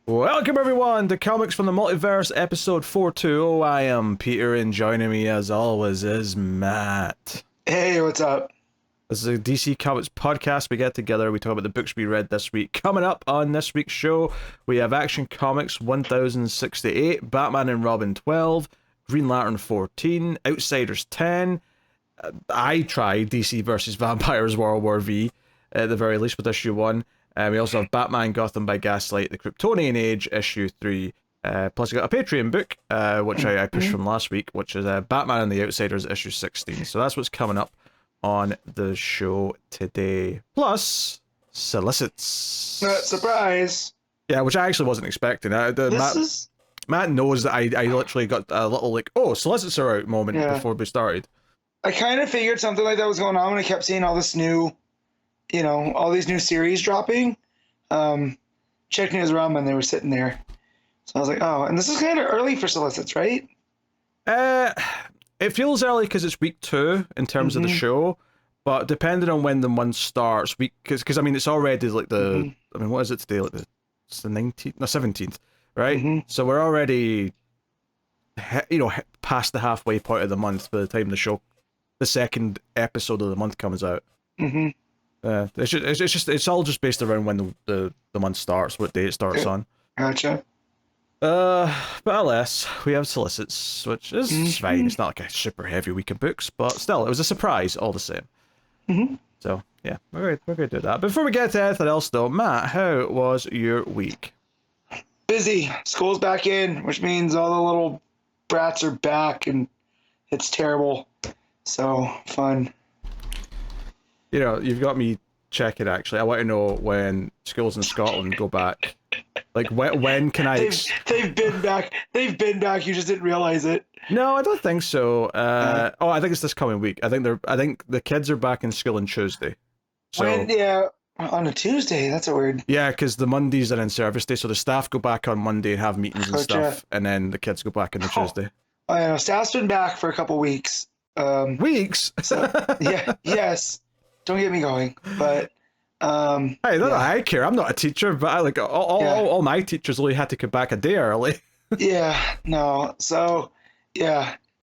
Welcome everyone to Comics from the Multiverse, episode 420. I am Peter, and joining me as always is Matt. Hey, what's up? This is a DC Comics podcast. We get together, we talk about the books we read this week. Coming up on this week's show, we have Action Comics 1068, Batman and Robin 12, Green Lantern 14, Outsiders 10. I tried DC vs. Vampires World War V, at the very least, with issue 1. We also have Batman Gotham by Gaslight, the Kryptonian Age, issue 3. Plus we got a Patreon book, which I pushed from last week, which is Batman and the Outsiders, issue 16. So that's what's coming up on the show today. Plus, solicits. Surprise! Yeah, which I actually wasn't expecting. Matt knows that I literally got a little, like, oh, solicits are out moment before we started. I kind of figured something like that was going on when I kept seeing all this new, all these new series dropping. Checking his around when they were sitting there. So I was like, oh, and this is kind of early for solicits, right? It feels early because it's week 2 in terms of the show, but depending on when the month starts, because I mean it's already like the I mean, what is it today? Like it's the 19th, no 17th, right? So we're already past the halfway point of the month by the time the second episode of the month comes out. It's all just based around when the month starts, what day it starts on. Gotcha. But alas, we have solicits, which is fine. It's not like a super heavy week of books, but still, it was a surprise all the same. So yeah, we're gonna do that. Before we get to anything else, though, Matt, how was your week? Busy. School's back in, which means all the little brats are back, and it's terrible. So fun. You've got me checking. Actually, I want to know when schools in Scotland go back. Like when can I? They've been back. They've been back. You just didn't realize it. No, I don't think so. I think it's this coming week. I think the kids are back in school on Tuesday. So on a Tuesday. That's a weird. Yeah, because the Mondays are in service day, so the staff go back on Monday and have meetings and stuff, and then the kids go back on the Tuesday. I know. Staff's been back for a couple weeks. Weeks. So yes. Don't get me going, but hey, I care. I'm not a teacher, but I like all my teachers only had to come back a day early. So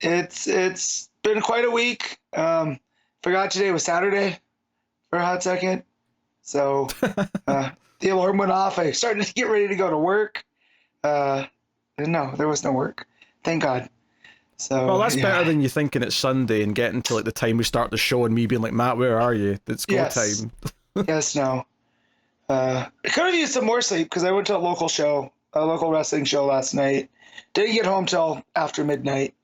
it's been quite a week. Forgot today was Saturday for a hot second, so the alarm went off. I started to get ready to go to work. No, there was no work. Thank God. So, well, that's better than you thinking it's Sunday and getting to like the time we start the show and me being like, Matt, where are you? It's go time. Yes, no. I could have used some more sleep because I went to a local wrestling show last night. Didn't get home till after midnight.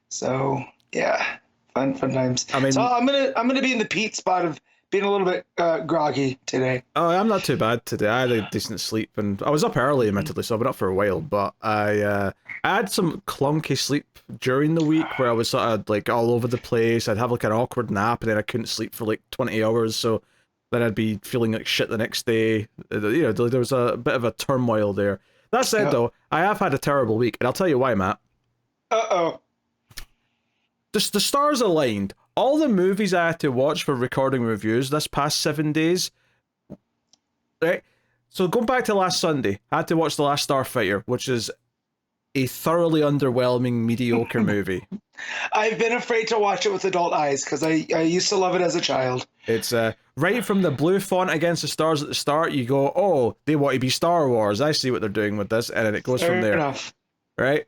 So yeah, fun times. I mean, so I'm gonna be in the Pete spot of being a little bit groggy today. Oh, I'm not too bad today. I had a decent sleep, and I was up early, admittedly, so I've been up for a while. But I had some clunky sleep during the week where I was sort of like all over the place. I'd have like an awkward nap, and then I couldn't sleep for like 20 hours. So then I'd be feeling like shit the next day. There was a bit of a turmoil there. That said, though, I have had a terrible week, and I'll tell you why, Matt. Just the stars aligned. All the movies I had to watch for recording reviews this past 7 days, right? So going back to last Sunday, I had to watch The Last Starfighter, which is a thoroughly underwhelming, mediocre movie. I've been afraid to watch it with adult eyes because I used to love it as a child. It's right from the blue font against the stars at the start, you go, oh, they want to be Star Wars. I see what they're doing with this, and then it goes from there. Enough. Right?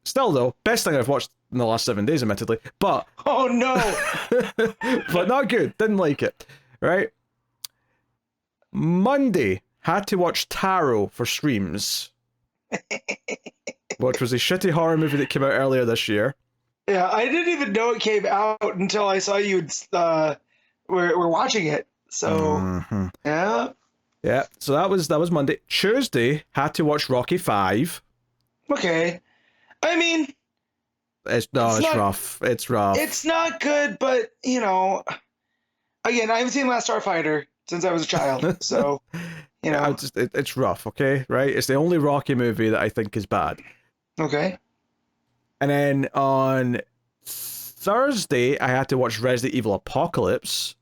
Still, though, best thing I've watched in the last 7 days, admittedly, but... Oh, no! But not good. Didn't like it. Right? Monday, had to watch Tarot for streams. Which was a shitty horror movie that came out earlier this year. Yeah, I didn't even know it came out until I saw you were watching it. So, yeah. Yeah, so that was Monday. Tuesday, had to watch Rocky 5. Okay. I mean... It's rough. It's rough. It's not good, but, again, I haven't seen Last Starfighter since I was a child, so, It's rough, okay? Right? It's the only Rocky movie that I think is bad. Okay. And then on Thursday, I had to watch Resident Evil Apocalypse.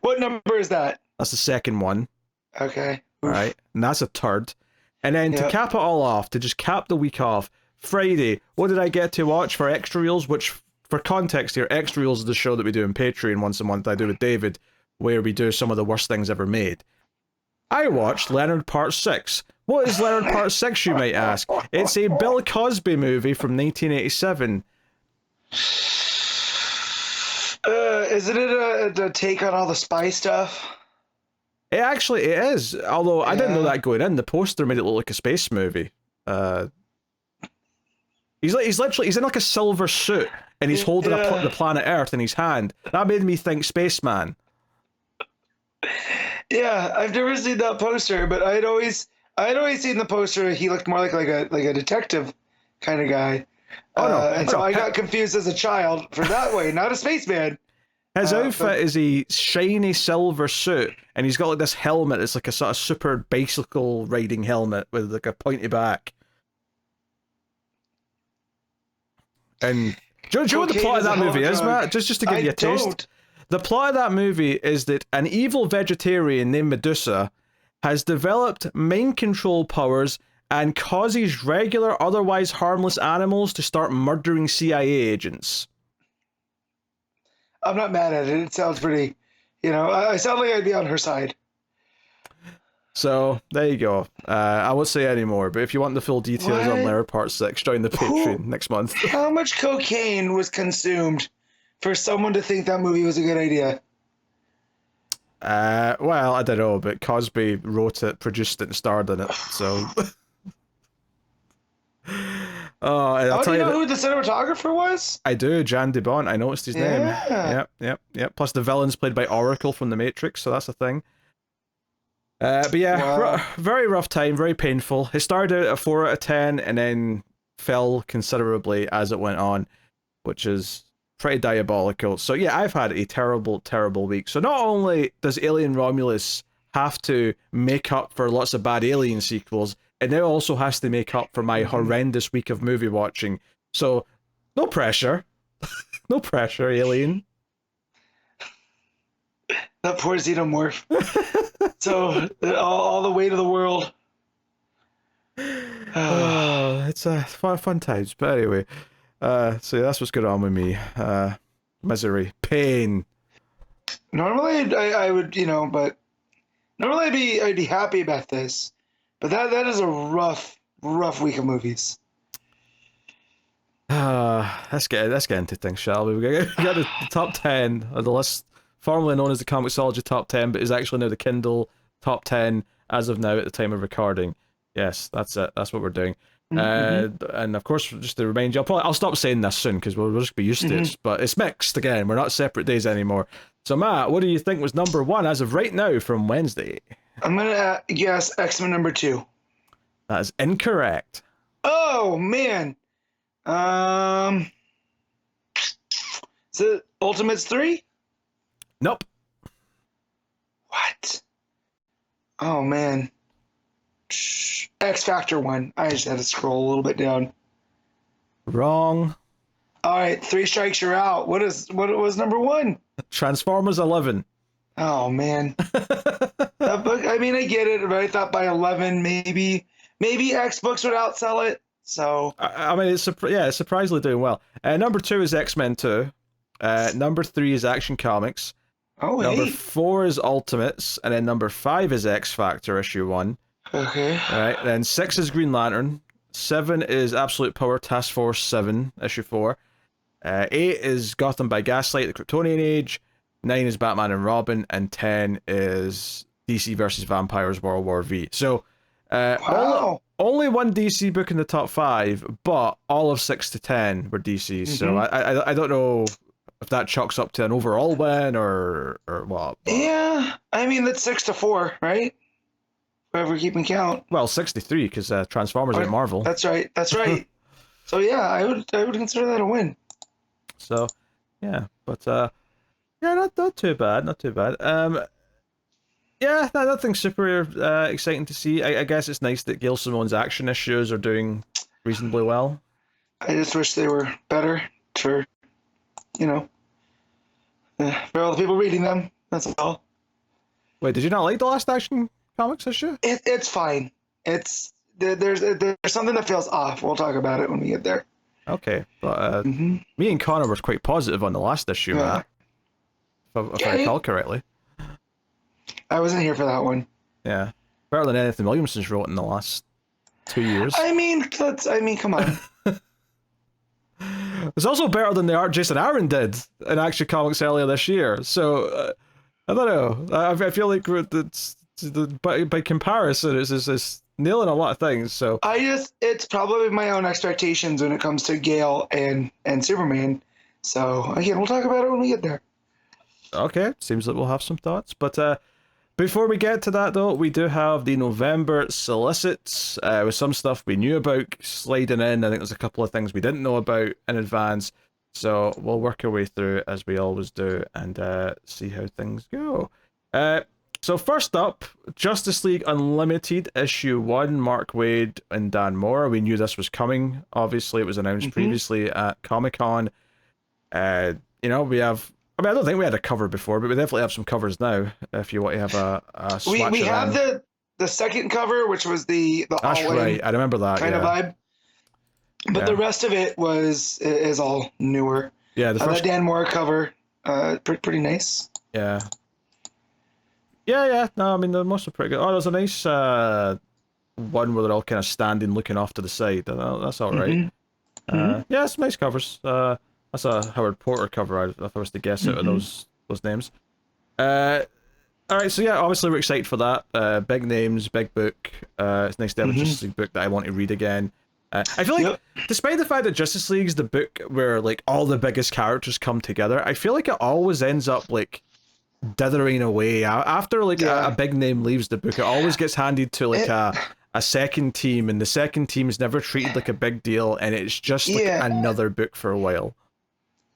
What number is that? That's the second one. Okay. All right, and that's a turd. And then to Yep. cap it all off, to just cap the week off, Friday, what did I get to watch for Extra Reels? Which, for context here, Extra Reels is the show that we do on Patreon once a month. I do with David, where we do some of the worst things ever made. I watched Leonard Part 6. What is Leonard Part 6, you might ask? It's a Bill Cosby movie from 1987. Isn't it a take on all the spy stuff? It is. Although I didn't know that going in. The poster made it look like a space movie. He's in like a silver suit and he's holding the planet Earth in his hand. That made me think Spaceman. Yeah, I've never seen that poster, but I'd always seen the poster. He looked more like a detective kind of guy. I got confused as a child for that way, not a spaceman. His outfit is a shiny silver suit, and he's got like this helmet. It's like a sort of super bicycle riding helmet with like a pointy back. And do you know what the plot of that movie is, Matt? Just to give you a taste. The plot of that movie is that an evil vegetarian named Medusa has developed mind control powers and causes regular, otherwise harmless animals to start murdering CIA agents. I'm not mad at it. It sounds pretty, I sound like I'd be on her side. So, there you go. I won't say any more, but if you want the full details on Leonard Part 6, join the Patreon next month. How much cocaine was consumed for someone to think that movie was a good idea? Well, I don't know, but Cosby wrote it, produced it, and starred in it, so... Do you know who the cinematographer was? I do, Jan de Bont. I noticed his name. Yep. Plus the villain's played by Oracle from The Matrix, so that's a thing. But yeah, Wow. Very rough time, very painful. It started out at 4 out of 10 and then fell considerably as it went on, which is pretty diabolical. So yeah, I've had a terrible, terrible week. So not only does Alien Romulus have to make up for lots of bad Alien sequels, it now also has to make up for my horrendous week of movie watching. So, no pressure. No pressure, Alien. That poor xenomorph. So, all the weight of the world. It's fun times. But anyway, so that's what's going on with me. Misery. Pain. Normally, I would, but normally I'd be happy about this. But that is a rough week of movies. Let's get into things, shall we? We got the top 10 of the list, formerly known as the ComiXology top 10, but is actually now the Kindle top 10 as of now at the time of recording. Yes, that's it. That's what we're doing. And of course, just to remind you, I'll stop saying this soon because we'll just be used to it. But it's mixed again. We're not separate days anymore. So Matt, what do you think was number 1 as of right now from Wednesday? I'm gonna guess X-Men number 2. That is incorrect. Oh man. Is it Ultimates 3? Nope. What? Oh man. X Factor 1. I just had to scroll a little bit down. Wrong. All right, 3 strikes, you're out. What was number 1? Transformers 11. Oh man. That book, I mean, I get it, but I thought by 11 maybe X books would outsell it. So I mean, it's surprisingly doing well. Number 2 is X-Men 2. Number 3 is Action Comics. Oh, Number hey. 4 is Ultimates, and then number 5 is X Factor issue 1. Okay. All right. Then 6 is Green Lantern. 7 is Absolute Power Task Force 7 issue 4. 8 is Gotham by Gaslight, the Kryptonian Age. 9 is Batman and Robin, and 10 is DC versus Vampires World War V. So, Wow. only one DC book in the top 5, but all of 6 to 10 were DC. So I don't know if that chalks up to an overall win or what. But... Yeah, I mean that's 6 to 4, right? If we're keeping count. Well, 63 because Transformers at Marvel. That's right. So yeah, I would consider that a win. So, yeah, but yeah, not too bad, not too bad. Yeah, nothing super exciting to see. I guess it's nice that Gail Simone's action issues are doing reasonably well. I just wish they were better for, for all the people reading them. That's all. Wait, did you not like the last Action comics issue? It's fine. There's something that feels off. We'll talk about it when we get there. Okay, but me and Connor were quite positive on the last issue, Matt. If I recall correctly. I wasn't here for that one. Yeah, better than anything Williamson's wrote in the last 2 years. I mean, come on. It's also better than the art Jason Aaron did in Action Comics earlier this year. So I don't know. I feel like by comparison, it's nailing a lot of things. So it's probably my own expectations when it comes to Gail and Superman. So again, we'll talk about it when we get there. Okay, seems like we'll have some thoughts. But before we get to that, though, we do have the November solicits with some stuff we knew about sliding in. I think there's a couple of things we didn't know about in advance. So we'll work our way through as we always do and see how things go. So first up, Justice League Unlimited issue 1, Mark Waid and Dan Moore. We knew this was coming. Obviously, it was announced previously at Comic-Con. We have... I mean, I don't think we had a cover before, but we definitely have some covers now. If you want to have a swatch we around. have the second cover, which was the That's right. I remember that kind of vibe. But the rest of it is all newer. Yeah, the first that Dan Moore cover, pretty nice. Yeah. Yeah. No, I mean, they're mostly pretty good. Oh, there's a nice one where they're all kind of standing, looking off to the side. That's all right. Yeah, some nice covers. That's a Howard Porter cover, if I was to guess out of those names. Alright, so yeah, obviously we're excited for that. Big names, big book. It's nice to have a Justice League book that I want to read again. I feel like, despite the fact that Justice League is the book where like all the biggest characters come together, I feel like it always ends up like dithering away. After like a big name leaves the book, it always gets handed to like a second team, and the second team is never treated like a big deal, and it's just like another book for a while.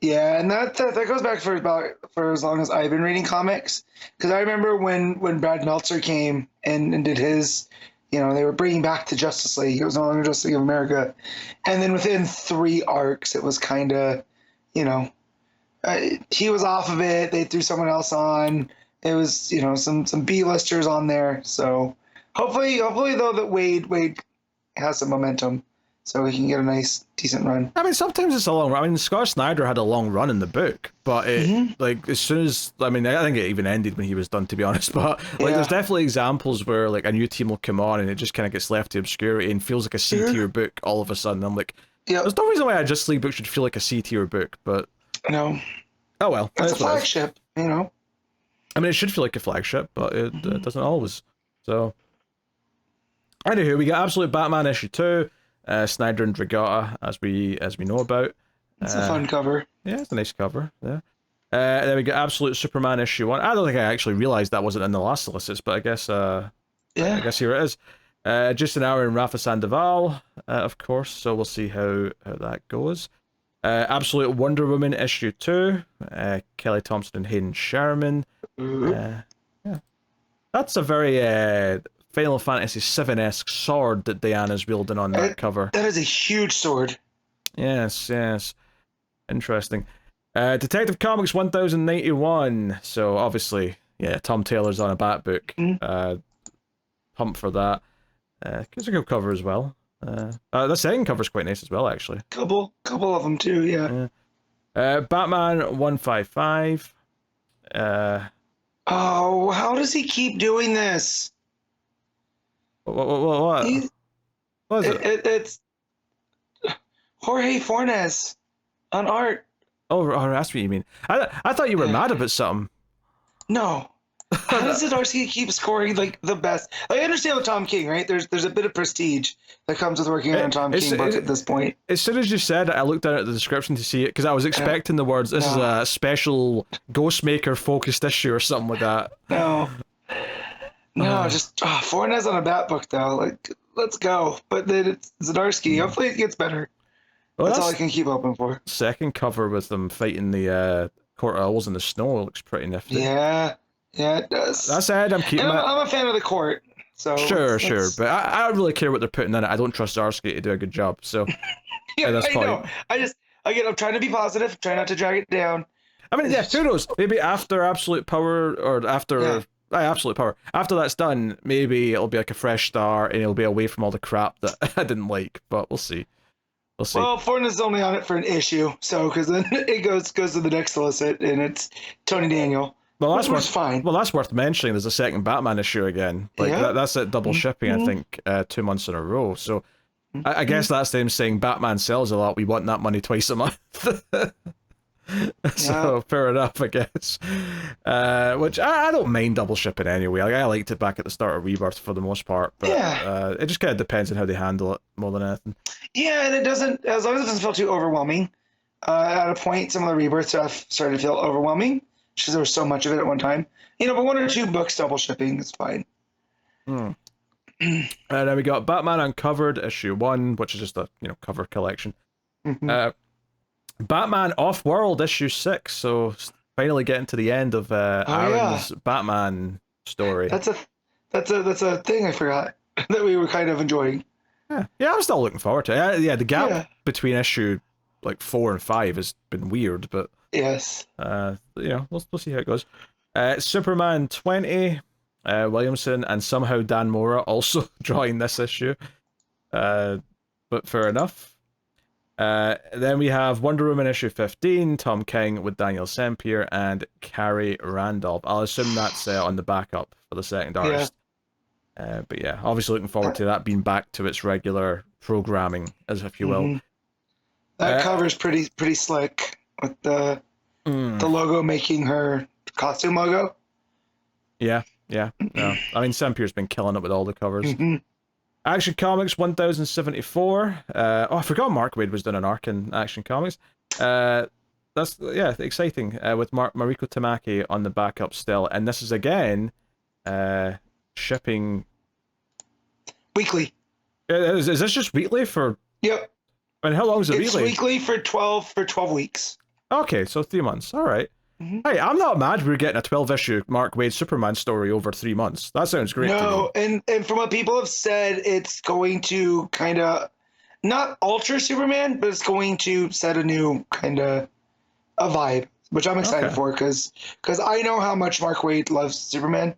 Yeah, and that goes back for as long as I've been reading comics. Because I remember when Brad Meltzer came and did his, they were bringing back the Justice League. It was no longer Justice League of America. And then within 3 arcs, it was kind of, he was off of it. They threw someone else on. It was, some B-listers on there. So hopefully though, that Wade has some momentum. So we can get a nice, decent run. I mean, sometimes it's a long run. I mean, Scott Snyder had a long run in the book, but it, like, as soon as, I mean, I think it even ended when he was done, to be honest, but, like, there's definitely examples where, like, a new team will come on and it just kind of gets left to obscurity and feels like a C-tier book all of a sudden. I'm like, there's no reason why a Justice League book should feel like a C-tier book, but... No. Oh, well. That's a flagship, I mean, it should feel like a flagship, but it doesn't always. So... Anywho, we got Absolute Batman issue 2. Snyder and Dragata, as we know about. It's a fun cover. Yeah, it's a nice cover. Yeah. Then we got Absolute Superman issue 1. I don't think I actually realized that wasn't in the last solicits, but I guess I guess here it is. Justin Hour and Rafa Sandoval, of course. So we'll see how that goes. Absolute Wonder Woman issue 2. Kelly Thompson and Hayden Sherman. Yeah, that's a very Final Fantasy VII-esque sword that Diana's wielding on that cover. That is a huge sword. Yes. Interesting. Detective Comics 1091. So, obviously, Tom Taylor's on a Bat book. Pump for that. It's a good cover as well. The second cover's quite nice as well, actually. Couple of them, too, yeah. Batman 155. How does he keep doing this? What? What is it? It's Jorge Fornes on art. Oh, that's what you mean. I thought you were mad about something. No. How does Zdarsky keep scoring like the best? I understand with Tom King, right? There's a bit of prestige that comes with working on a Tom King book at this point. As soon as you said it, I looked down at the description to see it because I was expecting the words, this is a special Ghostmaker focused issue or something like that. No, just Fornes on a Bat book though. Like, let's go. But then it's Zdarsky. Hopefully it gets better. Well, that's all I can keep hoping for. Second cover with them fighting the Court of Owls in the snow looks pretty nifty. Yeah, it does. That said, I'm a fan of the Court. So sure. But I don't really care what they're putting in it. I don't trust Zdarsky to do a good job. So I know. I'm trying to be positive. Try not to drag it down. I mean, who knows? Maybe after Absolute Power or after absolute power. After that's done, maybe it'll be like a fresh start and it'll be away from all the crap that I didn't like. But we'll see. We'll see. Well, Fernandez is only on it for an issue, so because then it goes to the next solicit, and it's Tony Daniel. Well, that's fine. Well, that's worth mentioning. There's a second Batman issue again. Like that's at double shipping. I think 2 months in a row. So I guess that's them saying Batman sells a lot. We want that money twice a month. So fair enough, I guess. Which I don't mind double shipping anyway. Like, I liked it back at the start of Rebirth for the most part, but it just kind of depends on how they handle it more than anything. Yeah, and it doesn't, as long as it doesn't feel too overwhelming. At a point, some of the Rebirth stuff started to feel overwhelming because there was so much of it at one time. But 1 or 2 books double shipping is fine. And then we got Batman Uncovered issue 1, which is just a cover collection. Batman Off-World issue 6, so finally getting to the end of Aaron's Batman story. That's a thing I forgot that we were kind of enjoying. Yeah, I'm still looking forward to it. The gap between issue 4 and 5 has been weird, but yes, we'll see how it goes. Superman 20, Williamson, and somehow Dan Mora also drawing this issue. But fair enough. Then we have Wonder Woman issue 15, Tom King with Daniel Sempier and Carrie Randolph. I'll assume that's on the backup for the second artist. But yeah, obviously looking forward to that being back to its regular programming, as if you will. That cover's pretty slick with the logo making her costume logo. Yeah. No, I mean, Sempier's been killing it with all the covers. Action Comics 1074. I forgot Mark Waid was doing an arc in Action Comics. That's exciting. With Mariko Tamaki on the backup still, and this is again shipping weekly. Is this just weekly for? Yep. And how long is it weekly? It's weekly for 12 weeks. Okay, so 3 months. All right. Hey, I'm not mad we're getting a 12-issue Mark Waid Superman story over 3 months. That sounds great to me. And from what people have said, it's going to kind of not alter Superman, but it's going to set a new kind of a vibe, which I'm excited for because I know how much Mark Waid loves Superman.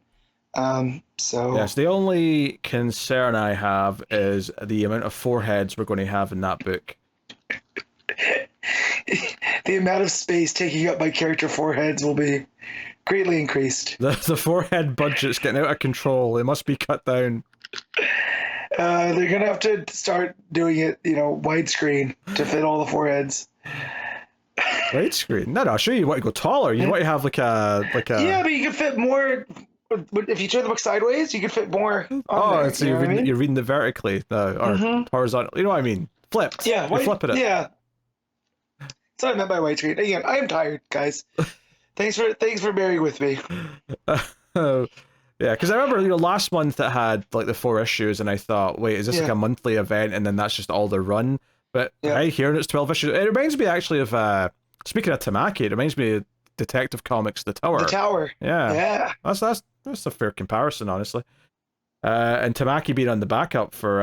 So yes, the only concern I have is the amount of foreheads we're going to have in that book. The amount of space taking up my character foreheads will be greatly increased. The forehead budget's getting out of control. It must be cut down. They're gonna have to start doing it, widescreen to fit all the foreheads. Widescreen? No, I'll show you. You want to go taller. You want to have like a. Yeah, but you can fit more. If you turn the book sideways, you can fit more. So you're reading it vertically or horizontally. You know what I mean? Flipped. Yeah, you're flipping it. Yeah. That's what I meant by widescreen. Again, I am tired, guys. Thanks for bearing with me. Yeah, because I remember last month it had like the 4 issues, and I thought, wait, is this like a monthly event, and then that's just all the run? But I hear it's 12 issues. It reminds me actually of speaking of Tamaki, it reminds me of Detective Comics The Tower. The Tower. Yeah. That's a fair comparison, honestly. And Tamaki being on the backup for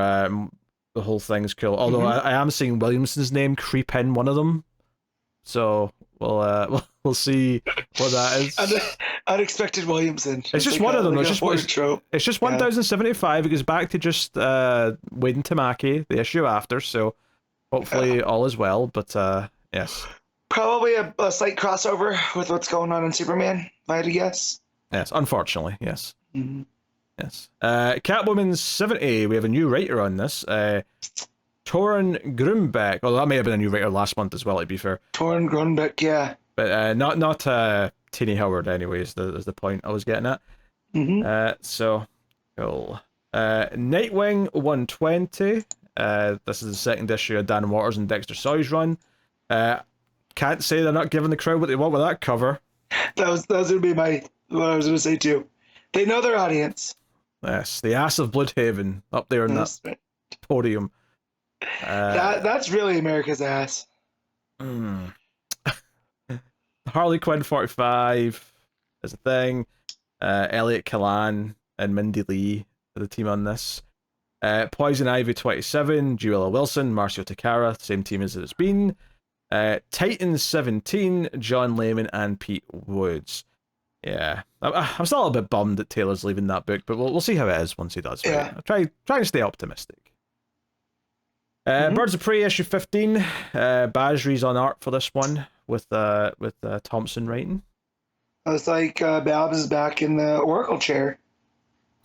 the whole thing's cool. Although I am seeing Williamson's name creep in one of them. So we'll see what that is. Unexpected Williamson. It's just one of them. It's just 1075. It goes back to just Wade and Tamaki, the issue after. So hopefully all is well. But yes, probably a slight crossover with what's going on in Superman, if I had to guess. Yes, unfortunately, yes. Yes. Catwoman 70. We have a new writer on this. Torun Grunbeck. Well, that may have been a new writer last month as well, to be fair. Torun Grunbeck, yeah. But not Tini Howard, anyway, is the point I was getting at. So, cool. Nightwing 120. This is the second issue of Dan Waters and Dexter Soy's run. Can't say they're not giving the crowd what they want with that cover. That was going to be what I was going to say, too. They know their audience. Yes, the ass of Bloodhaven up there in that podium. That's really America's ass. Harley Quinn 45 is a thing. Elliot Kalan and Mindy Lee are the team on this. Poison Ivy 27, Juella Wilson, Marcio Takara, same team as it's been. Titans 17, John Layman and Pete Woods. Yeah, I'm still a little bit bummed that Taylor's leaving that book, but we'll see how it is once he does. Right? Yeah. I'll try and stay optimistic. Birds of Prey issue 15. Bajri's on art for this one with Thompson writing. It's like Babs is back in the Oracle chair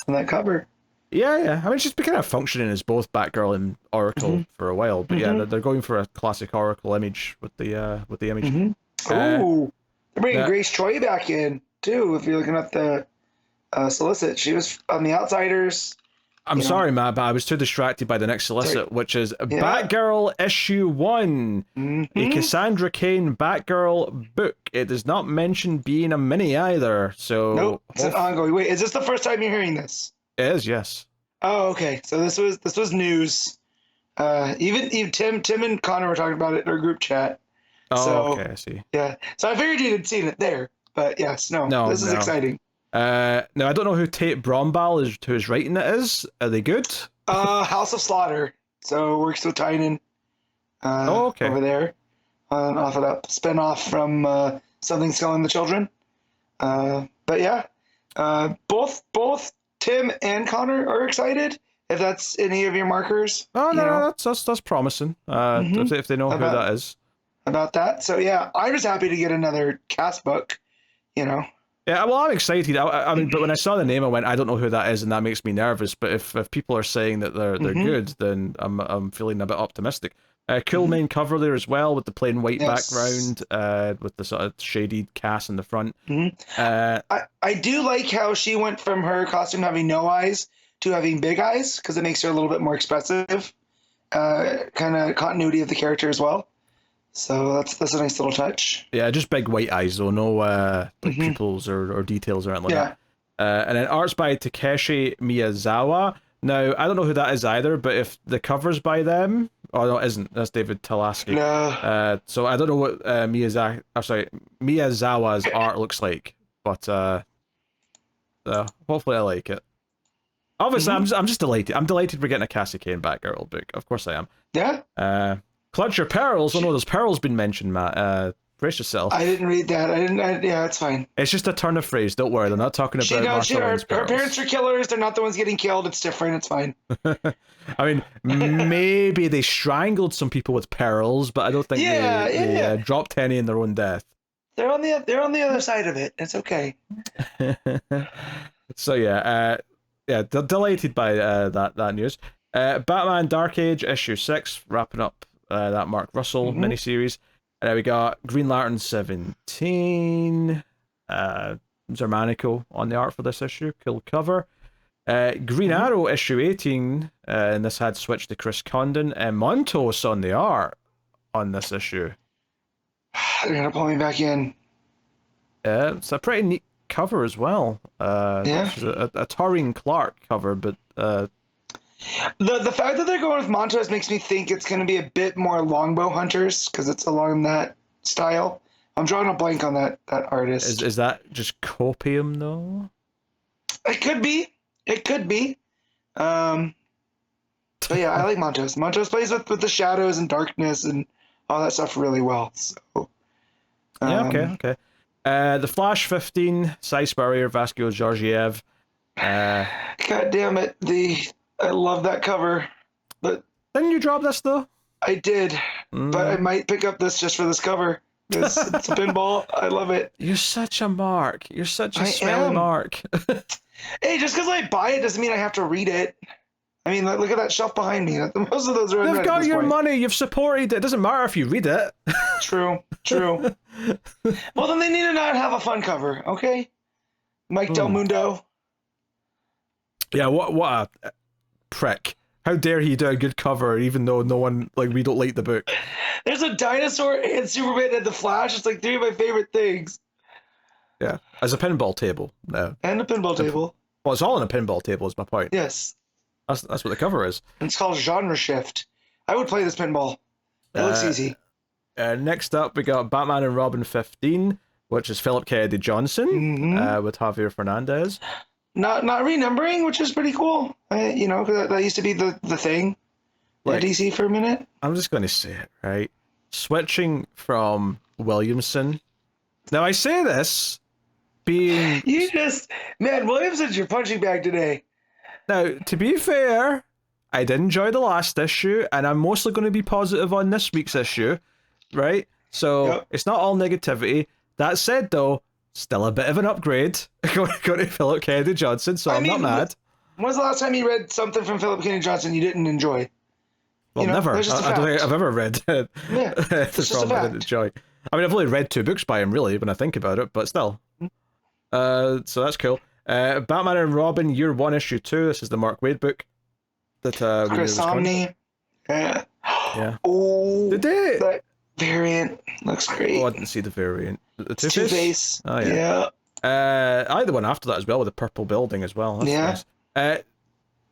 on that cover. Yeah. I mean, she's been kind of functioning as both Batgirl and Oracle for a while, but yeah, they're going for a classic Oracle image with the image. Oh, they're bringing Grace Choi back in too. If you're looking at the solicit, she was on The Outsiders. I'm sorry, Matt, but I was too distracted by the next solicit, which is Batgirl issue 1, a Cassandra Cain Batgirl book. It does not mention being a mini either, so... Nope, it's an ongoing. Wait, is this the first time you're hearing this? It is, yes. Oh, okay. So this was news. Even Tim and Connor were talking about it in our group chat. Oh, so, okay, I see. Yeah, so I figured you'd seen it there, but yes, this is exciting. Now, I don't know who Tate Brombal who's writing it is. Are they good? House of Slaughter. So works with Tynan over there. Off of that spin-off from Something's Killing the Children. But yeah, both Tim and Connor are excited. If that's any of your markers. Oh, no, that's promising. If they know who that is. About that. So yeah, I was happy to get another cast book, Yeah, well, I'm excited. I mean, but when I saw the name, I went, I don't know who that is, and that makes me nervous. But if people are saying that they're good, then I'm feeling a bit optimistic. Cool main cover there as well, with the plain white background, with the sort of shaded Cass in the front. I do like how she went from her costume having no eyes to having big eyes, because it makes her a little bit more expressive. Kind of continuity of the character as well. So that's a nice little touch. Yeah, just big white eyes though, no pupils or details or anything like that. And then art's by Takeshi Miyazawa. Now, I don't know who that is either, but if the cover's by them... Oh, no, it isn't. That's David Talaski. No. So I don't know what Miyazawa's art looks like, but hopefully I like it. Obviously, I'm just delighted. I'm delighted we're getting a Cassie Cain Batgirl book. Of course I am. Yeah. Clutch your pearls. Oh no, there's pearls been mentioned, Matt. Brace yourself. I didn't read that. Yeah, it's fine. It's just a turn of phrase. Don't worry. They're not talking about Martha Wayne's pearls. Her parents are killers. They're not the ones getting killed. It's different. It's fine. I mean, maybe they strangled some people with pearls, but I don't think they dropped any in their own death. They're on the other side of it. It's okay. So delighted by that news. Batman Dark Age issue 6, wrapping up that Mark Russell miniseries. And then we got Green Lantern 17, Zermanico on the art for this issue, cool cover. Green Arrow issue 18, and this had switched to Chris Condon, and Montos on the art on this issue. They're gonna pull me back in. It's a pretty neat cover as well. It's a Taurine Clark cover, but the fact that they're going with Montos makes me think it's going to be a bit more Longbow Hunters, because it's along that style. I'm drawing a blank on that artist. Is that just copium though? It could be. But yeah, I like Montos. Montos plays with the shadows and darkness and all that stuff really well. So okay. The Flash 15, Cy Spurrier, Vasquez Georgiev. God damn it! I love that cover, but didn't you drop this though? I did, but I might pick up this just for this cover. It's a pinball. I love it. You're such a mark. You're such a smelly mark. Hey, just because I buy it doesn't mean I have to read it. I mean, look at that shelf behind me. Most of those are. You've got your money. You've supported it. It doesn't matter if you read it. True. Well, then they need to not have a fun cover, okay? Mike Del Mundo. Yeah, what a prick. How dare he do a good cover even though no one, we don't like the book. There's a dinosaur and Superman and the Flash. It's like three of my favorite things. Yeah, as a pinball table. And a pinball table. Well, it's all on a pinball table is my point. Yes. That's what the cover is. And it's called Genre Shift. I would play this pinball. It looks easy. Next up, we got Batman and Robin 15, which is Philip Kennedy Johnson with Javier Fernandez. Not renumbering, which is pretty cool. Because that used to be the thing at DC for a minute. I'm just going to say it, right? Switching from Williamson. Now, I say this being... You man, Williamson's your punching bag today. Now, to be fair, I did enjoy the last issue, and I'm mostly going to be positive on this week's issue, right? So It's not all negativity. That said, though, still a bit of an upgrade going to Philip Kennedy Johnson, so I'm not mad. When was the last time you read something from Philip Kennedy Johnson you didn't enjoy? Well, never. I don't think I've ever read it. Yeah, it's just a fact. I didn't enjoy. I mean, I've only read 2 books by him, really, when I think about it, but still. So that's cool. Batman and Robin, Year 1, Issue 2. This is the Mark Waid book. That Chris Omni. Yeah. Yeah. Oh, did they? That variant looks great. Oh, I didn't see the variant. The Two-Face. Oh, yeah. I had the one after that as well, with the purple building as well. That's nice.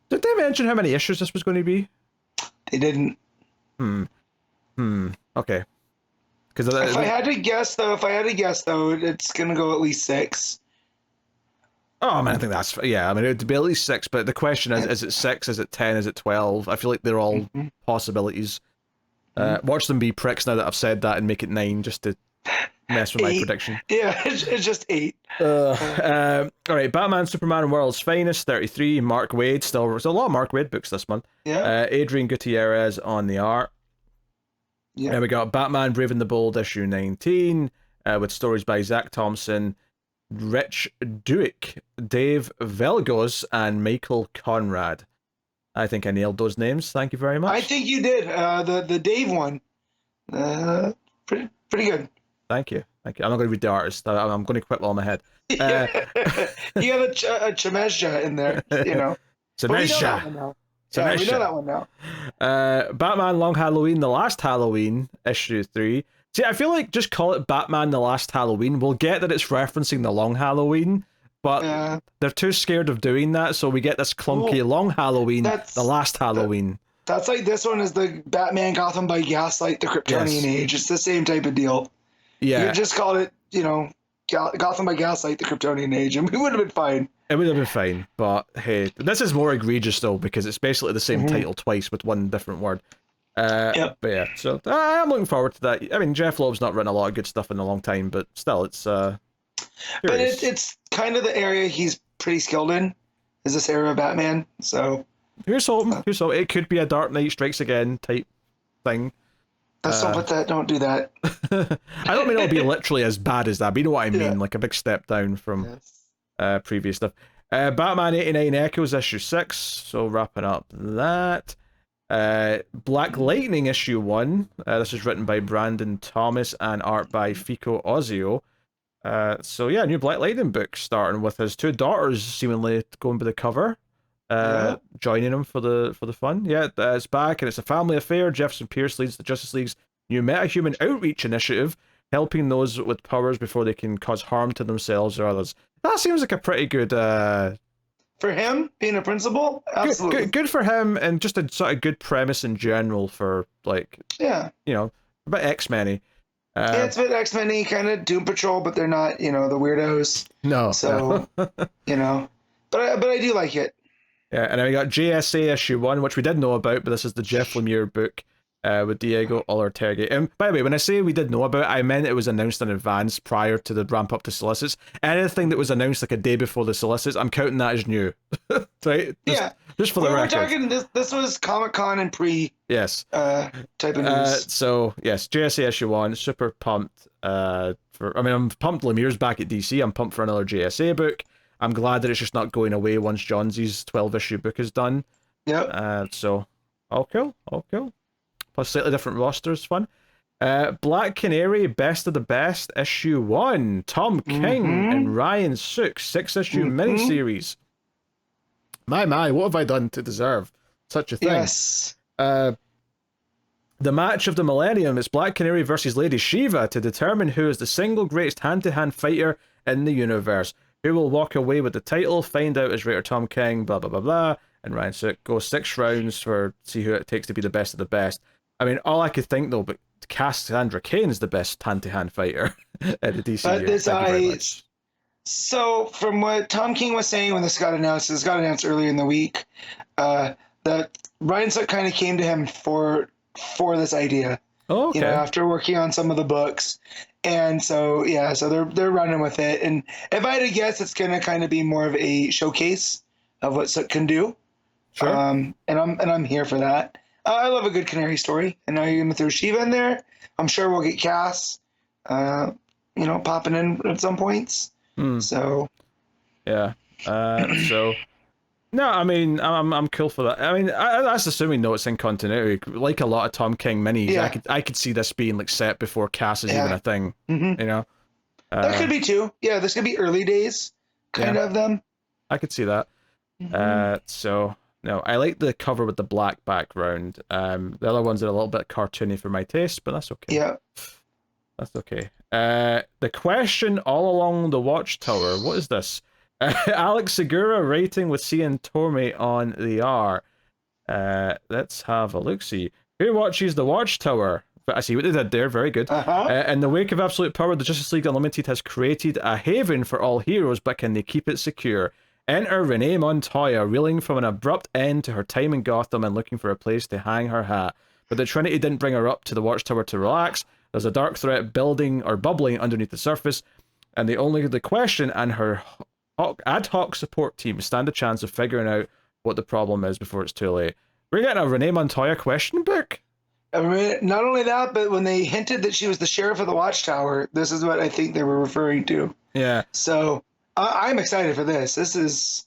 Did they mention how many issues this was going to be? They didn't. Okay. Because if I had to guess, though, it's going to go at least 6. Oh, I mean, I think that's... Yeah, I mean, it would be at least 6, but the question is it 6, is it 10, is it 12? I feel like they're all possibilities. Watch them be pricks now that I've said that and make it 9 just to mess with my prediction. Yeah, it's just 8. All right, Batman, Superman, World's Finest, 33, Mark Waid. There's a lot of Mark Waid books this month. Yeah. Adrian Gutierrez on the art. Yeah. And we got Batman, Brave and the Bold, issue 19, with stories by Zach Thompson, Rich Duick, Dave Velgos, and Michael Conrad. I think I nailed those names. Thank you very much. I think you did. The Dave one. Pretty good. Thank you. I'm not going to read the artist. I'm going to quit while I'm ahead. You have a Chemezja in there, you know. Chemezja. Yeah, we know that one now. Batman Long Halloween, The Last Halloween, issue 3. See, I feel like just call it Batman The Last Halloween. We'll get that it's referencing the Long Halloween, but they're too scared of doing that, so we get this clunky Long Halloween, The Last Halloween. That's like this one is the Batman Gotham by Gaslight, the Kryptonian Age. It's the same type of deal. Yeah. You just called it, Gotham by Gaslight, the Kryptonian Age, and we would have been fine. It would have been fine, but hey, this is more egregious though, because it's basically the same title twice with one different word. But yeah, so I'm looking forward to that. I mean, Jeff Loeb's not written a lot of good stuff in a long time, but still, it's But it's kind of the area he's pretty skilled in, is this era of Batman, so... Here's hoping. It could be a Dark Knight Strikes Again type thing. Don't do that. I don't mean it'll be literally as bad as that, but you know what I mean, like a big step down from previous stuff. Batman 89 Echoes, issue 6, so wrapping up that. Black Lightning, issue 1. This is written by Brandon Thomas and art by Fico Ozio. So yeah, new Black Lightning book starting with his 2 daughters seemingly going by the cover. Joining him for the fun. It's back and it's a family affair. Jefferson Pierce leads the Justice League's new metahuman outreach initiative, helping those with powers before they can cause harm to themselves or others. That seems like a pretty good for him being a principal. Absolutely good for him, and just a sort of good premise in general for a bit X-Men-y. It's a bit X-Men-y, kind of Doom Patrol, but they're not the weirdos. No, so but I do like it. Yeah, and then we got JSA issue 1, which we did know about, but this is the Jeff Lemire book with Diego Olortegui. And by the way, when I say we did know about it, I meant it was announced in advance prior to the ramp up to Solicits. Anything that was announced like a day before the Solicits, I'm counting that as new. Right? Just for the record. We're talking, this was Comic-Con and pre type of news. So, yes, JSA issue 1, super pumped. I'm pumped Lemire's back at DC. I'm pumped for another JSA book. I'm glad that it's just not going away once Johnsy's 12-issue book is done. Yep. So, all cool. Plus slightly different rosters, fun. Black Canary, Best of the Best, issue 1. Tom King and Ryan Sook, 6-issue miniseries. My, what have I done to deserve such a thing? Yes. The match of the millennium is Black Canary versus Lady Shiva to determine who is the single greatest hand-to-hand fighter in the universe. Who will walk away with the title? Find out as writer Tom King, blah, blah, blah, blah. And Ryan Sook goes 6 rounds for see who it takes to be the best of the best. I mean, all I could think, though, but Cassandra Cain is the best hand-to-hand fighter at the DC. So, from what Tom King was saying when this got announced earlier in the week, that Ryan Sook kind of came to him for this idea. Oh, okay. After working on some of the books. And so, so they're running with it. And if I had to guess, it's going to kind of be more of a showcase of what Soot can do. Sure. And I'm here for that. I love a good Canary story. And now you're going to throw Shiva in there. I'm sure we'll get Cass, popping in at some points. So. Yeah. No, I mean, I'm cool for that. I mean, that's assuming no, it's in continuity. Like a lot of Tom King minis, I could see this being like set before Cass is even a thing. That could be too. Yeah, this could be early days, kind of them. I could see that. So no, I like the cover with the black background. The other ones are a little bit cartoony for my taste, but that's okay. Yeah, that's okay. The question all along the Watchtower. What is this? Alex Segura writing with C and Torme on the R. Let's have a look-see. Who watches the Watchtower? I see what they did there. Very good. In the wake of absolute power, the Justice League Unlimited has created a haven for all heroes, but can they keep it secure? Enter Renee Montoya, reeling from an abrupt end to her time in Gotham and looking for a place to hang her hat. But the Trinity didn't bring her up to the Watchtower to relax. There's a dark threat building or bubbling underneath the surface, and the Question and her ad hoc support team stand a chance of figuring out what the problem is before it's too late. We're getting a Renee Montoya question book. Not only that, but when they hinted that she was the sheriff of the Watchtower, this is what I think they were referring to. Yeah. So I'm excited for this. This is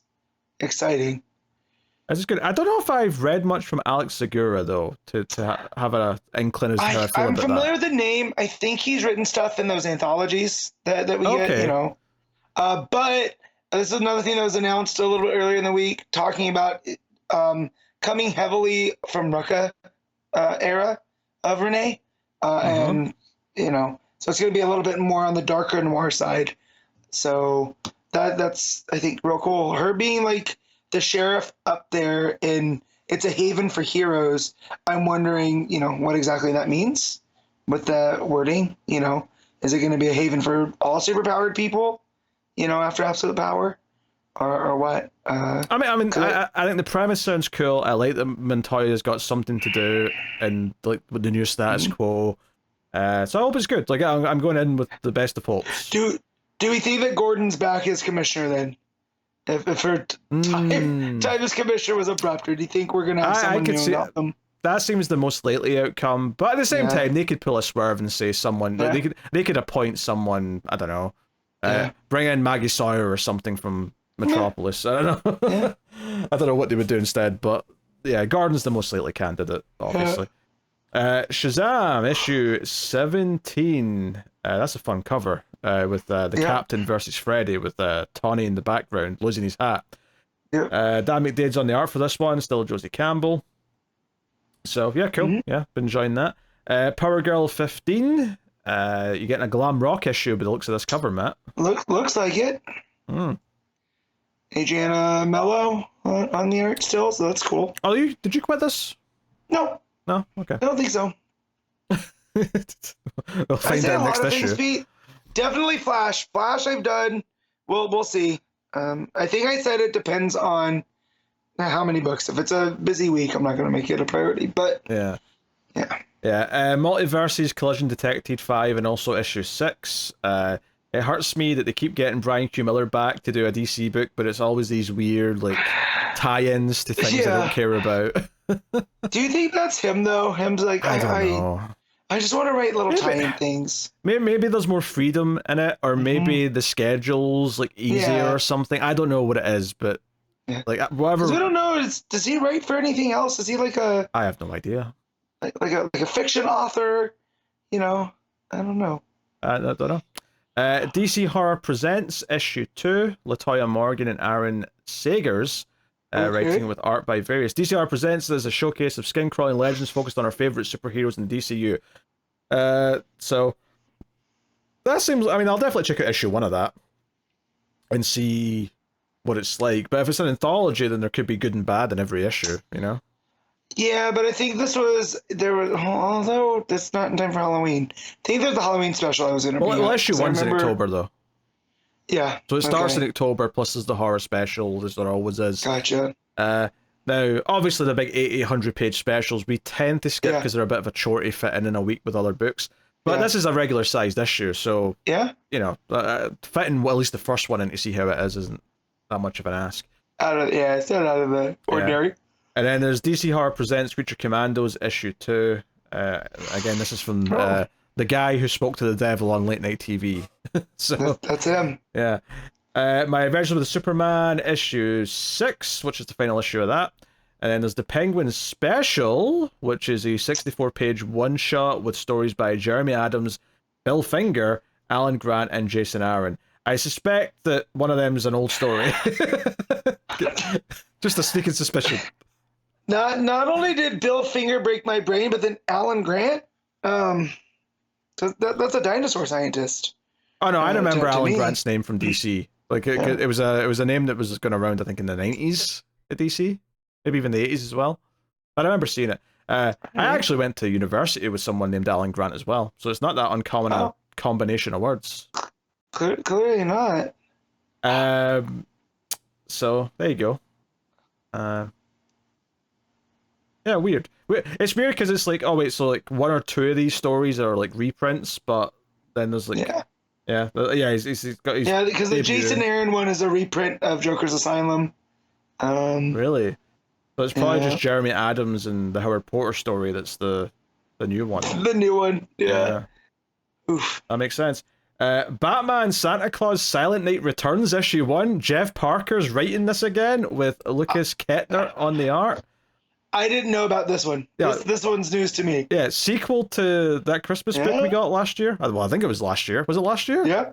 exciting. This is good. I don't know if I've read much from Alex Segura though to have an inkling as to how I feel I'm about familiar that. with the name. I think he's written stuff in those anthologies that we get. But this is another thing that was announced a little bit earlier in the week, talking about coming heavily from Rucka era of Renee. And, so it's going to be a little bit more on the darker noir side. So that's, I think, real cool. Her being like the sheriff up there and it's a haven for heroes. I'm wondering, what exactly that means with the wording. Is it going to be a haven for all superpowered people? After absolute power, or what? I think the premise sounds cool. I like that Montoya's got something to do in like with the new status quo. So I hope it's good. Like I'm going in with the best of hopes. Do we think that Gordon's back as commissioner then? If her time as commissioner was abrupt, or do you think we're gonna have someone new in Gotham? That seems the most likely outcome. But at the same time, they could pull a swerve and say someone. Like, they could appoint someone. I don't know. Bring in Maggie Sawyer or something from Metropolis. I don't know. I don't know what they would do instead, but yeah, Gordon's the most likely candidate, obviously. Shazam issue 17. That's a fun cover with the Captain versus Freddy with Tawny in the background losing his hat. Dan McDade's on the art for this one, still Josie Campbell. So yeah, cool. Yeah, been enjoying that. Power Girl 15. You're getting a glam rock issue by the looks of this cover, Matt. Looks like it. Adriana Mello on the art still, so that's cool. Oh, did you quit this? No. No? Okay. I don't think so. We'll find out next issue. Definitely Flash. Flash I've done. We'll see. I think I said it depends on how many books. If it's a busy week, I'm not going to make it a priority. But yeah. Multiverses, Collision Detected 5, and also issue 6. It hurts me that they keep getting Brian Q. Miller back to do a DC book, but it's always these weird like tie-ins to things I don't care about. Do you think that's him though? Him's like I don't know. I just want to write little tie-in things. Maybe there's more freedom in it, or maybe the schedule's like easier or something. I don't know what it is, but like whatever. We don't know. Does he write for anything else? Is he like a? I have no idea. Like a fiction author, I don't know. I don't know. DC Horror Presents issue 2. Latoya Morgan and Aaron Sagers writing with art by various. DC Horror Presents is a showcase of skin-crawling legends focused on our favorite superheroes in the DCU. So that seems. I mean, I'll definitely check out issue 1 of that and see what it's like. But if it's an anthology, then there could be good and bad in every issue. Yeah, but I think although it's not in time for Halloween. I think there's the Halloween special I was going to bring up. Well, issue 1's in October, though. Yeah. So it starts in October, plus there's the horror special, as there always is. Gotcha. Now, obviously, the big 80, 100-page specials we tend to skip because they're a bit of a chore to fit in a week with other books. But this is a regular-sized issue, so, you know, fitting at least the first one in to see how it is isn't that much of an ask. It's not out of the ordinary. And then there's DC Horror Presents Creature Commandos, issue 2. Again, this is from the guy who spoke to the devil on late night TV. So that's him. Yeah. My Adventures with the Superman, issue 6, which is the final issue of that. And then there's the Penguin Special, which is a 64-page one-shot with stories by Jeremy Adams, Bill Finger, Alan Grant, and Jason Aaron. I suspect that one of them is an old story. Just a sneaking suspicion. Not only did Bill Finger break my brain, but then Alan Grant, that's a dinosaur scientist. Oh no, I remember Alan Grant's name from DC. Like it was a name that was going around, I think, in the 90s at DC, maybe even the 80s as well. But I remember seeing it. I actually went to university with someone named Alan Grant as well, so it's not that uncommon a combination of words. Clearly not. So there you go. Yeah, weird. It's weird because it's like, oh wait, so like one or two of these stories are like reprints, but then there's like, he's got his because the Jason Aaron one is a reprint of Joker's Asylum. Really? So it's probably just Jeremy Adams and the Howard Porter story that's the new one. The new one, yeah. Oof. That makes sense. Batman Santa Claus Silent Night Returns, issue 1. Jeff Parker's writing this again with Lucas Kettner on the art. I didn't know about this one. Yeah. This one's news to me. Yeah, sequel to that Christmas book we got last year. Well, I think it was last year. Was it last year? Yeah.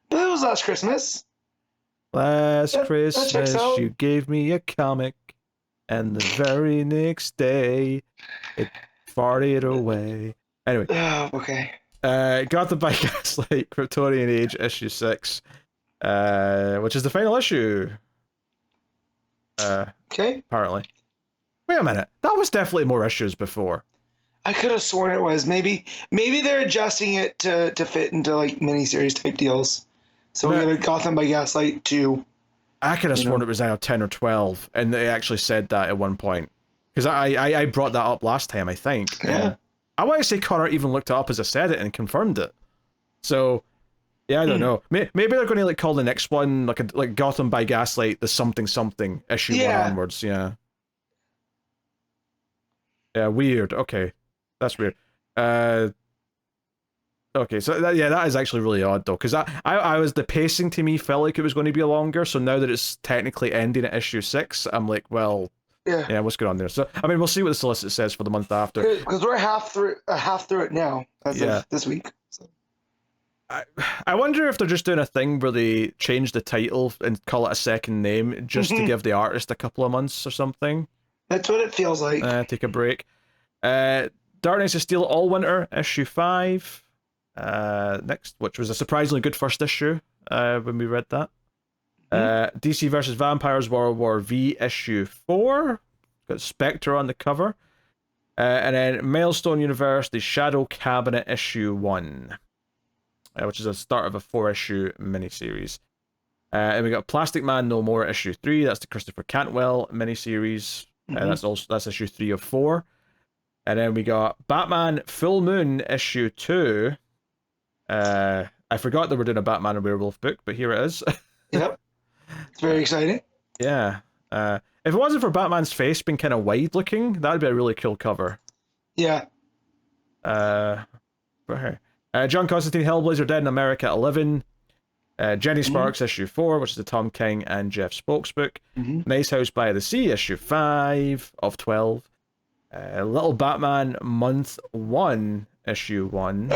But it was last Christmas. Last Christmas, you gave me a comic, and the very next day, it farted away. Anyway. Oh, okay. Gotham by Gaslight, Kryptonian Age, issue 6, which is the final issue. Okay. Apparently. Wait a minute. That was definitely more issues before. I could have sworn it was. Maybe they're adjusting it to fit into like miniseries type deals. So we got a Gotham by Gaslight 2. I could have sworn it was either 10 or 12, and they actually said that at one point. Because I brought that up last time, I think. Yeah. I want to say Connor even looked it up as I said it and confirmed it. So, yeah, I don't know. Maybe they're going to like call the next one like Gotham by Gaslight the something issue 1 onwards. Yeah. Yeah, weird. Okay, that's weird. Okay, so that is actually really odd though, because I was the pacing to me felt like it was going to be longer. So now that it's technically ending at issue 6, I'm like, well. Yeah, what's going on there? So, I mean, we'll see what the solicit says for the month after. Because we're half through it now, as of this week. So. I wonder if they're just doing a thing where they change the title and call it a second name just to give the artist a couple of months or something. That's what it feels like. Take a break. Dark Knights of Steel All Winter, issue 5. Next, which was a surprisingly good first issue when we read that. DC vs. Vampires World War V, issue 4. Got Spectre on the cover. And then Milestone Universe, The Shadow Cabinet, issue 1. Which is the start of a 4-issue miniseries. And we got Plastic Man No More, issue 3. That's the Christopher Cantwell miniseries. That's issue 3 of 4. And then we got Batman Full Moon, issue 2. I forgot that we're doing a Batman and Werewolf book, but here it is. Yep. It's very exciting. Yeah. If it wasn't for Batman's face being kind of wide looking, that would be a really cool cover. Yeah. John Constantine Hellblazer Dead in America 11. Jenny Sparks issue 4, which is the Tom King and Jeff Spokes book. Nice House by the Sea issue 5 of 12. Little Batman month 1 issue 1.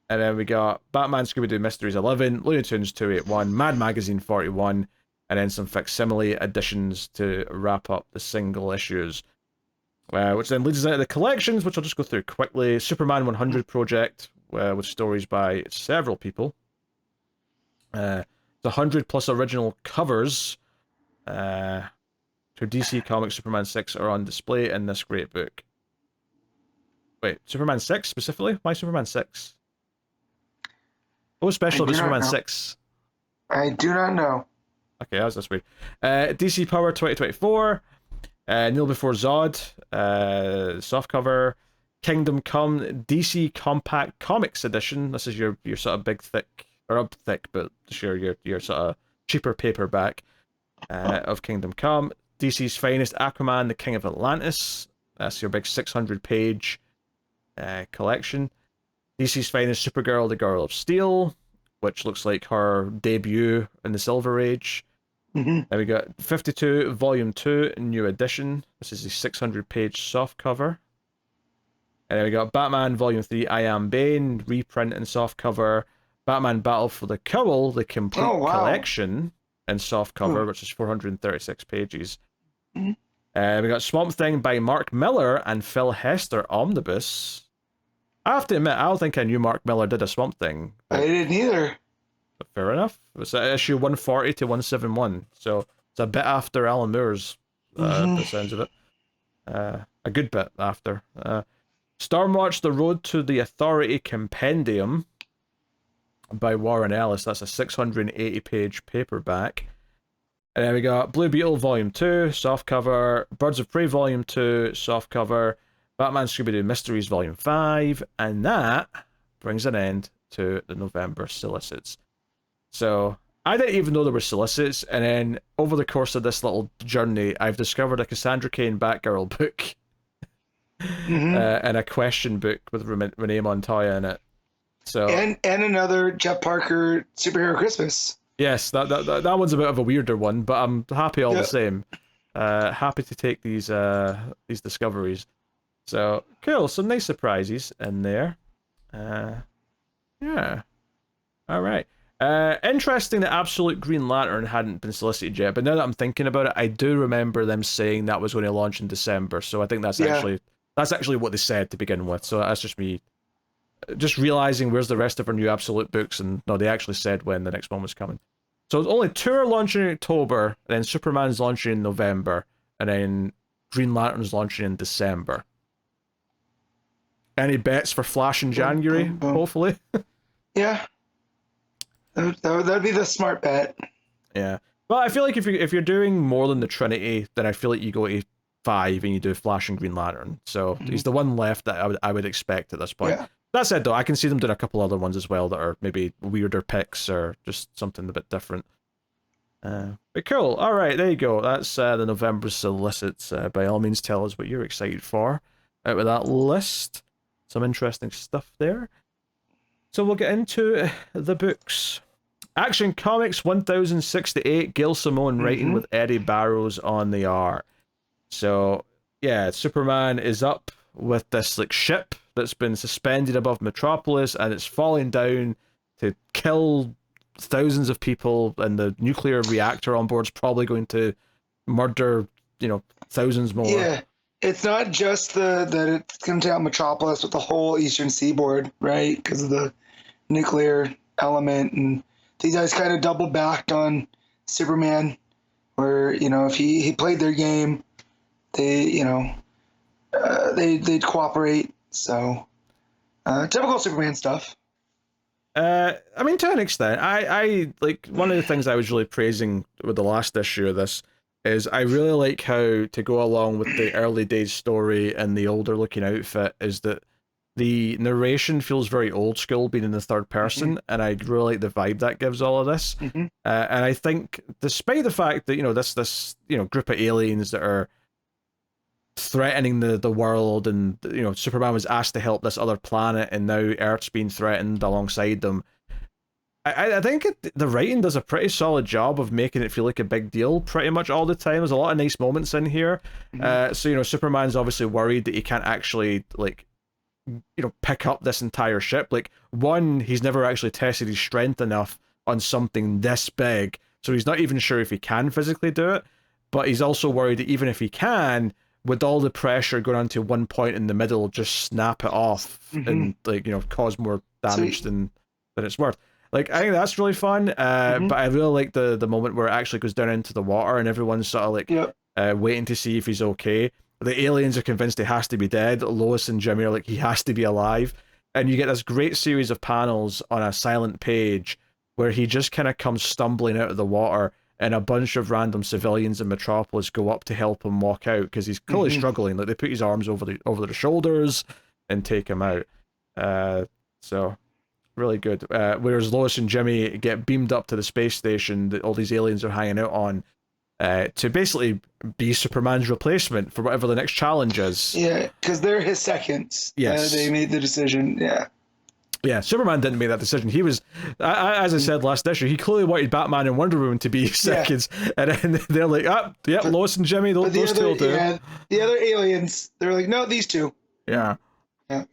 And then we got Batman Scooby-Doo Mysteries 11, Looney Tunes 281, Mad Magazine 41, and then some facsimile additions to wrap up the single issues. Which then leads us into the collections, which I'll just go through quickly. Superman 100 Project, with stories by several people. The 100 plus original covers to DC Comics Superman 6 are on display in this great book. Wait, Superman 6 specifically? Why Superman 6? What was special about Superman 6? I do not know. Okay, that's weird. DC Power 2024. Kneel Before Zod, softcover. Kingdom Come DC Compact Comics Edition. This is your sort of big thick, or up thick, but sure your sort of cheaper paperback of Kingdom Come. DC's Finest Aquaman, the King of Atlantis. That's your big 600-page collection. DC's Finest Supergirl, the Girl of Steel, which looks like her debut in the Silver Age. Mm-hmm. Then we got 52 Volume 2 New Edition. This is the 600-page softcover. And then we got Batman Volume 3 I Am Bane, reprint and softcover. Batman Battle for the Cowl, the complete collection in softcover, which is 436 pages. Mm-hmm. We got Swamp Thing by Mark Miller and Phil Hester Omnibus. I have to admit, I don't think I knew Mark Miller did a Swamp Thing. I didn't either. Fair enough. It was issue 140 to 171, so it's a bit after Alan Moore's, the sounds of it. A good bit after. Stormwatch: The Road to the Authority Compendium by Warren Ellis. That's a 680-page paperback. And then we got Blue Beetle Volume 2, softcover. Birds of Prey Volume 2, softcover. Batman Scooby-Doo Mysteries Volume 5. And that brings an end to the November solicits. So, I didn't even know there were solicits, and then over the course of this little journey, I've discovered a Cassandra Cain Batgirl book. And a question book with Renee Montoya in it. So and another Jeff Parker Superhero Christmas. Yes, that one's a bit of a weirder one, but I'm happy all the same. Happy to take these discoveries. So cool, some nice surprises in there. Yeah. All right. Interesting that Absolute Green Lantern hadn't been solicited yet, but now that I'm thinking about it, I do remember them saying that was going to launch in December. So I think that's actually what they said to begin with. So that's just me just realizing where's the rest of our new Absolute books, and no, they actually said when the next one was coming. So only two are launching in October, then Superman's launching in November, and then Green Lantern's launching in December. Any bets for Flash in January, hopefully? Yeah. That'd be the smart bet. Yeah. Well, I feel like if you're doing more than the Trinity, then I feel like you go to 5 and you do Flash and Green Lantern. So he's the one left that I would expect at this point. Yeah. That said, though, I can see them doing a couple other ones as well that are maybe weirder picks or just something a bit different. But cool. All right, there you go. That's the November solicits. By all means, tell us what you're excited for out with that list. Some interesting stuff there. So we'll get into the books. Action Comics 1068, Gail Simone writing with Eddy Barrows on the art. So, yeah, Superman is up with this ship that's been suspended above Metropolis, and it's falling down to kill thousands of people, and the nuclear reactor on board is probably going to murder, thousands more. Yeah, it's not just that it's going to take out Metropolis, but the whole eastern seaboard, right? Because of the nuclear element, and these guys kind of double backed on Superman, where if he played their game, they'd cooperate. So typical Superman stuff. I mean, to an extent, I like one of the things I was really praising with the last issue of this is I really like how, to go along with the early days story and the older looking outfit, is that the narration feels very old school, being in the third person, and I really like the vibe that gives all of this. And I think, despite the fact that this group of aliens that are threatening the world, and Superman was asked to help this other planet, and now Earth's being threatened alongside them, I think the writing does a pretty solid job of making it feel like a big deal pretty much all the time. There's a lot of nice moments in here. So Superman's obviously worried that he can't actually pick up this entire ship. One, he's never actually tested his strength enough on something this big, so he's not even sure if he can physically do it. But he's also worried that even if he can, with all the pressure going on to one point in the middle, just snap it off and cause more damage than it's worth. I think that's really fun. But I really like the moment where it actually goes down into the water and everyone's sort of waiting to see if he's okay. The aliens are convinced he has to be dead. Lois and Jimmy are like, he has to be alive. And you get this great series of panels on a silent page where he just kind of comes stumbling out of the water, and a bunch of random civilians in Metropolis go up to help him walk out because he's clearly struggling. Like, they put his arms over their shoulders and take him out. So really good. Whereas Lois and Jimmy get beamed up to the space station that all these aliens are hanging out on, to basically be Superman's replacement for whatever the next challenge is. Yeah, because they're his seconds. Yes. They made the decision, yeah. Yeah, Superman didn't make that decision. He was, as I said last issue, he clearly wanted Batman and Wonder Woman to be seconds, and then they're like, Lois and Jimmy, those two will do. Yeah, the other aliens, they're like, no, these two. Yeah. Yeah.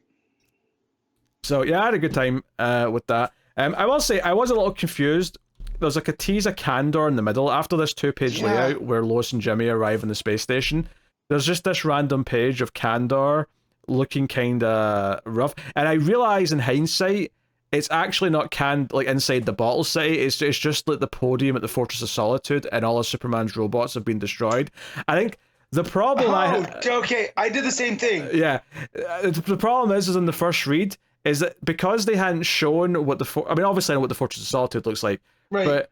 So, yeah, I had a good time with that. I will say, I was a little confused. There's like a tease of Kandor in the middle. After this 2-page layout where Lois and Jimmy arrive in the space station, there's just this random page of Kandor looking kind of rough. And I realize in hindsight, it's actually not like inside the Bottle City. It's just like the podium at the Fortress of Solitude, and all of Superman's robots have been destroyed. I think the problem okay, I did the same thing. Yeah. The problem is in the first read, is that because they hadn't shown what obviously I know what the Fortress of Solitude looks like, right? But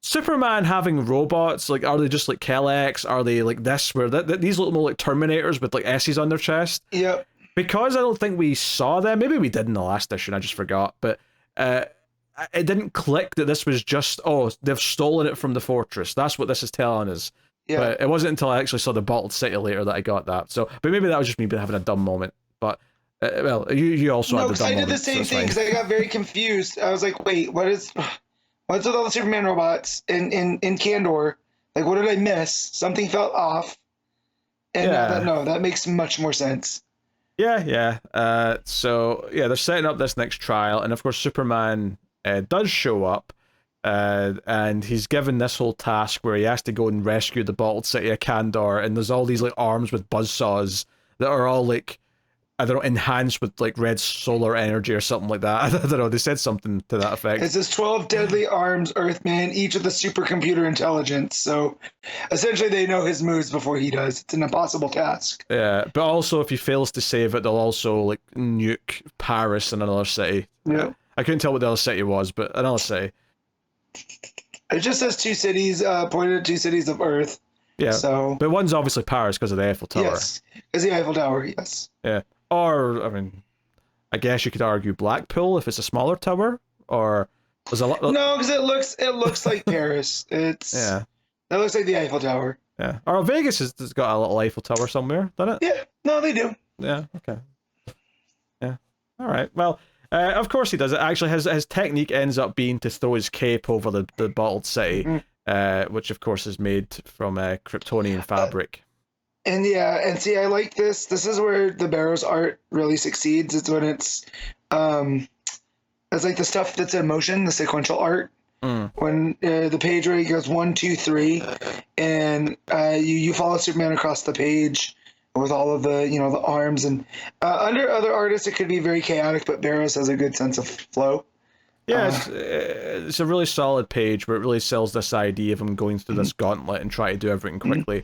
Superman having robots, like, are they just like Kellex? Are they like this, where these look more like Terminators with like S's on their chest? Yep. Because I don't think we saw them. Maybe we did in the last issue and I just forgot. But it didn't click that this was just, they've stolen it from the fortress. That's what this is telling us. Yeah. But it wasn't until I actually saw the Bottled City later that I got that. So, but maybe that was just me having a dumb moment. But you also had the dumb moment. No, because I did the same thing because I got very confused. I was like, wait, what's with all the Superman robots in Kandor? Like, what did I miss? Something felt off. And that makes much more sense. Yeah. So, they're setting up this next trial. And, of course, Superman does show up. And he's given this whole task where he has to go and rescue the Bottled City of Kandor. And there's all these, like, arms with buzzsaws that are all, like, I don't know, enhanced with like red solar energy or something like that. I don't know. They said something to that effect. It says 12 deadly arms, Earthman, each with a supercomputer intelligence. So essentially they know his moves before he does. It's an impossible task. Yeah, but also if he fails to save it, they'll also like nuke Paris and another city. Yeah. I couldn't tell what the other city was, but another city. It just says 2 cities, pointed at 2 cities of Earth. Yeah. So, but one's obviously Paris because of the Eiffel Tower. Yes, because the Eiffel Tower, yes. Yeah. Or, I mean, I guess you could argue Blackpool if it's a smaller tower, or there's a lot. No, because it looks like Paris. It looks like the Eiffel Tower. Yeah. Or Vegas has got a little Eiffel Tower somewhere, doesn't it? Yeah. No, they do. Yeah. Okay. Yeah. All right. Well, of course he does it. Actually, his technique ends up being to throw his cape over the Bottled City, which of course is made from Kryptonian fabric. And see, I like this. This is where the Barrows art really succeeds. It's when it's like the stuff that's in motion, the sequential art. When the page where he goes 1, 2, 3, and you follow Superman across the page with all of the the arms, and under other artists it could be very chaotic, but Barrows has a good sense of flow. Yeah, it's a really solid page where it really sells this idea of him going through this gauntlet and trying to do everything quickly.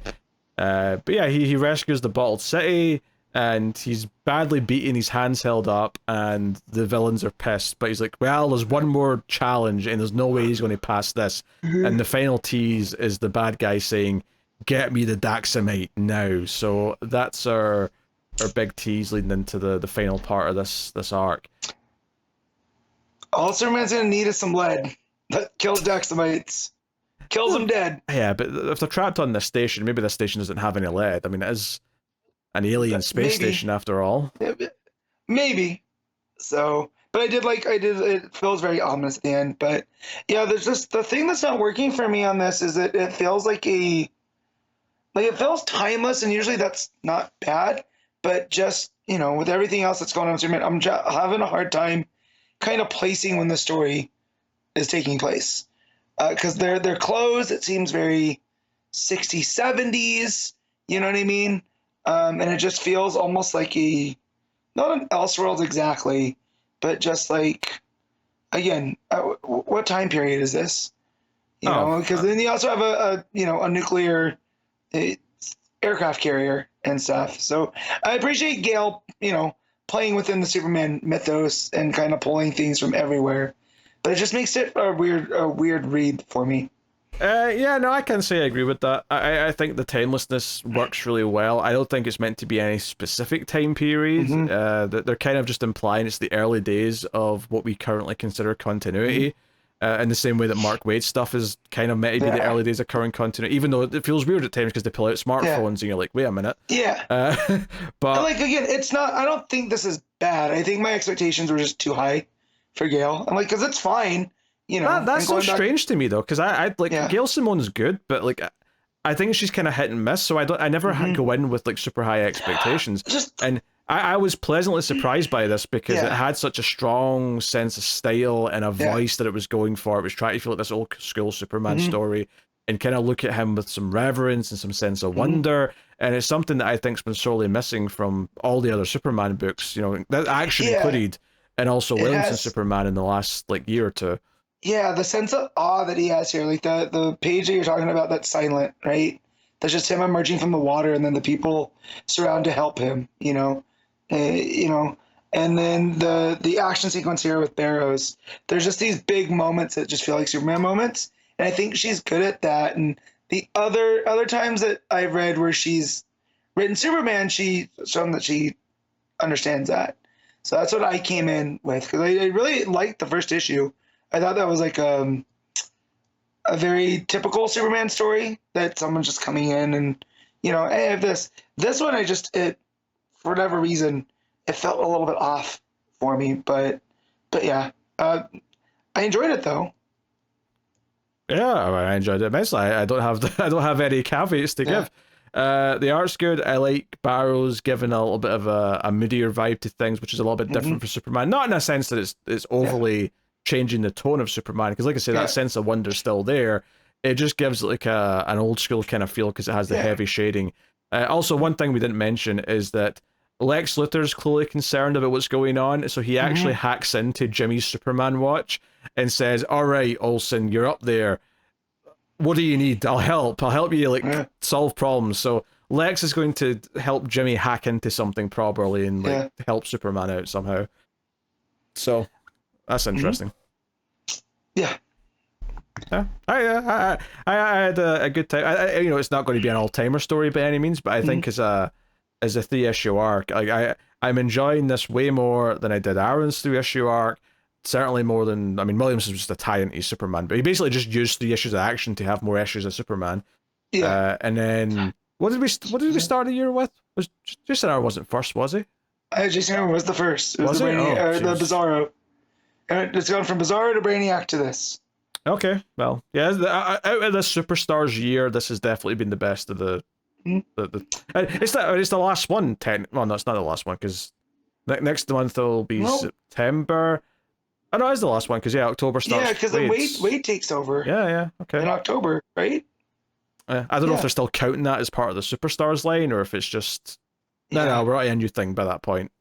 But yeah, he rescues the Bottled City, and he's badly beaten, his hands held up, and the villains are pissed. But he's like, well, there's one more challenge, and there's no way he's going to pass this. And the final tease is the bad guy saying, get me the Daxamite now. So that's our big tease leading into the final part of this arc. All Superman's going to need is some lead. That kills Daxamites. Kills them dead. Yeah, but if they're trapped on this station, maybe this station doesn't have any lead. I mean, it is an alien space station after all. Maybe. So, but it feels very ominous at the end. But yeah, there's just the thing that's not working for me on this is that it feels like it feels timeless, and usually that's not bad. But just with everything else that's going on, I'm having a hard time kind of placing when the story is taking place. Because their clothes, it seems very 60s, 70s, you know what I mean? And it just feels almost like not an Elseworlds exactly, but just like, again, what time period is this? Because then you also have a nuclear aircraft carrier and stuff. So I appreciate Gail, playing within the Superman mythos and kind of pulling things from everywhere. But it just makes it a weird read for me. Yeah, no, I can say I agree with that. I think the timelessness works really well. I don't think it's meant to be any specific time period. They're kind of just implying it's the early days of what we currently consider continuity. In the same way that Mark Waid's stuff is kind of meant to be the early days of current continuity, even though it feels weird at times because they pull out smartphones and you're like, wait a minute. Yeah. But like, again, it's not, I don't think this is bad. I think my expectations were just too high for Gail. I'm like, because it's fine. You know, that's so strange to me though, because I like Gail Simone's good, but like I think she's kind of hit and miss. So I never go in with like super high expectations. And I was pleasantly surprised by this because it had such a strong sense of style and a voice that it was going for. It was trying to feel like this old school Superman story and kind of look at him with some reverence and some sense of wonder. And it's something that I think's been sorely missing from all the other Superman books. You know, that action included, and also Williamson Superman in the last like year or two. Yeah, the sense of awe that he has here, like the page that you're talking about that's silent, right? That's just him emerging from the water, and then the people surround to help him, you know, and then the action sequence here with Barrows. There's just these big moments that just feel like Superman moments, and I think she's good at that. And the other times that I've read where she's written Superman, she's shown that she understands that. So that's what I came in with, because I really liked the first issue. I thought that was like a very typical Superman story, that someone's just coming in and, you know, hey, I have this one, it for whatever reason, it felt a little bit off for me, but yeah, I enjoyed it though. Yeah, I enjoyed it immensely. I don't have any caveats to give. The art's good. I like Barrows giving a little bit of a moodier vibe to things, which is a little bit different for Superman. Not in a sense that it's overly changing the tone of Superman, because like I say, that sense of wonder's still there. It just gives like an old school kind of feel because it has the heavy shading. Also, one thing we didn't mention is that Lex Luthor's clearly concerned about what's going on, so he actually hacks into Jimmy's Superman watch and says, "All right, Olsen, you're up there. What do you need? I'll help you like solve problems." So Lex is going to help Jimmy hack into something properly and like help Superman out somehow. So that's interesting. Yeah. I had a good time. You know, it's not going to be an all-timer story by any means, but I think as a 3-issue arc, like I'm enjoying this way more than I did Aaron's 3-issue arc. Certainly more than, I mean, Williamson was just a tie into Superman, but he basically just used 3 issues of action to have more issues of Superman. Yeah. And then what did we start the year with? Was Jason Aaron wasn't first, was he? Jason Aaron was the first. It was the Bizarro. It's gone from Bizarro to Brainiac to this. Okay, well, yeah. Out of the Superstars year, this has definitely been the best of the. It's the last one. Well, no, it's not the last one, because next month will be September. Oh no, it's the last one, because October starts. Yeah, because the Wade takes over. Yeah, okay. In October, right? I don't know if they're still counting that as part of the Superstars line, or if it's just no, we're at a new thing by that point.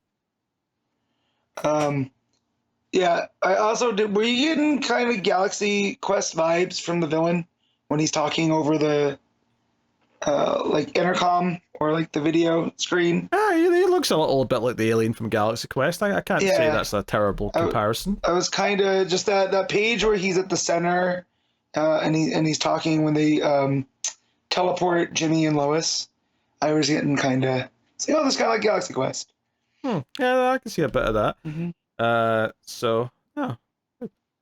Yeah, I also were you getting kind of Galaxy Quest vibes from the villain when he's talking over the like intercom or like the video screen? He looks a little bit like the alien from Galaxy Quest. I can't say that's a terrible comparison. I was kind of just that page where he's at the center and he's talking when they teleport Jimmy and Lois. I was getting kind of saying, "Oh, this guy like Galaxy Quest." Yeah, I can see a bit of that. So I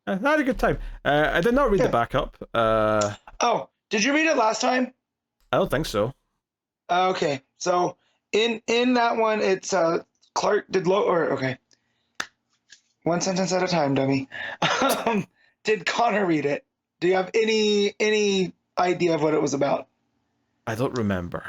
had a good time. I did not read the backup. Oh, did you read it last time? I don't think so. Okay, so in that one, it's Clark did okay. One sentence at a time, dummy. Did Connor read it? Do you have any idea of what it was about? I don't remember.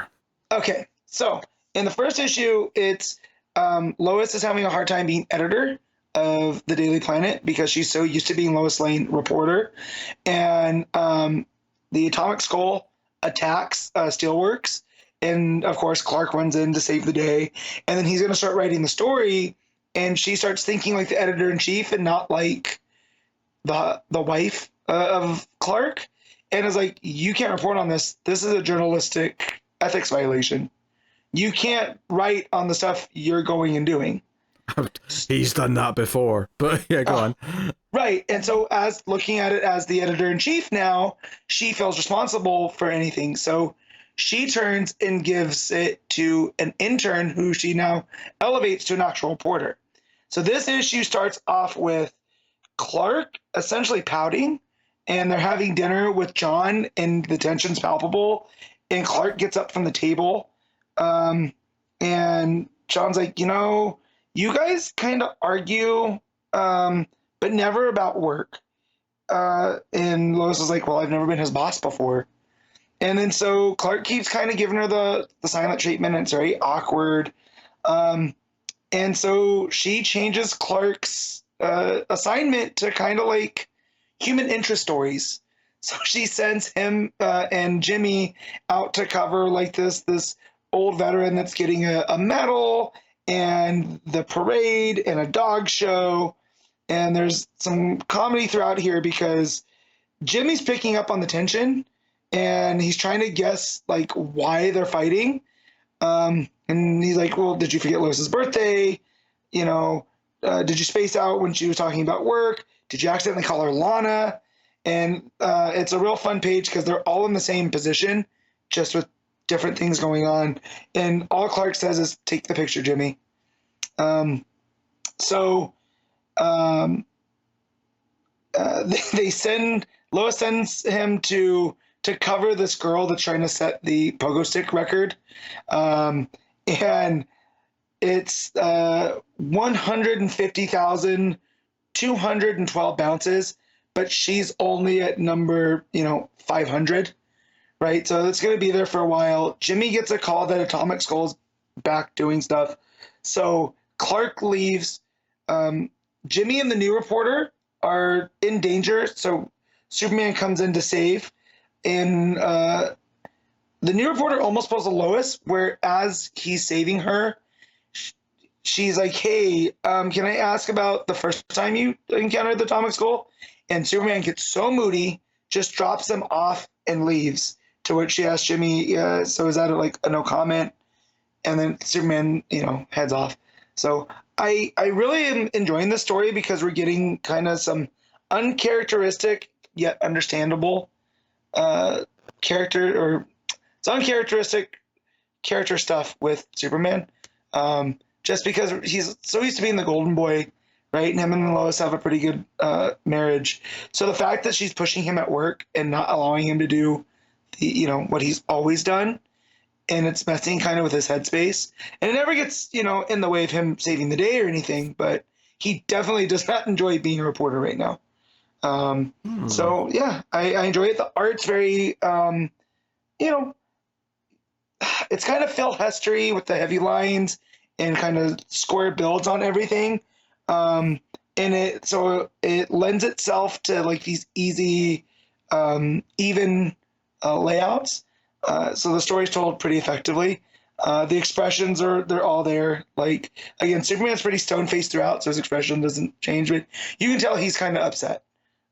Okay, so in the first issue, it's Lois is having a hard time being editor of the Daily Planet because she's so used to being Lois Lane reporter, and the Atomic Skull attacks Steelworks, and of course Clark runs in to save the day, and then he's going to start writing the story, and she starts thinking like the editor-in-chief and not like the wife of Clark, and is like, you can't report on this. This is a journalistic ethics violation. You can't write on the stuff you're going and doing. He's done that before, but yeah, go on. Right. And so, as looking at it as the editor in chief now, she feels responsible for anything. So she turns and gives it to an intern who she now elevates to an actual reporter. So this issue starts off with Clark essentially pouting, and they're having dinner with John, and the tension's palpable. And Clark gets up from the table, and John's like, you guys kind of argue, but never about work. And Lois is like, well, I've never been his boss before. And then so Clark keeps kind of giving her the silent treatment, and it's very awkward. And so she changes Clark's assignment to kind of like human interest stories. So she sends him and Jimmy out to cover like this old veteran that's getting a medal, and the parade, and a dog show. And there's some comedy throughout here because Jimmy's picking up on the tension, and he's trying to guess like why they're fighting. And he's like, well, did you forget Lois's birthday? Did you space out when she was talking about work? Did you accidentally call her Lana? And it's a real fun page because they're all in the same position, just with different things going on. And all Clark says is, take the picture, Jimmy. They send, Lois sends him to cover this girl that's trying to set the pogo stick record. And it's 150,212 bounces, but she's only at number 500, right? So it's going to be there for a while. Jimmy gets a call that Atomic Skull's back doing stuff, so Clark leaves. Jimmy and the new reporter are in danger, so Superman comes in to save, and the new reporter almost pulls a Lois, where as he's saving her, she's like, hey, can I ask about the first time you encountered the Atomic Skull? And Superman gets so moody, just drops them off and leaves, to which she asks Jimmy, so is that like a no comment? And then Superman, heads off. So I really am enjoying this story because we're getting kind of some uncharacteristic yet understandable it's uncharacteristic character stuff with Superman. Just because he's so used to being the golden boy, right? And him and Lois have a pretty good marriage. So the fact that she's pushing him at work and not allowing him to do what he's always done, and it's messing kind of with his headspace. And it never gets, in the way of him saving the day or anything, but he definitely does not enjoy being a reporter right now. So yeah, I enjoy it. The art's very, it's kind of Phil Hestery with the heavy lines and kind of square builds on everything. And it lends itself to like these easy, even layouts. So the story's told pretty effectively. The expressions they're all there. Like, again, Superman's pretty stone-faced throughout, so his expression doesn't change, but you can tell he's kind of upset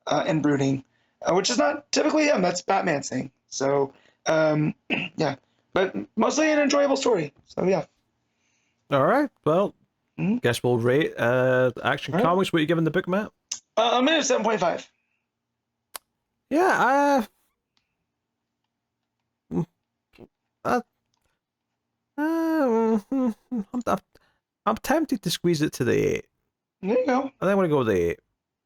and brooding, which is not typically him. That's Batman's thing. So, yeah, but mostly an enjoyable story. So, yeah. All right. Well, guess we'll rate Action Comics. What are you giving the book, Matt? I'm at 7.5. Yeah, I'm tempted to squeeze it to the 8. There you go. I think I'm gonna go with the 8.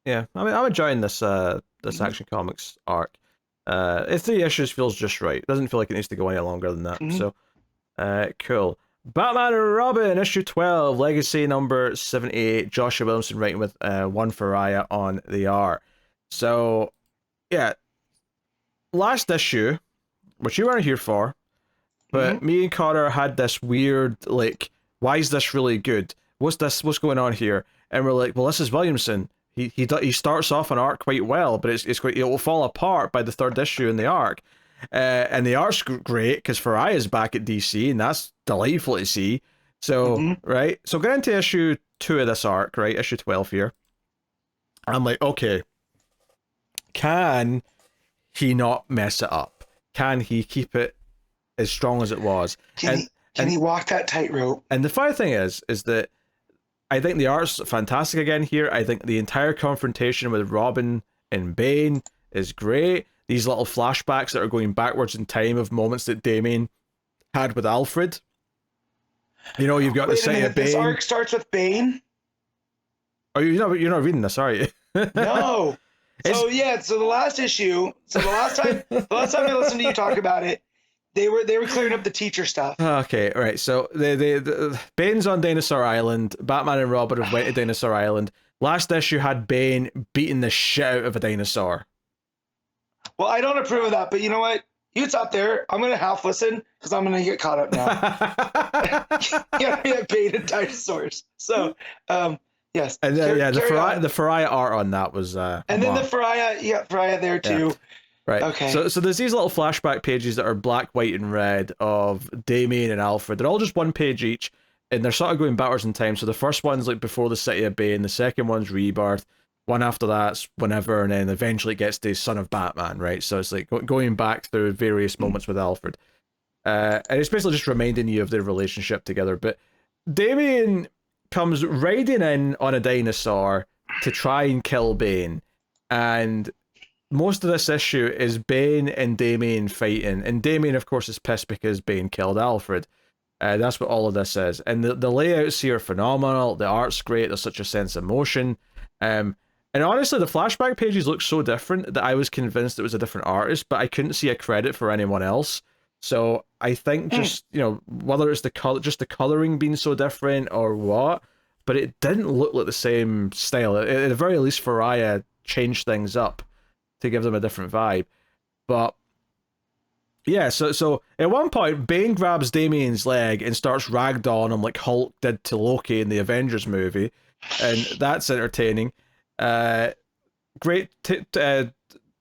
Yeah, I mean, I'm enjoying this Action Comics arc. If 3 issues feels just right. It doesn't feel like it needs to go any longer than that. So, cool. Batman and Robin, issue 12, Legacy number 78. Joshua Williamson writing with Juan Ferreyra on the art. So, yeah, last issue, which you weren't here for, but me and Connor had this weird, like, why is this really good? What's going on here? And we're like, well, this is Williamson. He starts off an arc quite well, but it will fall apart by the 3rd issue in the arc. And the art's great because Ferreyra is back at DC, and that's delightful to see. So, right? So get into issue 2 of this arc, right? Issue 12 here. I'm like, okay, can he not mess it up? Can he keep it as strong as it was? Can he walk that tightrope? And the funny thing is that I think the art's fantastic again here. I think the entire confrontation with Robin and Bane is great. These little flashbacks that are going backwards in time of moments that Damian had with Alfred. You know, you've got the city of Bane. This arc starts with Bane? Oh, you're not reading this, are you? No. So the last issue. So the last time I listened to you talk about it, they were clearing up the teacher stuff. Okay, right. So the Bane's on Dinosaur Island. Batman and Robin have went to Dinosaur Island. Last issue had Bane beating the shit out of a dinosaur. Well, I don't approve of that, but you know what? You stop there. I'm gonna half listen because I'm gonna get caught up now. Yeah, Bane and dinosaurs. So, yes. And the Ferreyra art on that was. And then the Ferreyra there too. Yeah. Right. Okay. So there's these little flashback pages that are black, white, and red of Damian and Alfred. They're all just one page each, and they're sort of going backwards in time. So the first one's like before the City of Bane, the second one's Rebirth, one after that's whenever, and then eventually it gets to Son of Batman, right? So it's like going back through various moments with Alfred. And it's basically just reminding you of their relationship together. But Damian comes riding in on a dinosaur to try and kill Bane, and most of this issue is Bane and Damian fighting, and Damian, of course, is pissed because Bane killed Alfred. That's what all of this is, and the layouts here are phenomenal. The art's great. There's such a sense of motion, and honestly, the flashback pages look so different that I was convinced it was a different artist, but I couldn't see a credit for anyone else. So I think just whether it's the coloring being so different or what, but it didn't look like the same style. At the very least, Ferreyra changed things up to give them a different vibe. But yeah, so at one point, Bane grabs Damian's leg and starts ragdolling him like Hulk did to Loki in the Avengers movie, and that's entertaining. Great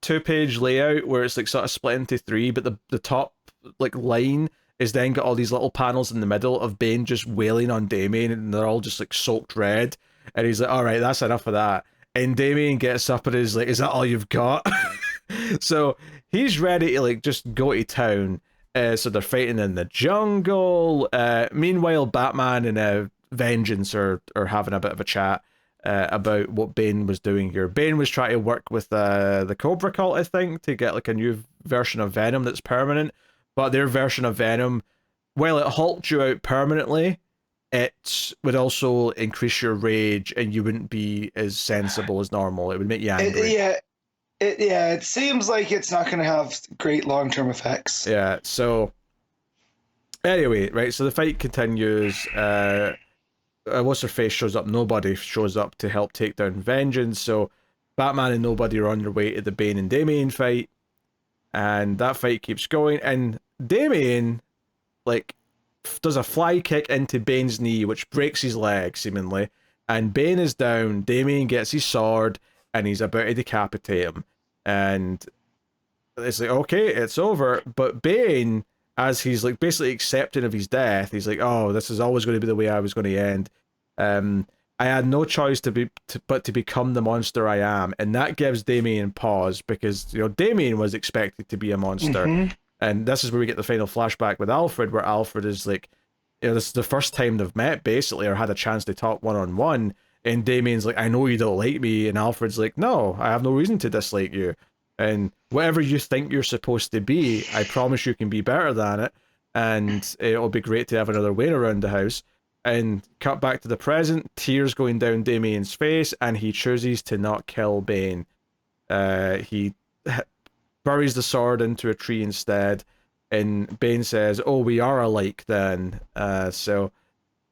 two-page layout where it's like sort of split into three, but the top like line is then got all these little panels in the middle of Bane just wailing on Damian, and they're all just like soaked red, and he's like, all right, that's enough of that. And Damian gets up and is like, is that all you've got? So he's ready to like just go to town. So they're fighting in the jungle. Meanwhile, Batman and Vengeance are having a bit of a chat about what Bane was doing here. Bane was trying to work with the Cobra Cult, I think, to get like a new version of Venom that's permanent. But their version of Venom, while it hulked you out permanently, it would also increase your rage, and you wouldn't be as sensible as normal. It would make you angry. It seems like it's not going to have great long-term effects. Yeah, so anyway, right, so the fight continues. What's-her-face shows up. Nobody shows up to help take down Vengeance, so Batman and Nobody are on their way to the Bane and Damian fight, and that fight keeps going, and Damian, like, does a fly kick into Bane's knee, which breaks his leg, seemingly, and Bane is down. Damian gets his sword, and he's about to decapitate him, and it's like, okay, it's over, but Bane, as he's like basically accepting of his death, he's like, oh, this is always going to be the way I was going to end. I had no choice but to become the monster I am, and that gives Damian pause, because, you know, Damian was expected to be a monster. And this is where we get the final flashback with Alfred, where Alfred is like, you know, this is the first time they've met, basically, or had a chance to talk one-on-one, and Damian's like, I know you don't like me, and Alfred's like, no, I have no reason to dislike you, and whatever you think you're supposed to be, I promise you can be better than it, and it'll be great to have another Wayne around the house. And cut back to the present, tears going down Damian's face, and he chooses to not kill Bane. He buries the sword into a tree instead, and Bane says, oh, we are alike then. So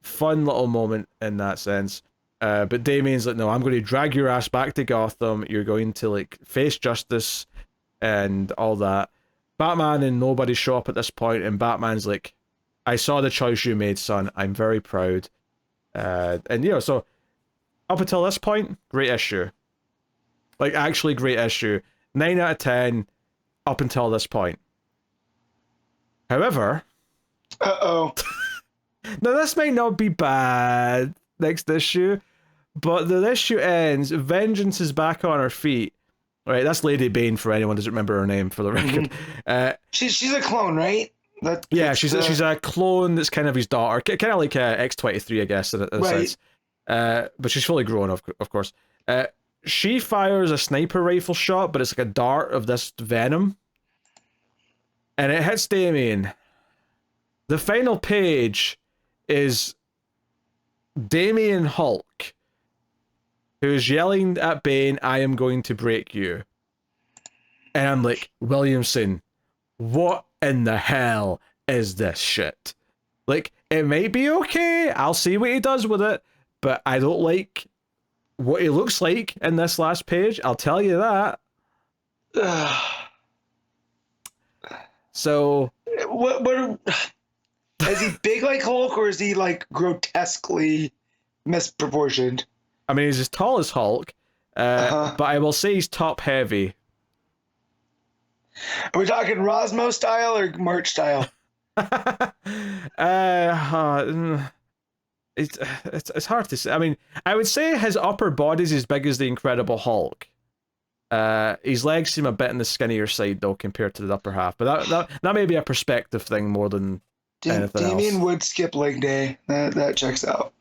fun little moment in that sense. But Damian's like, no, I'm going to drag your ass back to Gotham. You're going to like face justice and all that. Batman and Nobody show up at this point, and Batman's like, I saw the choice you made, son. I'm very proud. And you know, so up until this point, great issue. Like, actually great issue. 9 out of 10 up until this point. However, now this might not be bad next issue, but the issue ends, Vengeance is back on her feet. Right, that's Lady Bane, for anyone who doesn't remember her name, for the record. She's a clone, right? She's a clone that's kind of his daughter, kind of like X-23, I guess, in a sense. But she's fully grown, of course. She fires a sniper rifle shot, but it's like a dart of this venom, and it hits Damien. The final page is Damien Hulk, who's yelling at Bane, "I am going to break you." And I'm like, Williamson, what in the hell is this shit? Like, it might be okay, I'll see what he does with it, but I don't like what he looks like in this last page, I'll tell you that. So... What is he big like Hulk, or is he like grotesquely misproportioned? I mean, he's as tall as Hulk, but I will say he's top heavy. Are we talking Rosmo style or March style? It's hard to say. I mean, I would say his upper body's as big as the Incredible Hulk. His legs seem a bit on the skinnier side though compared to the upper half, but that may be a perspective thing more than anything else. Damien would skip leg day. That checks out.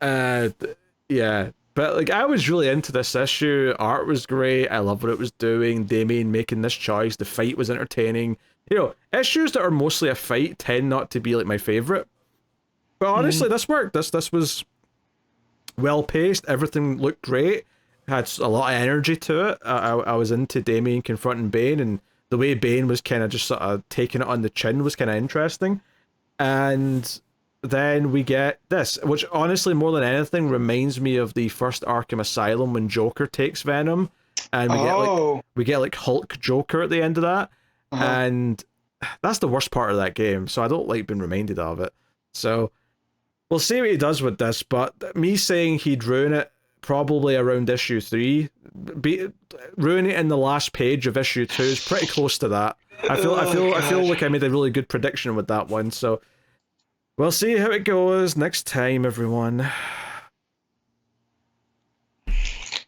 Yeah. But like, I was really into this issue. Art was great. I love what it was doing. Damien making this choice. The fight was entertaining. You know, issues that are mostly a fight tend not to be like my favorite. But honestly, this worked. This was well paced. Everything looked great. Had a lot of energy to it. I was into Damien confronting Bane, and the way Bane was kind of just sort of taking it on the chin was kind of interesting. And then we get this, which honestly, more than anything, reminds me of the first Arkham Asylum when Joker takes Venom, and we get like Hulk Joker at the end of that, and that's the worst part of that game. So I don't like being reminded of it. So we'll see what he does with this. But me saying he'd ruin it probably around issue 3, ruin it in the last page of issue 2 is pretty close to that. I feel like I made a really good prediction with that one. So we'll see how it goes next time, everyone.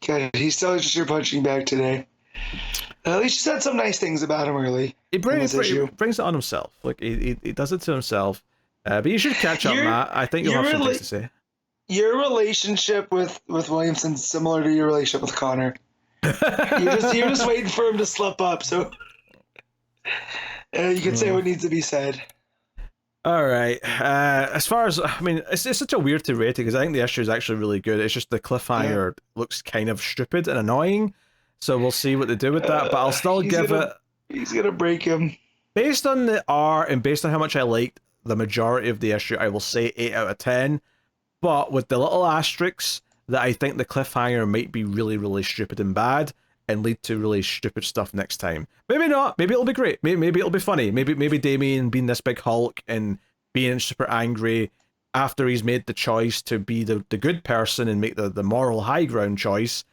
God, he's still just your punching bag today. At least you said some nice things about him early. He brings it on himself. Like he does it to himself. But you should catch up, Matt. I think you'll have some things to say. Your relationship with Williamson's similar to your relationship with Connor. You're just waiting for him to slip up, so you can say what needs to be said. All right. As far as, I mean, it's such a weird to rate it because I think the issue is actually really good. It's just the cliffhanger looks kind of stupid and annoying. So we'll see what they do with that. But I'll still give it. He's gonna break him. Based on the art and based on how much I liked the majority of the issue, I will say 8 out of 10. But with the little asterisks that I think the cliffhanger might be really, really stupid and bad and lead to really stupid stuff next time. Maybe not. Maybe it'll be great. Maybe it'll be funny. Maybe Damien being this big Hulk and being super angry after he's made the choice to be the good person and make the moral high ground choice.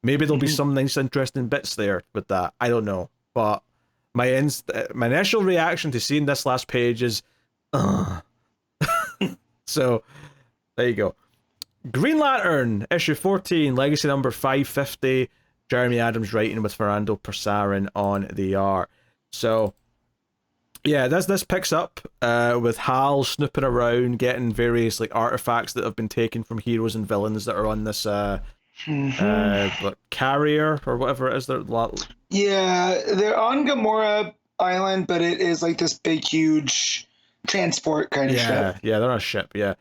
Maybe there'll be some nice interesting bits there with that. I don't know. But my initial reaction to seeing this last page is, So, there you go. Green Lantern, issue 14, legacy number 550. Jeremy Adams writing with Fernando Pasarin on the art. So, yeah, this picks up with Hal snooping around, getting various like artifacts that have been taken from heroes and villains that are on this like, carrier or whatever it is. Yeah, they're on Gamora Island, but it is like this big, huge transport kind of ship. Yeah, they're on a ship. Yeah.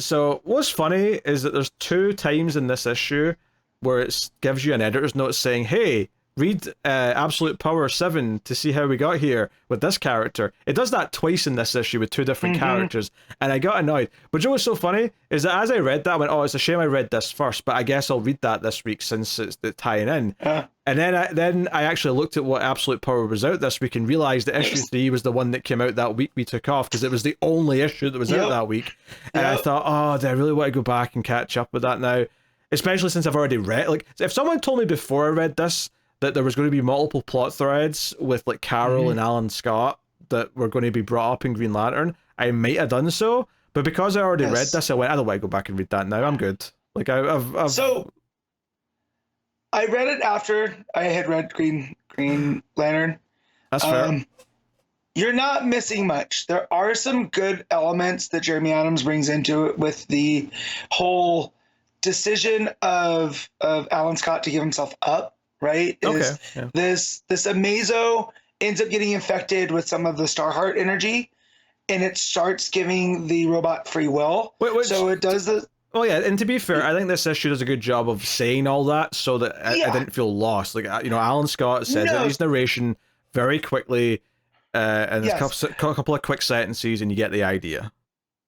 So what's funny is that there's 2 times in this issue where it gives you an editor's note saying, hey, read Absolute Power 7 to see how we got here with this character. It does that twice in this issue with 2 different characters, and I got annoyed. But you know what's so funny is that as I read that, I went, oh, it's a shame I read this first, but I guess I'll read that this week since it's the tying in. And then I actually looked at what Absolute Power was out this week and realized that issue 3 was the one that came out that week we took off because it was the only issue that was out that week. And I thought, oh, do I really want to go back and catch up with that now? Especially since I've already read, like, if someone told me before I read this that there was going to be multiple plot threads with like Carol and Alan Scott that were going to be brought up in Green Lantern, I might have done so. But because I already read this, I went, I don't want to go back and read that now. I'm good. Like I've... So I read it after I had read Green Lantern. That's fair. You're not missing much. There are some good elements that Jeremy Adams brings into it with the whole decision of Alan Scott to give himself up, right? Is this Amazo ends up getting infected with some of the Starheart energy, and it starts giving the robot free will. So it does the. Oh yeah, and to be fair, I think this issue does a good job of saying all that so that I didn't feel lost. Like, you know, Alan Scott says it in his narration very quickly, and there's a couple of quick sentences, and you get the idea.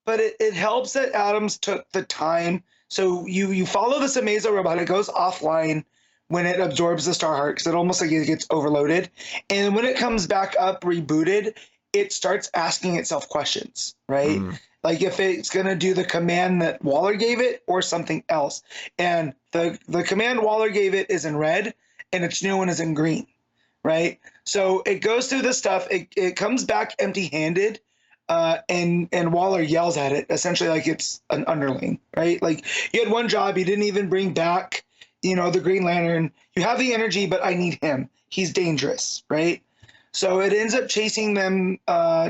But it helps that Adams took the time. So you follow this Amazo robot. It goes offline when it absorbs the Starheart because it almost like it gets overloaded. And when it comes back up rebooted, it starts asking itself questions, right? Like if it's going to do the command that Waller gave it or something else. And the command Waller gave it is in red and its new one is in green, right? So it goes through this stuff. It comes back empty-handed. And Waller yells at it essentially like it's an underling, right? Like you had one job, you didn't even bring back, you know, the Green Lantern. You have the energy, but I need him. He's dangerous, right? So it ends up chasing them,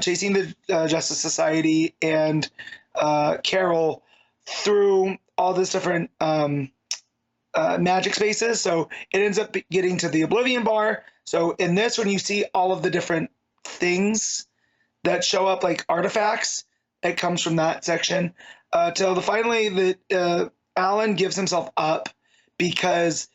chasing the Justice Society and Carol through all this different magic spaces. So it ends up getting to the Oblivion Bar. So in this, when you see all of the different things that show up like artifacts, it comes from that section. Till finally the Alan gives himself up because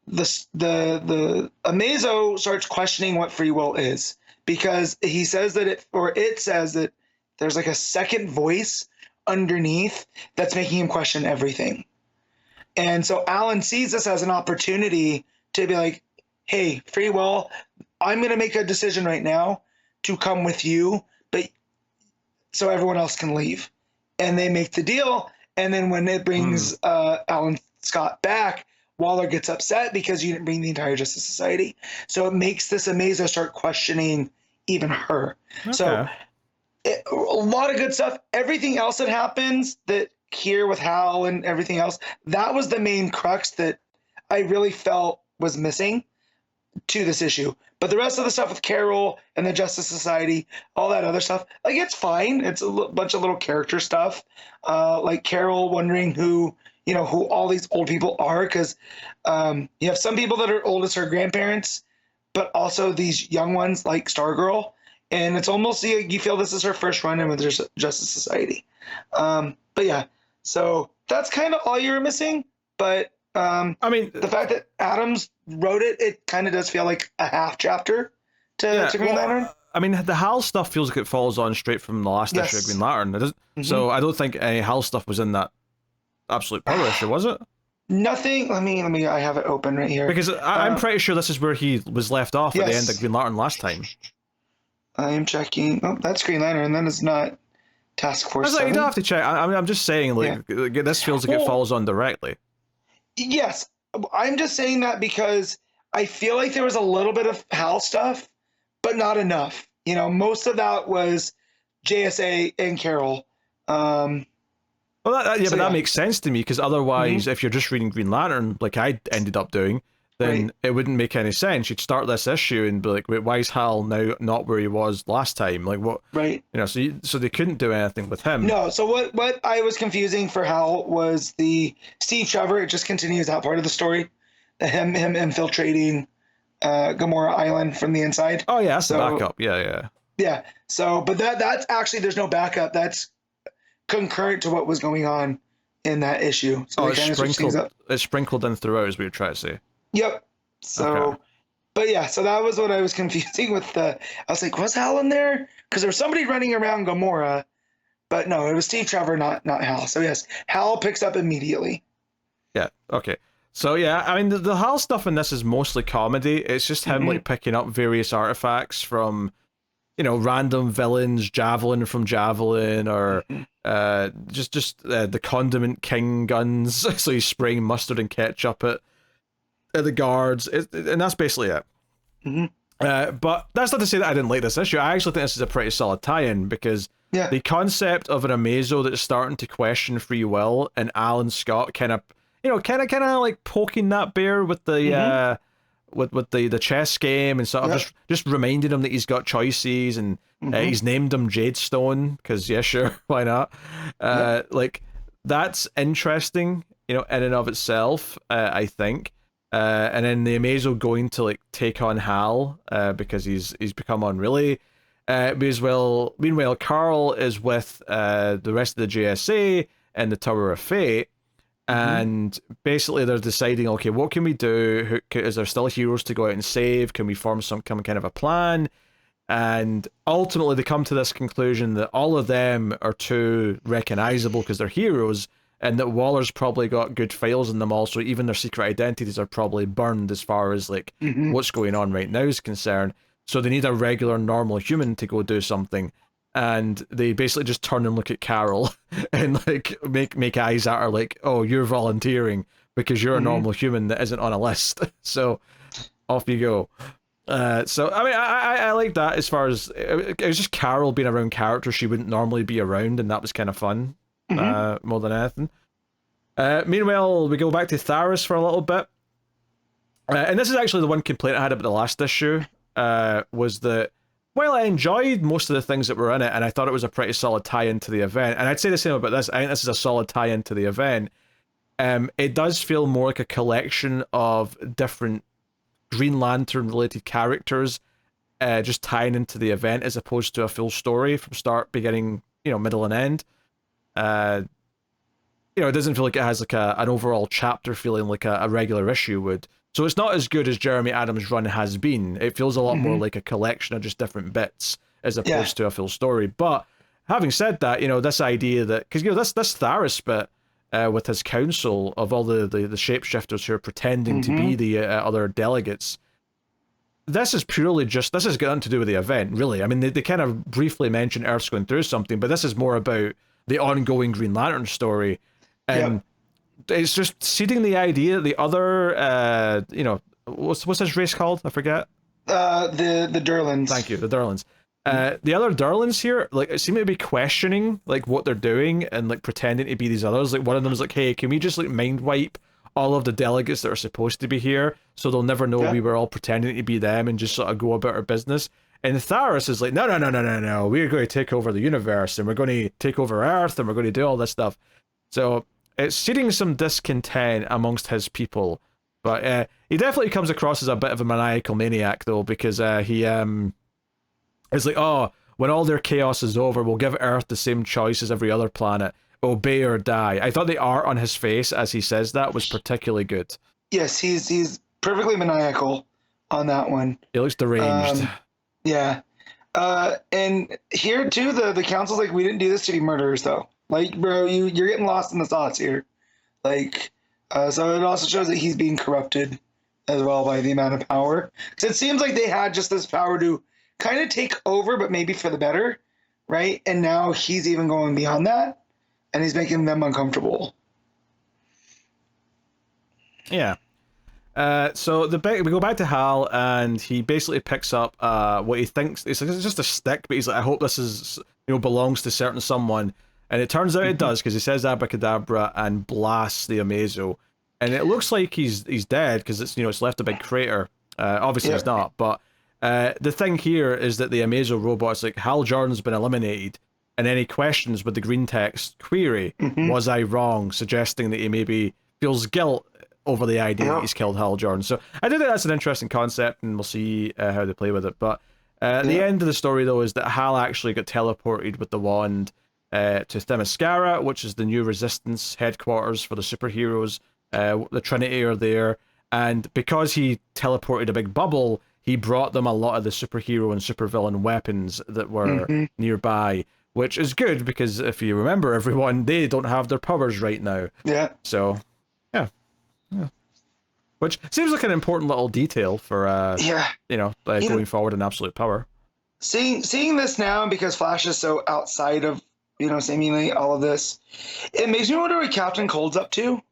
the Amazo starts questioning what free will is, because he says that it says that there's like a second voice underneath that's making him question everything. And so Alan sees this as an opportunity to be like, hey, free will, I'm going to make a decision right now to come with you, but so everyone else can leave. And they make the deal. And then when it brings Alan Scott back, Waller gets upset because you didn't bring the entire Justice Society. So it makes this Amazo start questioning even her. Okay. So a lot of good stuff. Everything else that happens that here with Hal and everything else, that was the main crux that I really felt was missing to this issue. But the rest of the stuff with Carol and the Justice Society, all that other stuff, like it's fine. It's a bunch of little character stuff, like Carol wondering who all these old people are, because you have some people that are old as her grandparents, but also these young ones like Stargirl, and it's almost you feel this is her first run-in with the Justice Society. But yeah, so that's kind of all you're missing. But I mean, the fact that Adams wrote it kind of does feel like a half chapter to Green Lantern. I mean, the Hal stuff feels like it follows on straight from the last issue of Green Lantern. It doesn't, so I don't think any Hal stuff was in that absolute power issue, was it? Nothing. Let me. I have it open right here. Because I'm pretty sure this is where he was left off at the end of Green Lantern last time. I am checking. Oh, that's Green Lantern, and then it's not Task Force. You don't have to check. I mean, I'm just saying, like this feels like it follows on directly. Yes, I'm just saying that because I feel like there was a little bit of Hal stuff, but not enough. Most of that was JSA and Carol. Well, that makes sense to me, because otherwise, if you're just reading Green Lantern, like I ended up doing, then it wouldn't make any sense. You'd start this issue and be like, wait, why is Hal now not where he was last time? Like, what? Right. So they couldn't do anything with him. No, so what I was confusing for Hal was the Steve Trevor. It just continues that part of the story. Him infiltrating Gamora Island from the inside. Oh, yeah, that's the backup. Yeah. Yeah, so, but that's actually, there's no backup. That's concurrent to what was going on in that issue. So it's sprinkled in throughout, is what you're trying to say. Yep. So, But yeah, so that was what I was confusing with I was like, was Hal in there? Because there was somebody running around Gamora, but no, it was Steve Trevor, not Hal. So yes, Hal picks up immediately. Yeah. Okay. So yeah, I mean, the Hal stuff in this is mostly comedy. It's just him like picking up various artifacts from, random villains, Javelin from Javelin, or just the Condiment King guns. So he's spraying mustard and ketchup at the guards, and that's basically it. But that's not to say that I didn't like this issue. I actually think this is a pretty solid tie-in, because the concept of an Amazo that's starting to question free will, and Alan Scott kind of like poking that bear with the with the chess game, and sort of just reminding him that he's got choices, and he's named him Jadestone because sure, why not? Like, that's interesting. in and of itself, I think. And then the Amazo going to like take on Hal, because he's become unruly. Meanwhile, Carl is with the rest of the JSA in the Tower of Fate, and basically they're deciding, okay, what can we do? Is there still heroes to go out and save? Can we form some kind of a plan? And ultimately they come to this conclusion that all of them are too recognizable because they're heroes, and that Waller's probably got good files in them also. Even their secret identities are probably burned as far as like what's going on right now is concerned. So they need a regular, normal human to go do something. And they basically just turn and look at Carol and like make eyes at her like, oh, you're volunteering because you're a normal human that isn't on a list. So off you go. So I mean, I like that as far as it was just Carol being around characters she wouldn't normally be around, and that was kind of fun, more than anything. Meanwhile, we go back to Tharis for a little bit, and this is actually the one complaint I had about the last issue, was that while I enjoyed most of the things that were in it, and I thought it was a pretty solid tie-in to the event, and I'd say the same about this, I think this is a solid tie-in to the event, it does feel more like a collection of different Green Lantern related characters just tying into the event as opposed to a full story from start, beginning, middle and end. It doesn't feel like it has like an overall chapter feeling like a regular issue would. So it's not as good as Jeremy Adams' run has been. It feels a lot more like a collection of just different bits as opposed to a full story. But having said that, this idea that, because this Tharis bit with his council of all the shapeshifters who are pretending to be the other delegates, this is got nothing to do with the event, really. I mean, they kind of briefly mention Earth's going through something, but this is more about the ongoing Green Lantern story. And it's just seeding the idea that the other, what's his race called? I forget. The Durlans. Thank you, the Durlans. The other Durlans here, like, seem to be questioning like what they're doing and like pretending to be these others. Like one of them is like, "Hey, can we just like mind wipe all of the delegates that are supposed to be here so they'll never know we were all pretending to be them and just sort of go about our business?" And Tharis is like, "No, we're going to take over the universe and we're going to take over Earth and we're going to do all this stuff." So it's seeding some discontent amongst his people, but he definitely comes across as a bit of a maniacal maniac though, because he it's like, oh, when all their chaos is over, we'll give Earth the same choice as every other planet: obey or die. I thought the art on his face as he says that was particularly good. Yes, he's perfectly maniacal on that one. He looks deranged. Yeah. And here too, the council's like, we didn't do this to be murderers though. Like, bro, you're getting lost in the thoughts here. Like, so it also shows that he's being corrupted as well by the amount of power. Because it seems like they had just this power to kind of take over, but maybe for the better, right? And now he's even going beyond that, and he's making them uncomfortable. Yeah. So we go back to Hal, and he basically picks up what he thinks it's just a stick, but he's like, I hope this is belongs to certain someone, and it turns out it does, because he says abracadabra and blasts the Amazo, and it looks like he's dead because it's left a big crater. Obviously he's not, but the thing here is that the Amazo robot's like, Hal Jordan's been eliminated, and any questions with the green text query, was I wrong, suggesting that he maybe feels guilt over the idea that he's killed Hal Jordan. So I do think that's an interesting concept, and we'll see how they play with it. But the end of the story, though, is that Hal actually got teleported with the wand to Themyscira, which is the new Resistance headquarters for the superheroes. The Trinity are there, and because he teleported a big bubble, he brought them a lot of the superhero and supervillain weapons that were nearby, which is good, because if you remember, everyone, they don't have their powers right now. Yeah. So, yeah. Which seems like an important little detail for going forward in absolute power. Seeing this now, because Flash is so outside of seemingly all of this, it makes me wonder what Captain Cold's up to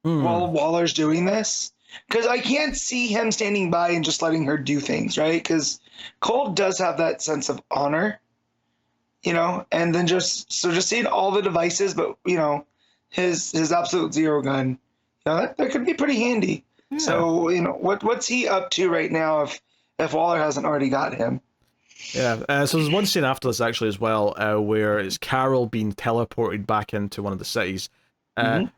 while Waller's doing this, because I can't see him standing by and just letting her do things, right? Because Cold does have that sense of honor, and then just seeing all the devices, but his absolute zero gun. That could be pretty handy. Yeah. So, what's he up to right now if Waller hasn't already got him? Yeah, so there's one scene after this actually as well, where it's Carol being teleported back into one of the cities,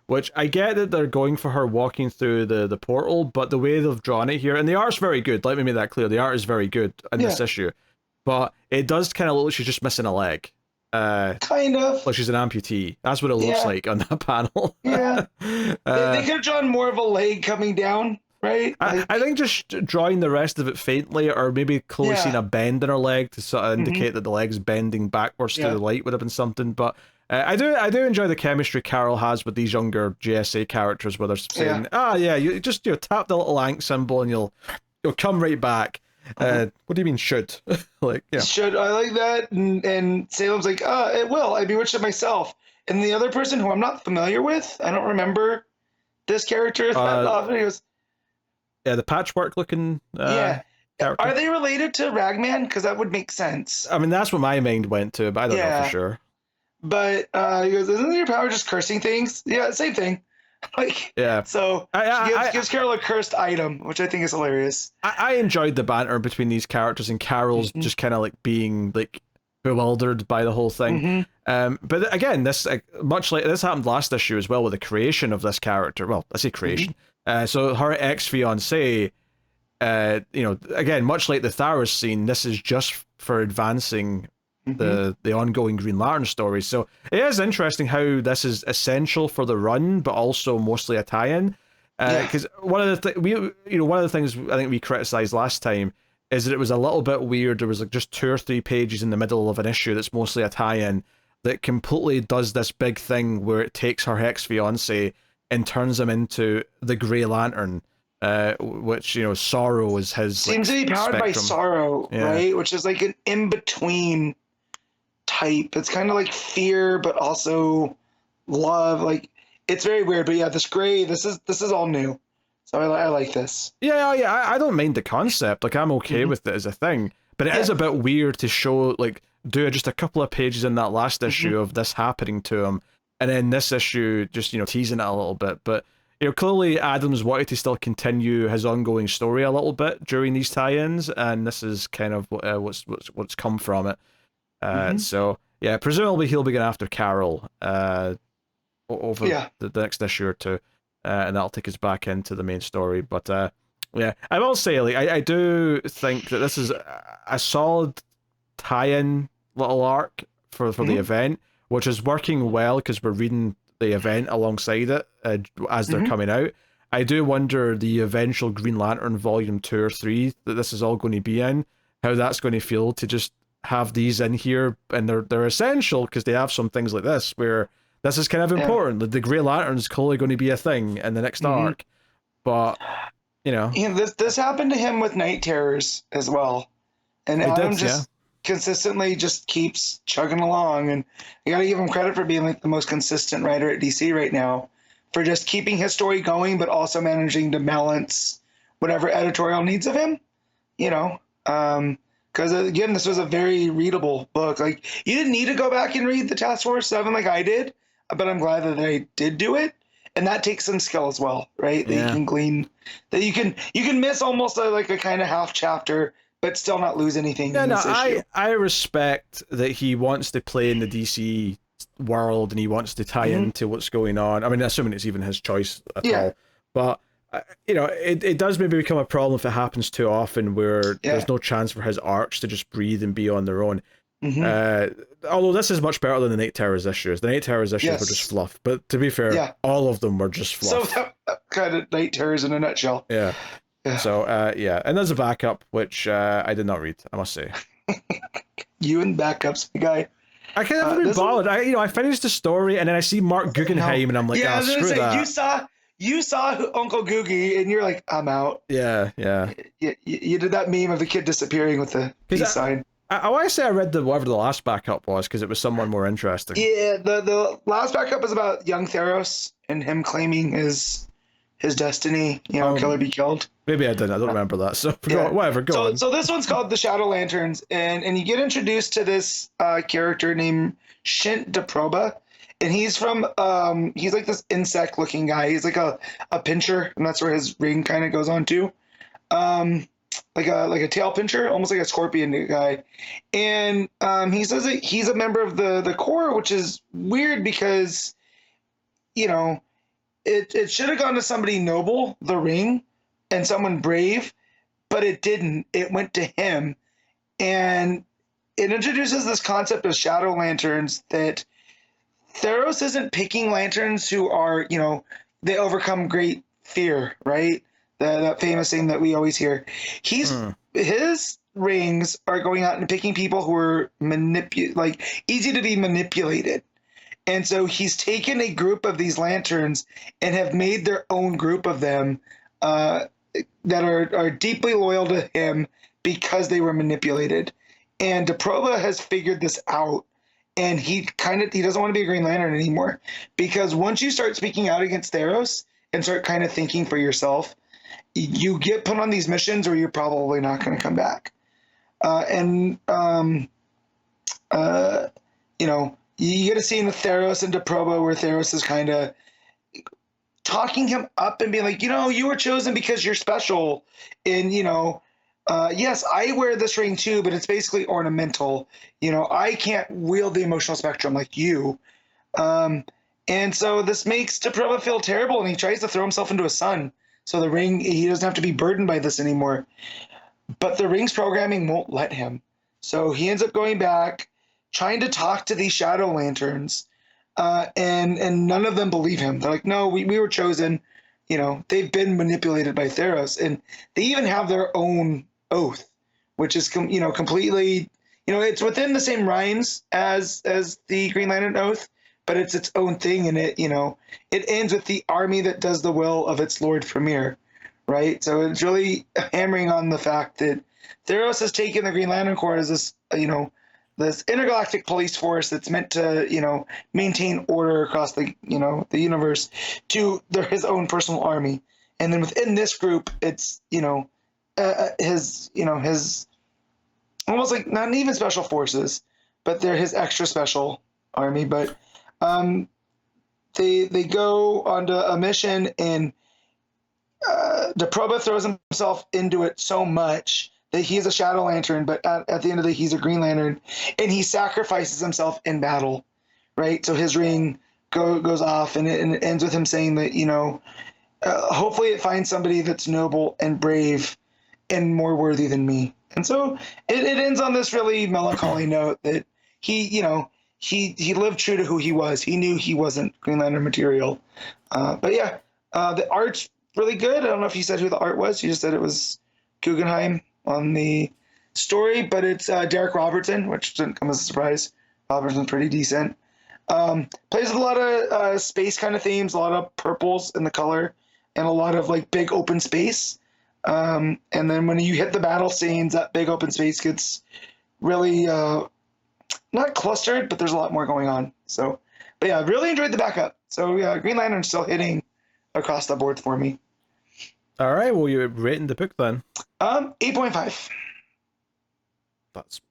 Which I get that they're going for her walking through the portal, but the way they've drawn it here, and the art's very good, let me make that clear, the art is very good in this issue, but it does kind of look like she's just missing a leg. Kind of. Like she's an amputee. That's what it looks like on that panel. Yeah. They could have drawn more of a leg coming down, right? I think just drawing the rest of it faintly, or maybe Chloe seeing a bend in her leg to sort of indicate that the leg's bending backwards to the light would have been something. But I do enjoy the chemistry Carol has with these younger JSA characters, where they're saying, you just tap the little Ankh symbol and you'll come right back. What do you mean should? Should. I like that. And Salem's like, it will. I bewitched it myself. And the other person who I'm not familiar with, I don't remember this character. He goes, the patchwork looking character. Are they related to Ragman? Because that would make sense. I mean, that's what my mind went to, but I don't know for sure. But he goes, isn't your power just cursing things? Yeah, same thing. So gives Carol a cursed item, which I think is hilarious. I enjoyed the banter between these characters, and Carol's just kind of like being like bewildered by the whole thing. But again, this much like this happened last issue as well with the creation of this character. Well, I say creation. So her ex-fiance, again, much like the Tharos scene, this is just for advancing the ongoing Green Lantern story. So it is interesting how this is essential for the run, but also mostly a tie-in. Because one of the things I think we criticized last time is that it was a little bit weird. There was like just 2 or 3 pages in the middle of an issue that's mostly a tie-in that completely does this big thing where it takes her ex-fiance and turns him into the Grey Lantern, which Sorrow is his. Seems to be powered by Sorrow, right? Which is like an in-between type. It's kind of like fear, but also love. Like, it's very weird. But this Grey, this is all new. So I like this. I don't mind the concept. Like, I'm okay with it as a thing. But it is a bit weird to show, like, do just a couple of pages in that last issue of this happening to him, and then this issue just, teasing it a little bit. But, clearly Adams wanted to still continue his ongoing story a little bit during these tie-ins, and this is kind of what's come from it. So, presumably he'll be going after Carol over the next issue or two, and that'll take us back into the main story. But, I will say, like, I do think that this is a solid tie-in little arc for the event, which is working well because we're reading the event alongside it as they're coming out. I do wonder the eventual Green Lantern Volume 2 or 3 that this is all going to be in, how that's going to feel to just have these in here, and they're essential because they have some things like this where this is kind of important. The Grey Lantern's clearly going to be a thing in the next arc, but this happened to him with Night Terrors as well, and Adam consistently just keeps chugging along, and you gotta give him credit for being like the most consistent writer at DC right now, for just keeping his story going, but also managing to balance whatever editorial needs of him, because again, this was a very readable book. Like, you didn't need to go back and read the Task Force 7 like I did, but I'm glad that I did do it, and that takes some skill as well, right? That you can glean, that you can miss almost a kind of half chapter, but still not lose anything in this issue. I respect that he wants to play in the DC world and he wants to tie into what's going on. I mean, assuming it's even his choice at all. But, it does maybe become a problem if it happens too often where there's no chance for his arcs to just breathe and be on their own. Although this is much better than the Night Terrors issues. The Night Terrors issues were just fluff. But to be fair, all of them were just fluff. So kind of Night Terrors in a nutshell. Yeah. So, and there's a backup, which I did not read, I must say. You and backups, guy. I can't have been bothered. I finished the story, and then I see Mark Guggenheim, and I'm like, screw that. You saw Uncle Googie, and you're like, I'm out. Yeah. You did that meme of the kid disappearing with the peace sign. I want to say I read whatever the last backup was, because it was someone more interesting. Yeah, the last backup was about young Theros, and him claiming his destiny, kill or be killed. Maybe I didn't. I don't remember that. So whatever. Go on. So this one's called The Shadow Lanterns, and you get introduced to this character named Shint DeProba, and he's from he's like this insect-looking guy. He's like a pincher, and that's where his ring kind of goes on to, like a tail pincher, almost like a scorpion guy. And he says that he's a member of the Corps, which is weird because you know, it should have gone to somebody noble, the ring, and someone brave, but it didn't. It went to him. And it introduces this concept of shadow lanterns that Theros isn't picking lanterns who are, they overcome great fear, right? That famous thing that we always hear. His rings are going out and picking people who are easy to be manipulated. And so he's taken a group of these lanterns and have made their own group of them that are deeply loyal to him because they were manipulated. And Deproba has figured this out, and he doesn't want to be a Green Lantern anymore, because once you start speaking out against Theros and start kind of thinking for yourself, you get put on these missions where you're probably not going to come back. You get a scene with Theros and Deproba where Theros is kind of talking him up and being like, you were chosen because you're special. And, yes, I wear this ring too, but it's basically ornamental. I can't wield the emotional spectrum like you. And so this makes Deproba feel terrible, and he tries to throw himself into a sun. So the ring, he doesn't have to be burdened by this anymore. But the ring's programming won't let him. So he ends up going back, trying to talk to these shadow lanterns, and none of them believe him. They're like, no, we were chosen. They've been manipulated by Theros, and they even have their own oath, which is completely, it's within the same rhymes as the Green Lantern oath, but it's its own thing, and it ends with the army that does the will of its Lord Premier, right? So it's really hammering on the fact that Theros has taken the Green Lantern Corps as this this intergalactic police force that's meant to maintain order across the the universe, to his own personal army. And then within this group, it's his almost like not even special forces, but they're his extra special army. But they go onto a mission, and Deproba throws himself into it so much that he's a Shadow Lantern, but at the end of the day, he's a Green Lantern, and he sacrifices himself in battle, right? So his ring goes off, and it ends with him saying that, hopefully it finds somebody that's noble and brave and more worthy than me. And so it ends on this really melancholy note that he lived true to who he was. He knew he wasn't Green Lantern material. But yeah, the art's really good. I don't know if you said who the art was. You just said it was Guggenheim on the story, but it's Derek Robertson, which didn't come as a surprise. Robertson's pretty decent. Plays with a lot of space kind of themes, a lot of purples in the color, and a lot of like big open space. And then when you hit the battle scenes, that big open space gets really not clustered, but there's a lot more going on. So, but yeah, I really enjoyed the backup. So yeah, Green Lantern's still hitting across the board for me. All right, well, you're rating the book then? 8.5. That's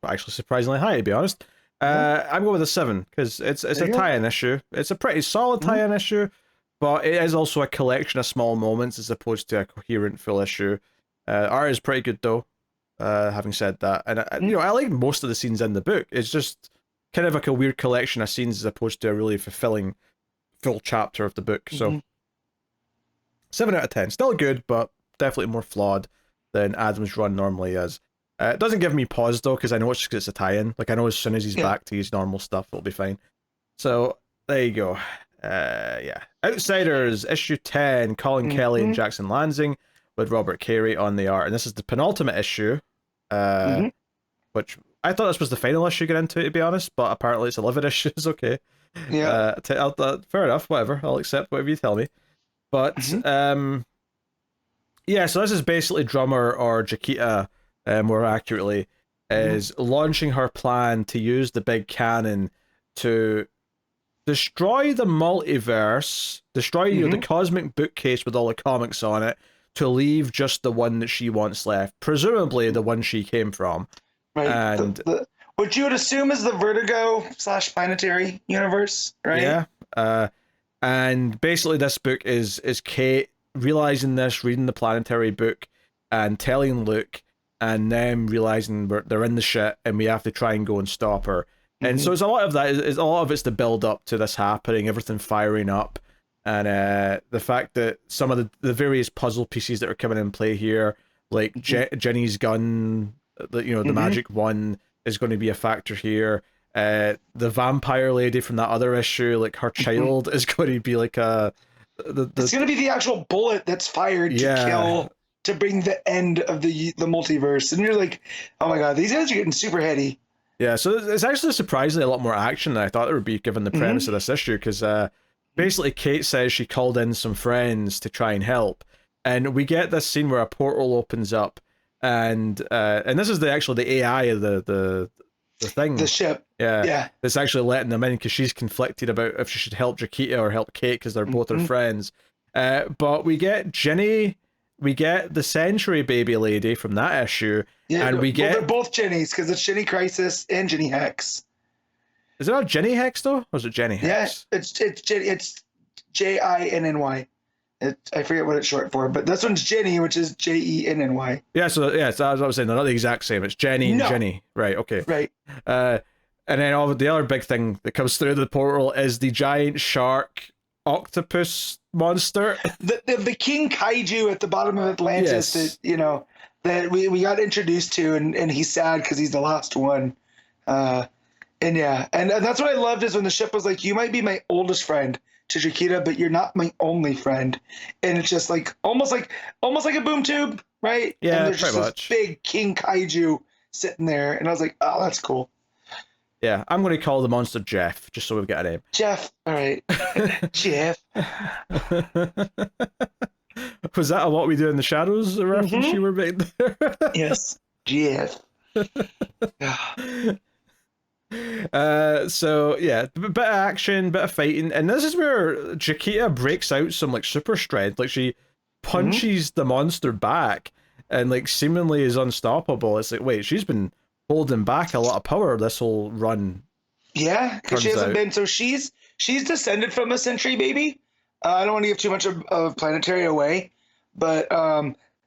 actually surprisingly high, to be honest. I'm going with a 7 because it's a tie-in issue. It's a pretty solid tie-in issue, but it is also a collection of small moments as opposed to a coherent full issue. Art is pretty good though. Having said that, and I like most of the scenes in the book. It's just kind of like a weird collection of scenes as opposed to a really fulfilling full chapter of the book. So 7 out of 10, still good, but definitely more flawed than Adam's run normally is. It doesn't give me pause though, because I know it's just 'cause it's a tie-in. Like I know as soon as he's back to his normal stuff, it'll be fine. So there you go. Yeah, Outsiders issue 10. Colin Kelly and Jackson Lanzing with Robert Carey on the art, and this is the penultimate issue. Which I thought this was the final issue to get into, to be honest, but apparently it's 11 issues. Okay. Yeah. Fair enough. Whatever. I'll accept whatever you tell me. But yeah, so this is basically Drummer, or Jaquita, more accurately, is launching her plan to use the big cannon to destroy the multiverse, destroy the cosmic bookcase with all the comics on it, to leave just the one that she wants left, presumably the one she came from. Right. And what you would assume is the Vertigo/Planetary universe, right? Yeah. And basically this book is Kate realizing this, reading the Planetary book, and telling Luke, and them realizing they're in the shit, and we have to try and go and stop her. And so it's a lot of that. A lot of it's the build up to this happening, everything firing up, and the fact that some of the various puzzle pieces that are coming in play here, like Jenny's gun, the magic one, is going to be a factor here. The vampire lady from that other issue, like her child, is going to be like it's going to be the actual bullet that's fired to kill, to bring the end of the multiverse. And you're like, oh my god, these guys are getting super heady. Yeah, so it's actually surprisingly a lot more action than I thought there would be, given the premise of this issue, because basically Kate says she called in some friends to try and help, and we get this scene where a portal opens up, and this is the AI of the thing, the ship, that's actually letting them in, because she's conflicted about if she should help Jaquita or help Kate, because they're both her friends. But we get Jenny, we get the Century Baby lady from that issue, and we get... they're both Jennies, because it's Jenny Crisis and Jenny Hex. Is it not Jenny Hex, though? Or is it Jenny Hex? Yeah, it's Jinny. I forget what it's short for, but this one's Jenny, which is Jenny. Yeah, so as I was saying, they're not the exact same. It's Jenny and Jenny. Right, okay. Right. And then the other big thing that comes through the portal is the giant shark octopus monster. The king kaiju at the bottom of Atlantis, that we got introduced to, and he's sad because he's the last one. And that's what I loved, is when the ship was like, you might be my oldest friend to Jaquita, but you're not my only friend. And it's just like almost like a boom tube, right? Yeah, and there's just this big king kaiju sitting there, and I was like, oh, that's cool. Yeah, I'm going to call the monster Jeff, just so we've got a name. Jeff, all right. Jeff. Was that a What We Do in the Shadows reference you were making there? Yes, Jeff. So yeah, bit of action, bit of fighting, and this is where Jaquita breaks out some like super strength. Like she punches the monster back, and like seemingly is unstoppable. It's like, wait, she's been holding back a lot of power this whole run. Yeah, because she hasn't been. So she's descended from a Century Baby. I don't want to give too much of Planetary away, but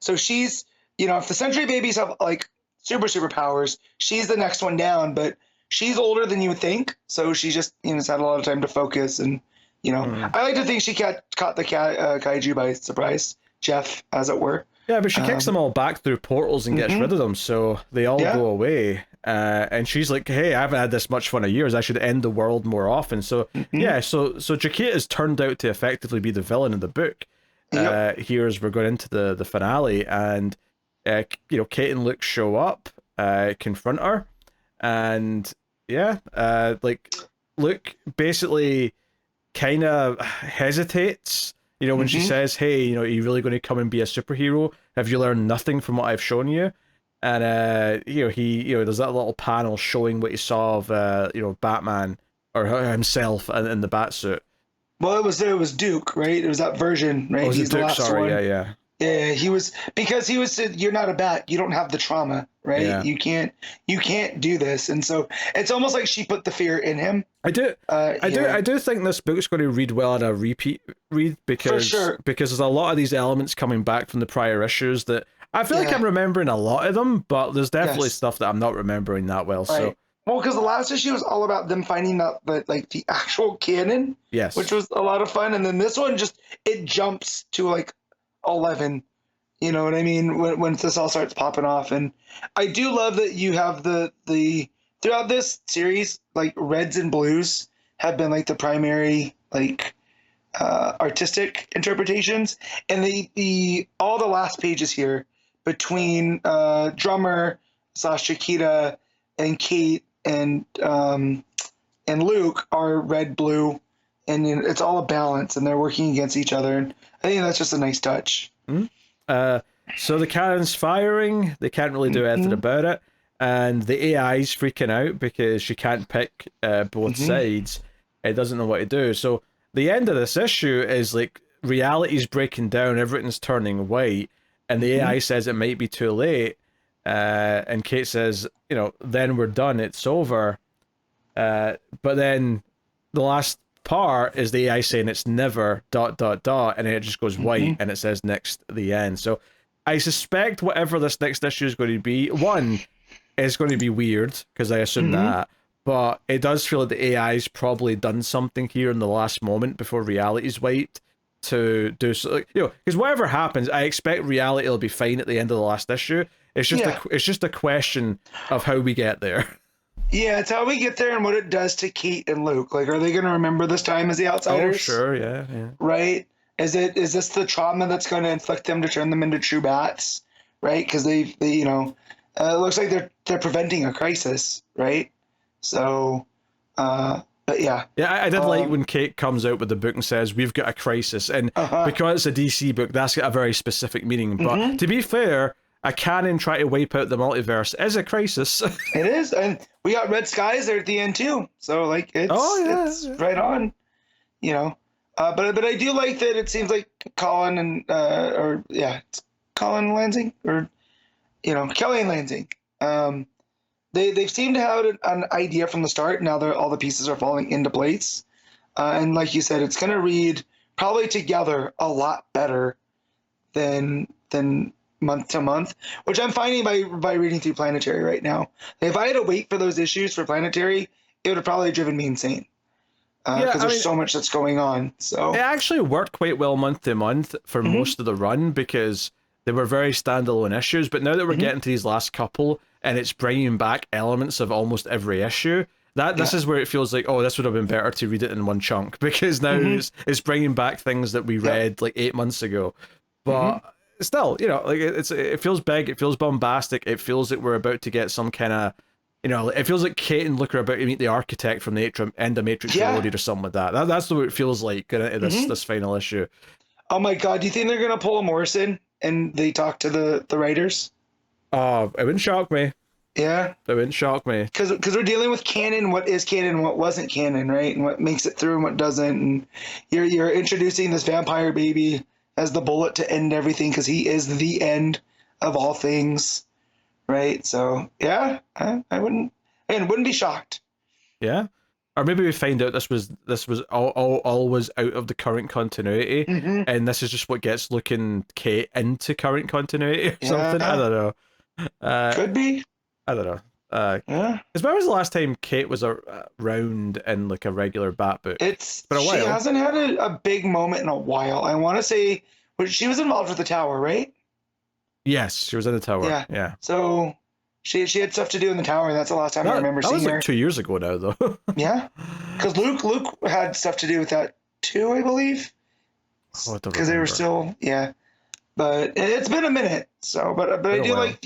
so she's, if the Century Babies have like super powers, she's the next one down, but she's older than you would think, so she just has had a lot of time to focus, and I like to think she caught the kaiju by surprise, Jeff, as it were. Yeah, but she kicks them all back through portals and gets rid of them, so they all go away. And she's like, hey, I haven't had this much fun in years, I should end the world more often. So so Jaquita has turned out to effectively be the villain of the book. Here as we're going into the finale, and Kate and Luke show up, confront her, and like Luke basically kind of hesitates, when she says, hey, are you really going to come and be a superhero? Have you learned nothing from what I've shown you? And he there's that little panel showing what he saw of Batman or himself in the Batsuit. Well, it was Duke, right? It was that version, right? Oh, was it Duke? Sorry, one. yeah. Yeah, he was you're not a bat. You don't have the trauma, right? Yeah. You can't do this, and so it's almost like she put the fear in him. I do think this book's going to read well at a repeat read, because there's a lot of these elements coming back from the prior issues that I feel like I'm remembering a lot of them, but there's definitely stuff that I'm not remembering that well. Right. So. Well, because the last issue was all about them finding out the actual canon, which was a lot of fun, and then this one it jumps to like 11, you know what I mean, when this all starts popping off. And I do love that you have the throughout this series, like reds and blues have been like the primary like artistic interpretations, and all the last pages here between drummer / Chiquita and Kate and Luke are red blue, and it's all a balance, and they're working against each other, and I think that's just a nice touch. So the cannon's firing, they can't really do anything about it, and the AI's freaking out because she can't pick both sides. It doesn't know what to do. So the end of this issue is like reality's breaking down, everything's turning white, and the AI says it might be too late, and Kate says, then we're done, it's over. But then the last part is the AI saying it's never ... and it just goes white and it says next the end. So I suspect whatever this next issue is going to be, one, is going to be weird, because I assume that, but it does feel like the AI's probably done something here in the last moment before reality's wiped to do so. Like, because whatever happens, I expect reality will be fine at the end of the last issue. It's just a question of how we get there. Yeah, it's how we get there and what it does to Kate and Luke. Like, are they going to remember this time as the outsiders? Oh, sure, yeah. Right? Is this the trauma that's going to inflict them to turn them into true bats? Right? Because they it looks like they're preventing a crisis, right? So, but yeah. Yeah, I did like when Kate comes out with the book and says, we've got a crisis. And because it's a DC book, that's got a very specific meaning. But to be fair, a canon try to wipe out the multiverse is a crisis. It is. And we got red skies there at the end, too. So, like, it's right on, But I do like that it seems like Colin and, it's Colin Lanzing, or, Kelly and Lanzing. They seem to have an idea from the start. Now all the pieces are falling into place. And like you said, it's going to read probably together a lot better than month to month, which I'm finding by reading through Planetary right now. If I had to wait for those issues for Planetary, it would have probably driven me insane. Because there's so much that's going on. So it actually worked quite well month to month for most of the run because they were very standalone issues. But now that we're getting to these last couple, and it's bringing back elements of almost every issue, this is where it feels like, this would have been better to read it in one chunk, because now it's bringing back things that we read like 8 months ago. But still, it feels big, it feels bombastic, it feels like we're about to get some kind of, it feels like Kate and Luke are about to meet the architect from the end of Matrix Reloaded or something like that. That's the way it feels like going into this final issue. Oh my god, do you think they're going to pull a Morrison and they talk to the writers? Oh, it wouldn't shock me. Yeah? It wouldn't shock me. Because we're dealing with canon, what is canon, what wasn't canon, right? And what makes it through and what doesn't. And you're introducing this vampire baby as the bullet to end everything, because he is the end of all things, right? So, yeah, I wouldn't be shocked. Yeah. Or maybe we find out this was always out of the current continuity, and this is just what gets Luke and Kate into current continuity or something. I don't know. Could be. I don't know. Because when was the last time Kate was around in like a regular Bat book? It's been a while. She hasn't had a big moment in a while. I want to say she was involved with the tower, right? Yes, she was in the tower. Yeah. So she had stuff to do in the tower, and that's the last time I remember seeing her. That was like 2 years ago now, though. Yeah, because Luke had stuff to do with that too, I believe. Because they were still but it's been a minute. So, but I do like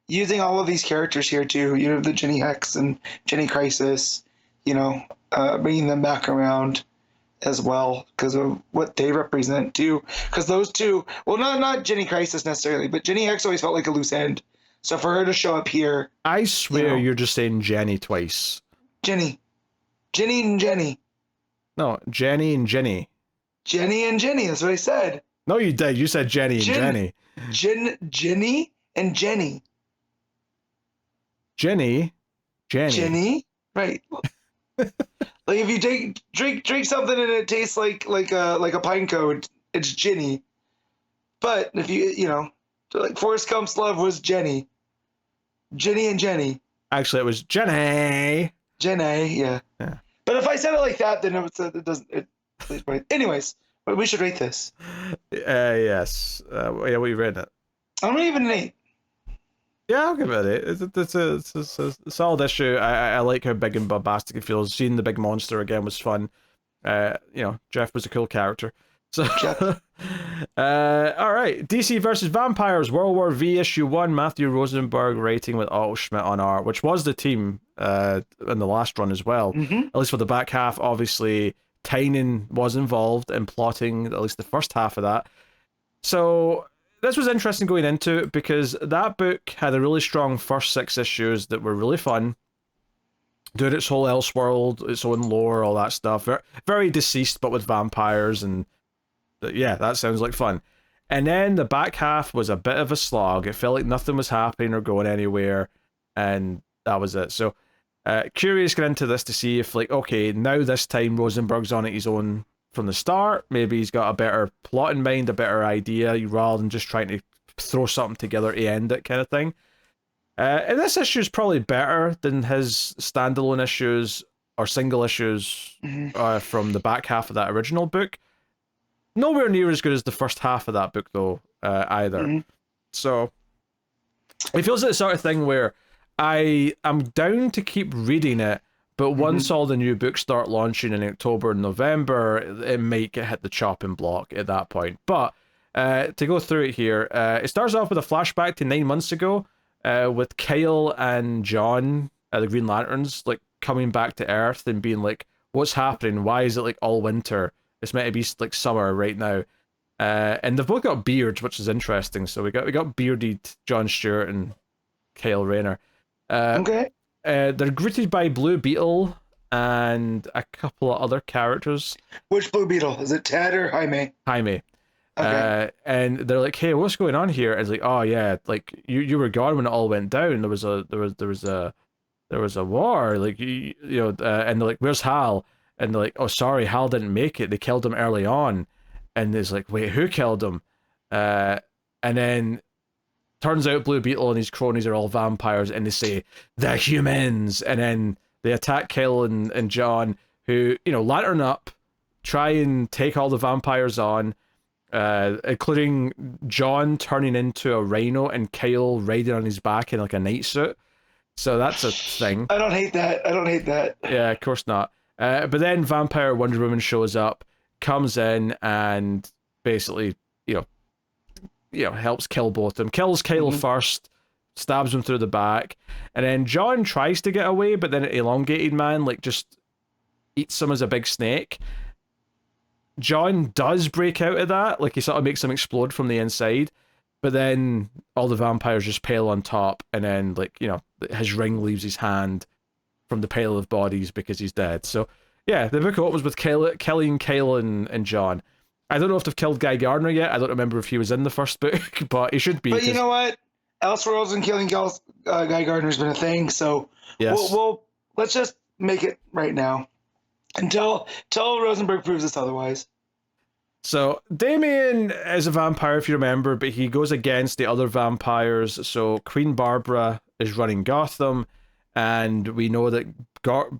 using all of these characters here too. The Jenny Hex and Jenny Crisis. Bringing them back around as well because of what they represent too. Because those two, well, not Jenny Crisis necessarily, but Jenny Hex always felt like a loose end. So for her to show up here, I swear you're just saying Jenny twice. Jenny and Jenny. No, Jenny and Jenny. Jenny and Jenny. That's what I said. No, you did. You said Jenny and Jenny. Jenny and Jenny. Jenny. Right. Like if you drink something and it tastes like a pine cone, it's Jenny. But if you like Forrest Gump's love was Jenny and Jenny. Actually, it was Jenny. Yeah. But if I said it like that, then it doesn't. Anyways, we should rate this. Yes. What are you rating it? I'm gonna give it an 8. Yeah, I'll give it an 8. It's a solid issue. I like how big and bombastic it feels. Seeing the big monster again was fun. Jeff was a cool character. So, all right. DC versus Vampires, World War V issue 1. Matthew Rosenberg writing with Otto Schmidt on art, which was the team in the last run as well. At least for the back half, obviously, Tynan was involved in plotting at least the first half of that. So this was interesting going into it because that book had a really strong first 6 issues that were really fun. Doing its whole Elseworld, its own lore, all that stuff. Very, very deceased, but with vampires and yeah, that sounds like fun. And then the back half was a bit of a slog. It felt like nothing was happening or going anywhere, and that was it. So, curious getting into this to see if, like, okay, now this time Rosenberg's on it his own from the start. Maybe he's got a better plot in mind, a better idea, rather than just trying to throw something together to end it kind of thing. And this issue is probably better than his standalone issues or single issues from the back half of that original book. Nowhere near as good as the first half of that book, though, either. So it feels like the sort of thing where I'm down to keep reading it, but once all the new books start launching in October and November, it might get hit the chopping block at that point. But to go through it here, it starts off with a flashback to 9 months ago, with Gail and John, the Green Lanterns, like coming back to Earth and being like, "What's happening? Why is it like all winter? It's meant to be like summer right now." And they've both got beards, which is interesting. So we got bearded John Stewart and Kyle Rayner. Okay. They're greeted by Blue Beetle and a couple of other characters. Which Blue Beetle? Is it Ted or Jaime? Jaime. Okay. And they're like, "Hey, what's going on here?" And it's like, "Oh yeah, like you were gone when it all went down. There was a war. Like you know." And they're like, "Where's Hal?" And they're like, "Oh, sorry, Hal didn't make it. They killed him early on." And it's like, "Wait, who killed him?" And then turns out Blue Beetle and his cronies are all vampires, and they say, "The humans!" And then they attack Kyle and John, who, lantern up, try and take all the vampires on, including John turning into a rhino and Kyle riding on his back in like a night suit. So that's a thing. I don't hate that. Yeah, of course not. But then Vampire Wonder Woman shows up, comes in, and basically, helps kill both of them. Kills Kyle first, stabs him through the back, and then John tries to get away, but then an elongated man just eats him as a big snake. John does break out of that, he sort of makes him explode from the inside, but then all the vampires just pile on top, and then his ring leaves his hand from the pile of bodies because he's dead. So yeah, the book opens with Kelly and Kyle and John. I don't know if they've killed Guy Gardner yet. I don't remember if he was in the first book, but he should be. But you know what? Elseworlds and killing Guy Gardner's been a thing, so yes. we'll let's just make it right now until Rosenberg proves us otherwise. So Damien is a vampire, if you remember, but he goes against the other vampires. So Queen Barbara is running Gotham, and we know that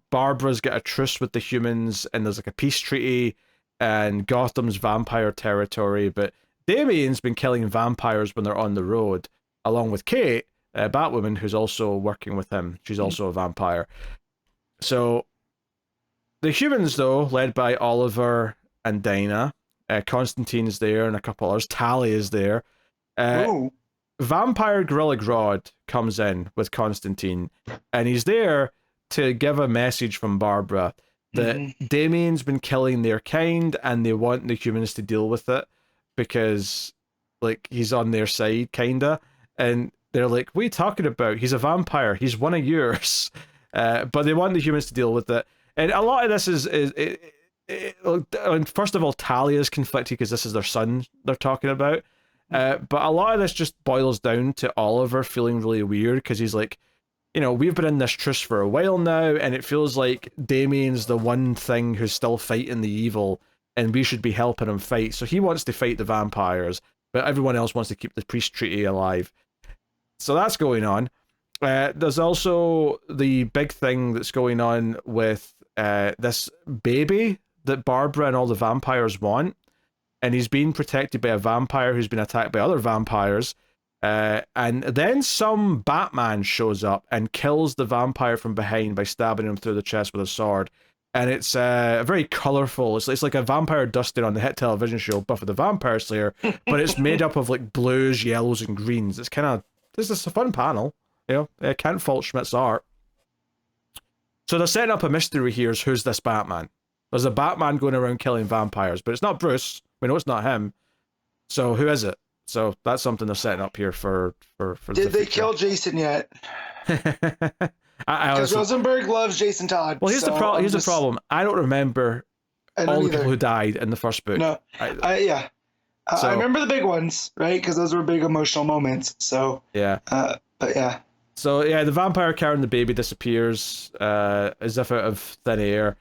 Barbara's got a truce with the humans, and there's a peace treaty, and Gotham's vampire territory. But Damien's been killing vampires when they're on the road, along with Kate, Batwoman, who's also working with him. She's also a vampire. So the humans, though, led by Oliver and Dinah, Constantine's there, and a couple others. Tally is there. Vampire Gorilla Grodd comes in with Constantine, and he's there to give a message from Barbara that Damien's been killing their kind, and they want the humans to deal with it because, he's on their side, kinda. And they're like, "What are you talking about? He's a vampire. He's one of yours." But they want the humans to deal with it. And a lot of this first of all, Talia is conflicted because this is their son they're talking about. But a lot of this just boils down to Oliver feeling really weird because he's like, we've been in this truce for a while now, and it feels like Damien's the one thing who's still fighting the evil, and we should be helping him fight. So he wants to fight the vampires, but everyone else wants to keep the peace treaty alive. So that's going on. There's also the big thing that's going on with this baby that Barbara and all the vampires want, and he's being protected by a vampire who's been attacked by other vampires. And then some Batman shows up and kills the vampire from behind by stabbing him through the chest with a sword. And it's very colorful. It's like a vampire dusted on the hit television show Buffy the Vampire Slayer, but it's made up of blues, yellows, and greens. It's this is a fun panel. I can't fault Schmidt's art. So they're setting up a mystery here: is who's this Batman? There's a Batman going around killing vampires, but it's not Bruce. We know it's not him. So who is it? So that's something they're setting up here for Did they kill Jason yet? Because Rosenberg loves Jason Todd. Well, here's the problem. I don't remember all the people who died in the first book. No, I remember the big ones, right? Because those were big emotional moments. So yeah, but yeah. So yeah, the vampire carrying the baby disappears as if out of thin air.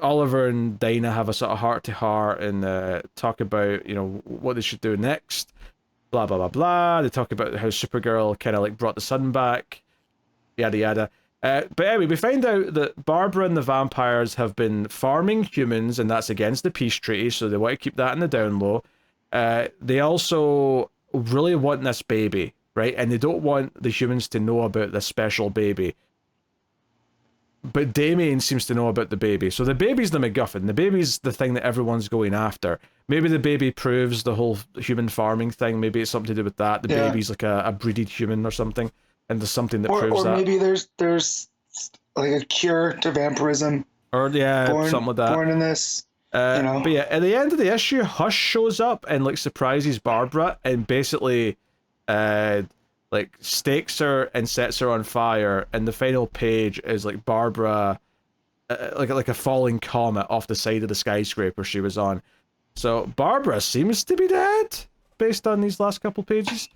Oliver and Dinah have a sort of heart-to-heart and talk about what they should do next. blah blah blah blah. They talk about how Supergirl kind of like brought the sun back, yada yada. But anyway, we find out that Barbara and the vampires have been farming humans, and that's against the peace treaty, so they want to keep that in the down low. They also really want this baby, right? And they don't want the humans to know about this special baby. But Damien seems to know about the baby. So the baby's the MacGuffin. The baby's the thing that everyone's going after. Maybe the baby proves the whole human farming thing. Maybe it's something to do with that. The baby's like a breeded human or something. And there's something that proves that. Or maybe there's like a cure to vampirism. Or something like that. Born in this. But yeah, at the end of the issue, Hush shows up and like surprises Barbara and basically like stakes her and sets her on fire, and the final page is like Barbara like a falling comet off the side of the skyscraper she was on. So Barbara seems to be dead based on these last couple pages.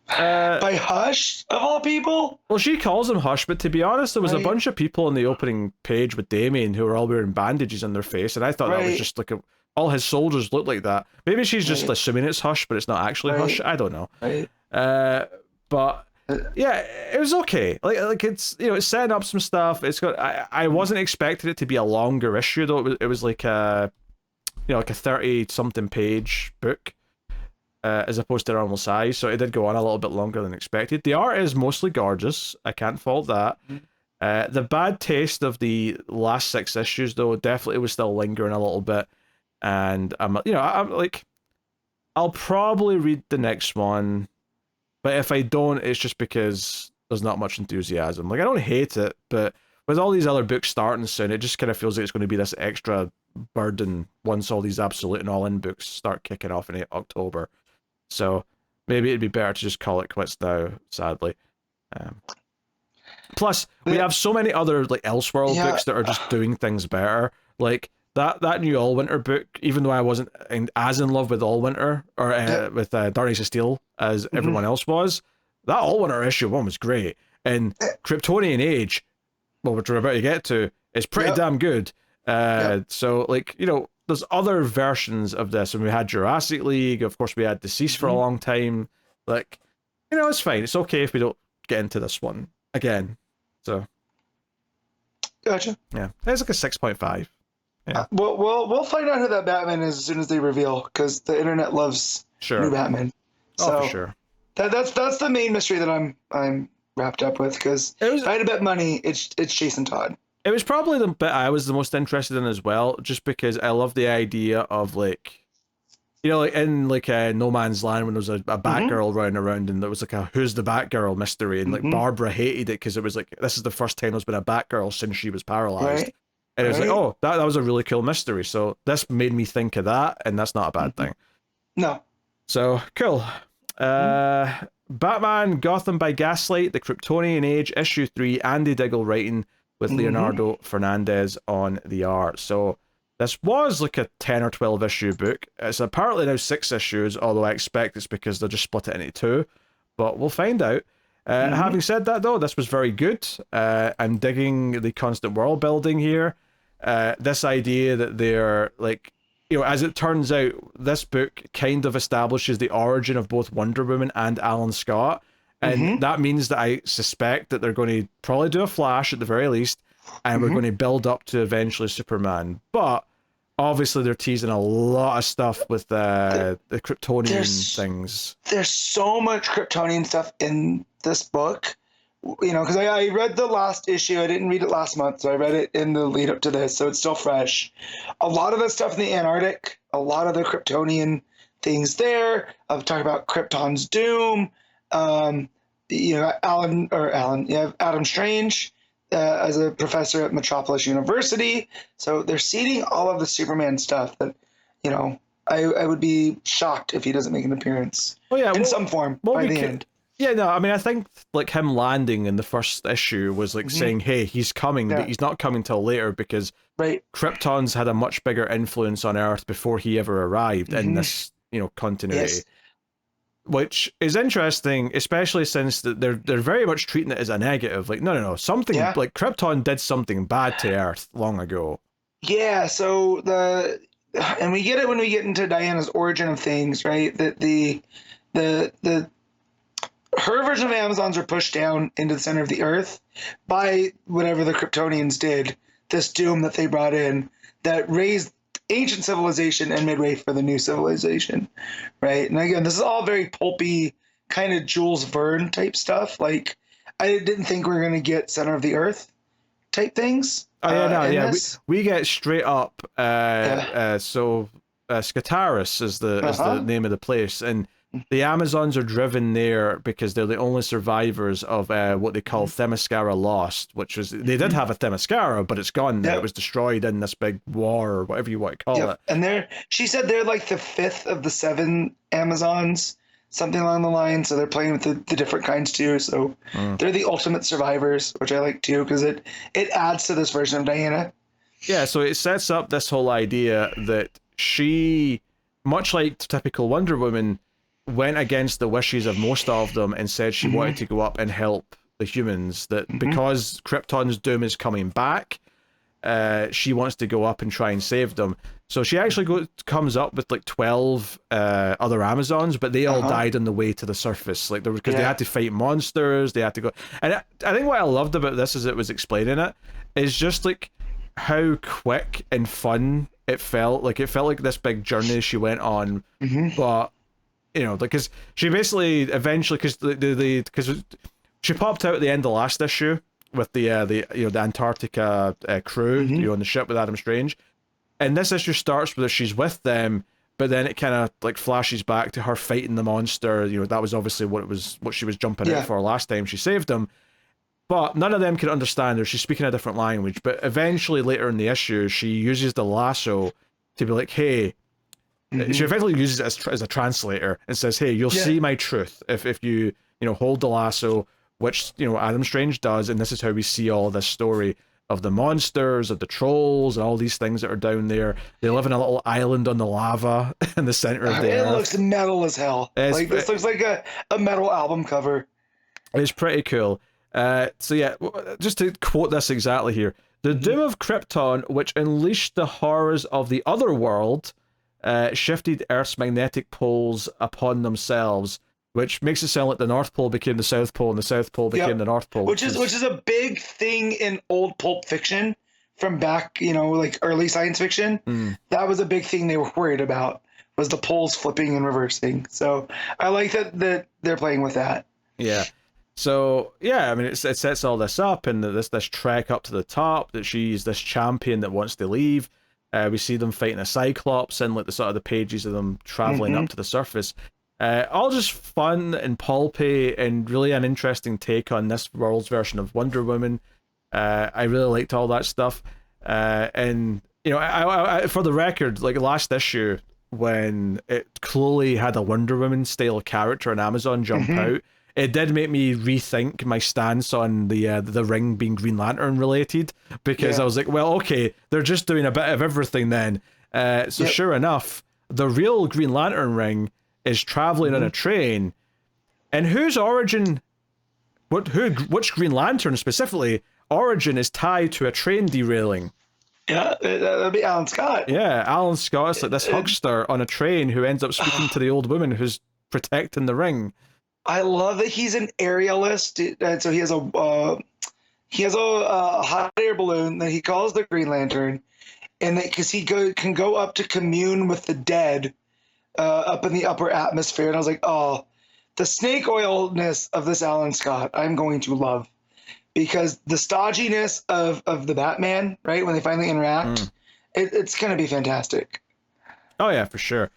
By Hush, of all people? Well, she calls him Hush, but to be honest, there was a bunch of people on the opening page with Damien who were all wearing bandages on their face, and I thought that was just like all his soldiers looked like that. Maybe she's just assuming it's Hush, but it's not actually Hush. I don't know. But yeah, it was okay. Like it's it's setting up some stuff. It's got. I wasn't expecting it to be a longer issue though. It was like a like a 30-something page book. As opposed to normal size, so it did go on a little bit longer than expected. The art is mostly gorgeous. I can't fault that. The bad taste of the last 6 issues, though, definitely was still lingering a little bit. And I'm like, I'll probably read the next one, but if I don't, it's just because there's not much enthusiasm. Like, I don't hate it, but with all these other books starting soon, it just kind of feels like it's going to be this extra burden once all these Absolute and All-In books start kicking off in October. So maybe it'd be better to just call it quits now, sadly. Plus, we have so many other like Elseworld books that are just doing things better. Like that new All-Winter book, even though I wasn't as in love with All-Winter or with Darkness of Steel as everyone else was, that All-Winter issue 1 was great. And Kryptonian Age, which we're about to get to, is pretty damn good. So like there's other versions of this, and we had Jurassic League. Of course, we had Deceased for a long time. Like, it's fine. It's okay if we don't get into this one again. So, gotcha. Yeah, it's like a 6.5. Yeah. We'll find out who that Batman is as soon as they reveal, because the internet loves new Batman. So for sure. That's the main mystery that I'm wrapped up with. Because if I had to bet money, it's Jason Todd. It was probably the bit I was the most interested in as well, just because I love the idea of like in like No Man's Land when there was a Batgirl running around and there was like a who's the Batgirl mystery, and like Barbara hated it because it was like this is the first time there's been a Batgirl since she was paralyzed, and it was like, oh, that was a really cool mystery. So this made me think of that, and that's not a bad thing. No. So cool. Batman Gotham by Gaslight, The Kryptonian Age, issue 3, Andy Diggle writing, with Leonardo Fernandez on the art. So this was like a 10 or 12 issue book. It's apparently now 6 issues, although I expect it's because they'll just split it into 2. But we'll find out. Having said that, though, this was very good. I'm digging the constant world building here. This idea that they're like, as it turns out, this book kind of establishes the origin of both Wonder Woman and Alan Scott. And that means that I suspect that they're going to probably do a Flash at the very least, and we're going to build up to eventually Superman. But obviously they're teasing a lot of stuff with the Kryptonian things. There's so much Kryptonian stuff in this book, because I read the last issue. I didn't read it last month, so I read it in the lead up to this, so it's still fresh. A lot of the stuff in the Antarctic, a lot of the Kryptonian things there. I'm talking about Krypton's doom. Adam Strange as a professor at Metropolis University. So they're seeding all of the Superman stuff that, I would be shocked if he doesn't make an appearance in some form by the end. Yeah, no, I mean, I think like him landing in the first issue was like saying, hey, he's coming, but he's not coming till later because Krypton's had a much bigger influence on Earth before he ever arrived in this, continuity. Yes. Which is interesting, especially since they're very much treating it as a negative. Like, no, something like Krypton did something bad to Earth long ago. Yeah, so and we get it when we get into Diana's origin of things, right? That the the her version of the Amazons are pushed down into the center of the earth by whatever the Kryptonians did, this doom that they brought in that raised ancient civilization and made way for the new civilization, right? And again, this is all very pulpy, kind of Jules Verne type stuff. Like, I didn't think we were going to get center of the earth type things. Oh yeah, no, yeah. We get straight up. So Scataris is the name of the place, and the Amazons are driven there because they're the only survivors of what they call Themyscira Lost, which was, they did have a Themyscira, but it's gone now. It was destroyed in this big war, or whatever you want to call it. And she said they're like the 5th of the 7 Amazons, something along the line. So they're playing with the different kinds too. So they're the ultimate survivors, which I like too, because it adds to this version of Diana. Yeah, so it sets up this whole idea that she, much like typical Wonder Woman, went against the wishes of most of them and said she wanted to go up and help the humans, that because Krypton's doom is coming back, she wants to go up and try and save them. So she actually comes up with like 12 other Amazons, but they all died on the way to the surface, like because they had to fight monsters, they had to go. And I think what I loved about this, as it was explaining it, is just like how quick and fun it felt. Like, it felt like this big journey she went on, but you know, because she basically eventually, because she popped out at the end of the last issue with the Antarctica crew, on the ship with Adam Strange, and this issue starts with she's with them, but then it kind of like flashes back to her fighting the monster. You know, that was obviously what she was jumping out for last time she saved them. But none of them can understand her. She's speaking a different language. But eventually, later in the issue, she uses the lasso to be like, hey. She effectively uses it as a translator and says, hey, you'll see my truth if you hold the lasso, which Adam Strange does, and this is how we see all this story of the monsters, of the trolls, and all these things that are down there. They live in a little island on the lava in the center of the earth. It looks metal as hell. This looks like a metal album cover. It's pretty cool. So yeah, just to quote this exactly here, the doom of Krypton, which unleashed the horrors of the other world, shifted Earth's magnetic poles upon themselves, which makes it sound like the North Pole became the South Pole and the South Pole became the North Pole. Which is a big thing in old pulp fiction from back, like early science fiction. That was a big thing they were worried about, was the poles flipping and reversing. So I like that they're playing with that. Yeah. So yeah, I mean, it sets all this up, and this trek up to the top, that she's this champion that wants to leave. We see them fighting a Cyclops and like the sort of the pages of them traveling up to the surface. All just fun and pulpy, and really an interesting take on this world's version of Wonder Woman. I really liked all that stuff. And I for the record, like last issue, when it clearly had a Wonder Woman style character on Amazon jump out, it did make me rethink my stance on the ring being Green Lantern related, because I was like, well, okay, they're just doing a bit of everything then. Sure enough, the real Green Lantern ring is traveling on a train, and whose origin, which Green Lantern specifically, origin is tied to a train derailing? Yeah, that'd be Alan Scott. Yeah, Alan Scott's like this huckster on a train who ends up speaking to the old woman who's protecting the ring. I love that he's an aerialist, so he has a hot air balloon that he calls the Green Lantern, and that because he can go up to commune with the dead up in the upper atmosphere. And I was like, oh, the snake oilness of this Alan Scott, I'm going to love, because the stodginess of the Batman, right, when they finally interact, it's going to be fantastic. Oh yeah, for sure.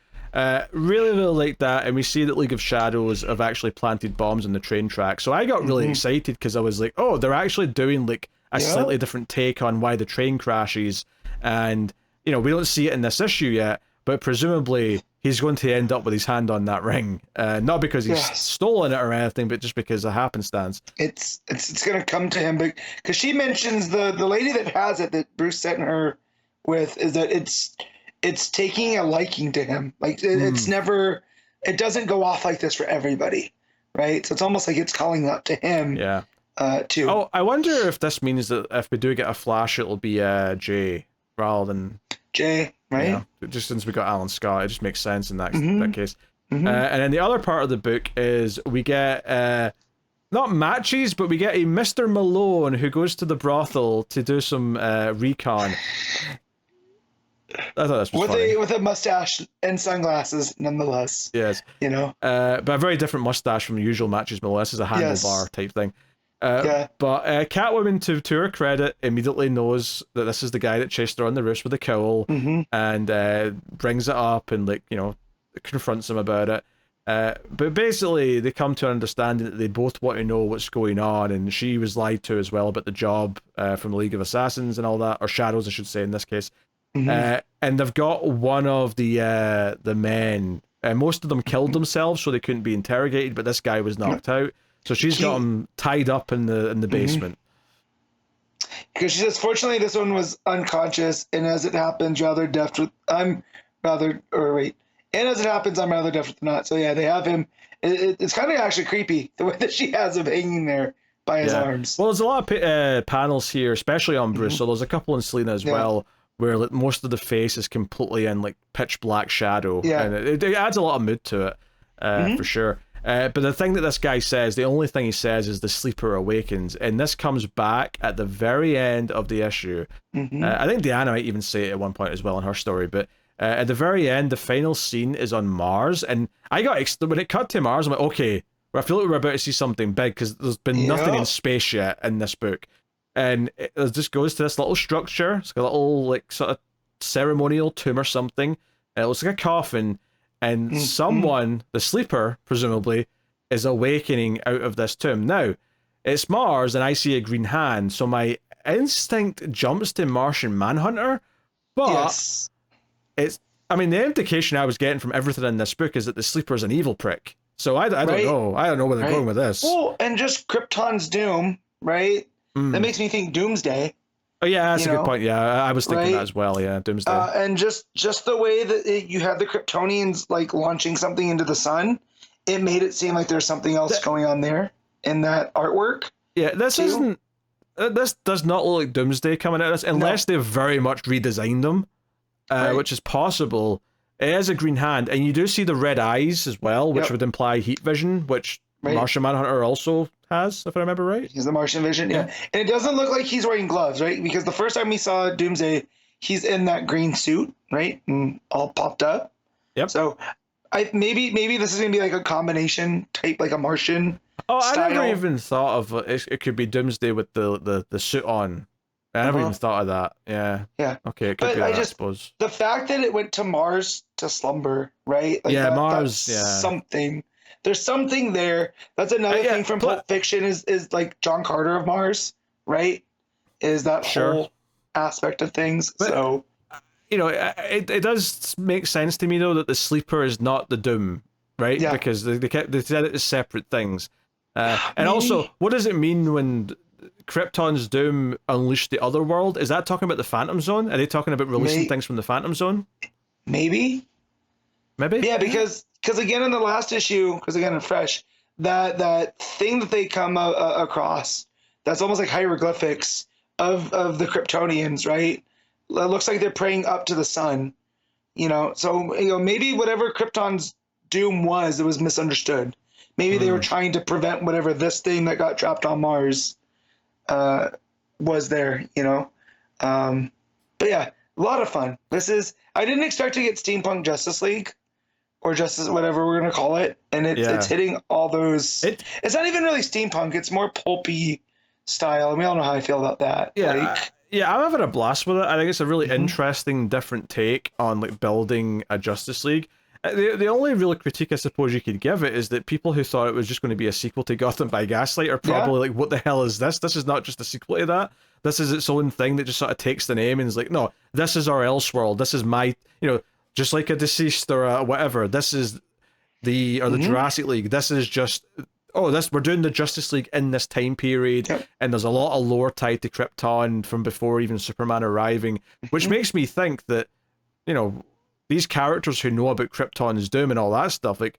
Really like that, and we see that League of Shadows have actually planted bombs on the train track. So I got really excited, because I was like, oh, they're actually doing like a slightly different take on why the train crashes. And we don't see it in this issue yet, but presumably he's going to end up with his hand on that ring, not because he's stolen it or anything, but just because of happenstance. It's going to come to him, because she mentions the lady that has it, that Bruce sent her with, is that it's taking a liking to him. Like it's never, it doesn't go off like this for everybody, right? So it's almost like it's calling up to him. Yeah. Too. Oh, I wonder if this means that if we do get a Flash, it'll be Jay rather than Jay, right? Just since we got Alan Scott, it just makes sense in that case. And then the other part of the book is we get not matches, but we get a Mr. Malone who goes to the brothel to do some recon. I thought this was funny. With a mustache and sunglasses, nonetheless. Yes. You know. But a very different mustache from the usual matches Malone. This is a handlebar type thing. But Catwoman, to her credit, immediately knows that this is the guy that chased her on the roof with the cowl, and brings it up and, like, you know, confronts him about it. But basically, they come to an understanding that they both want to know what's going on, and she was lied to as well about the job from the League of Assassins and all that, or Shadows, I should say, in this case. And they've got one of the men. Most of them killed themselves, so they couldn't be interrogated, but this guy was knocked out. So she's got him tied up in the basement. Because she says, fortunately, this one was unconscious, and as it happens, I'm rather deft with not. So yeah, they have him. It's kind of actually creepy the way that she has him hanging there by his arms. Well, there's a lot of panels here, especially on Bruce. So there's a couple in Selena as well, where, like, most of the face is completely in, like, pitch black shadow, and it adds a lot of mood to it, for sure. But the thing that this guy says, the only thing he says is the sleeper awakens, and this comes back at the very end of the issue. I think Deanna might even say it at one point as well in her story, but at the very end, the final scene is on Mars, and I got when it cut to Mars, I'm like, okay, I feel like we're about to see something big, because there's been nothing in space yet in this book. And it just goes to this little structure. It's got a little, like, sort of ceremonial tomb or something. It looks like a coffin, and someone, the sleeper, presumably, is awakening out of this tomb. Now, it's Mars, and I see a green hand, so my instinct jumps to Martian Manhunter, but I mean, the implication I was getting from everything in this book is that the sleeper is an evil prick. So I don't know. I don't know where they're going with this. Well, and just Krypton's doom, right? That makes me think Doomsday. Oh yeah, that's a good point. Yeah, I was thinking that as well. Yeah, Doomsday. And just the way that you had the Kryptonians, like, launching something into the sun, it made it seem like there's something else going on there in that artwork. Yeah, this does not look like Doomsday coming out of this, unless they've very much redesigned them, which is possible. It is a green hand, and you do see the red eyes as well, which would imply heat vision, which Martian Manhunter also has, if I remember right. He's the Martian Vision, yeah. And it doesn't look like he's wearing gloves, right? Because the first time we saw Doomsday, he's in that green suit, right? And all popped up. Yep. So maybe this is going to be like a combination type, like a Martian style. I never even thought of it could be Doomsday with the suit on. I never even thought of that. Yeah. Yeah. Okay, it could be that, I suppose. The fact that it went to Mars to slumber, right? Like Mars, something. There's something there. That's another thing from Pulp Fiction is like John Carter of Mars, right? Is that whole aspect of things. But, so, you know, it does make sense to me, though, that the sleeper is not the Doom, right? Yeah. Because they said it as separate things. And also, what does it mean when Krypton's Doom unleashed the other world? Is that talking about the Phantom Zone? Are they talking about releasing things from the Phantom Zone? Maybe. Yeah, because again, in the last issue, because again, in Fresh, that thing that they come across, that's almost like hieroglyphics of the Kryptonians, right? It looks like they're praying up to the sun, you know? So, you know, maybe whatever Krypton's doom was, it was misunderstood. Maybe they were trying to prevent whatever this thing that got trapped on Mars was there, you know? But yeah, a lot of fun. I didn't expect to get Steampunk Justice League, or Justice, whatever we're going to call it. And it's hitting all those. It's not even really steampunk. It's more pulpy style. And we all know how I feel about that. Yeah. I'm having a blast with it. I think it's a really interesting, different take on, like, building a Justice League. The only real critique I suppose you could give it is that people who thought it was just going to be a sequel to Gotham by Gaslight are probably like, what the hell is this? This is not just a sequel to that. This is its own thing that just sort of takes the name and is like, no, this is our Elseworld. This is my, you know, just like a Deceased or a whatever. This is the Jurassic League. This is just, we're doing the Justice League in this time period, and there's a lot of lore tied to Krypton from before even Superman arriving, which makes me think that, you know, these characters who know about Krypton's doom and all that stuff, like,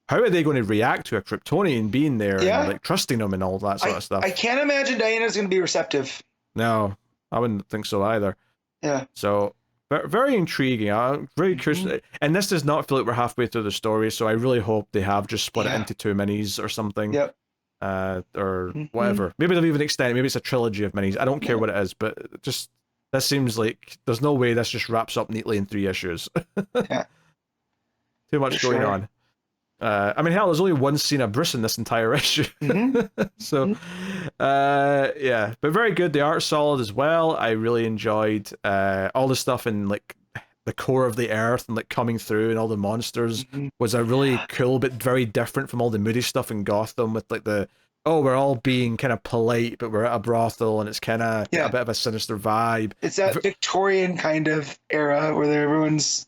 how are they going to react to a Kryptonian being there and, like, trusting them and all that sort of stuff? I can't imagine Diana's going to be receptive. No, I wouldn't think so either. Yeah. So, very, very intriguing. I'm very curious. And this does not feel like we're halfway through the story, so I really hope they have just split it into 2 minis or something. Yep. Or whatever. Maybe they'll even extend it. Maybe it's a trilogy of minis. I don't care what it is, but just this seems like there's no way this just wraps up neatly in 3 issues. Yeah. Too much going on. I mean, hell, there's only one scene of Bruce in this entire issue. So, yeah, but very good. The art's solid as well. I really enjoyed all the stuff in like the core of the earth and like coming through and all the monsters was a really cool, but very different from all the moody stuff in Gotham with like we're all being kind of polite, but we're at a brothel and it's kind of a bit of a sinister vibe. It's that Victorian kind of era where everyone's,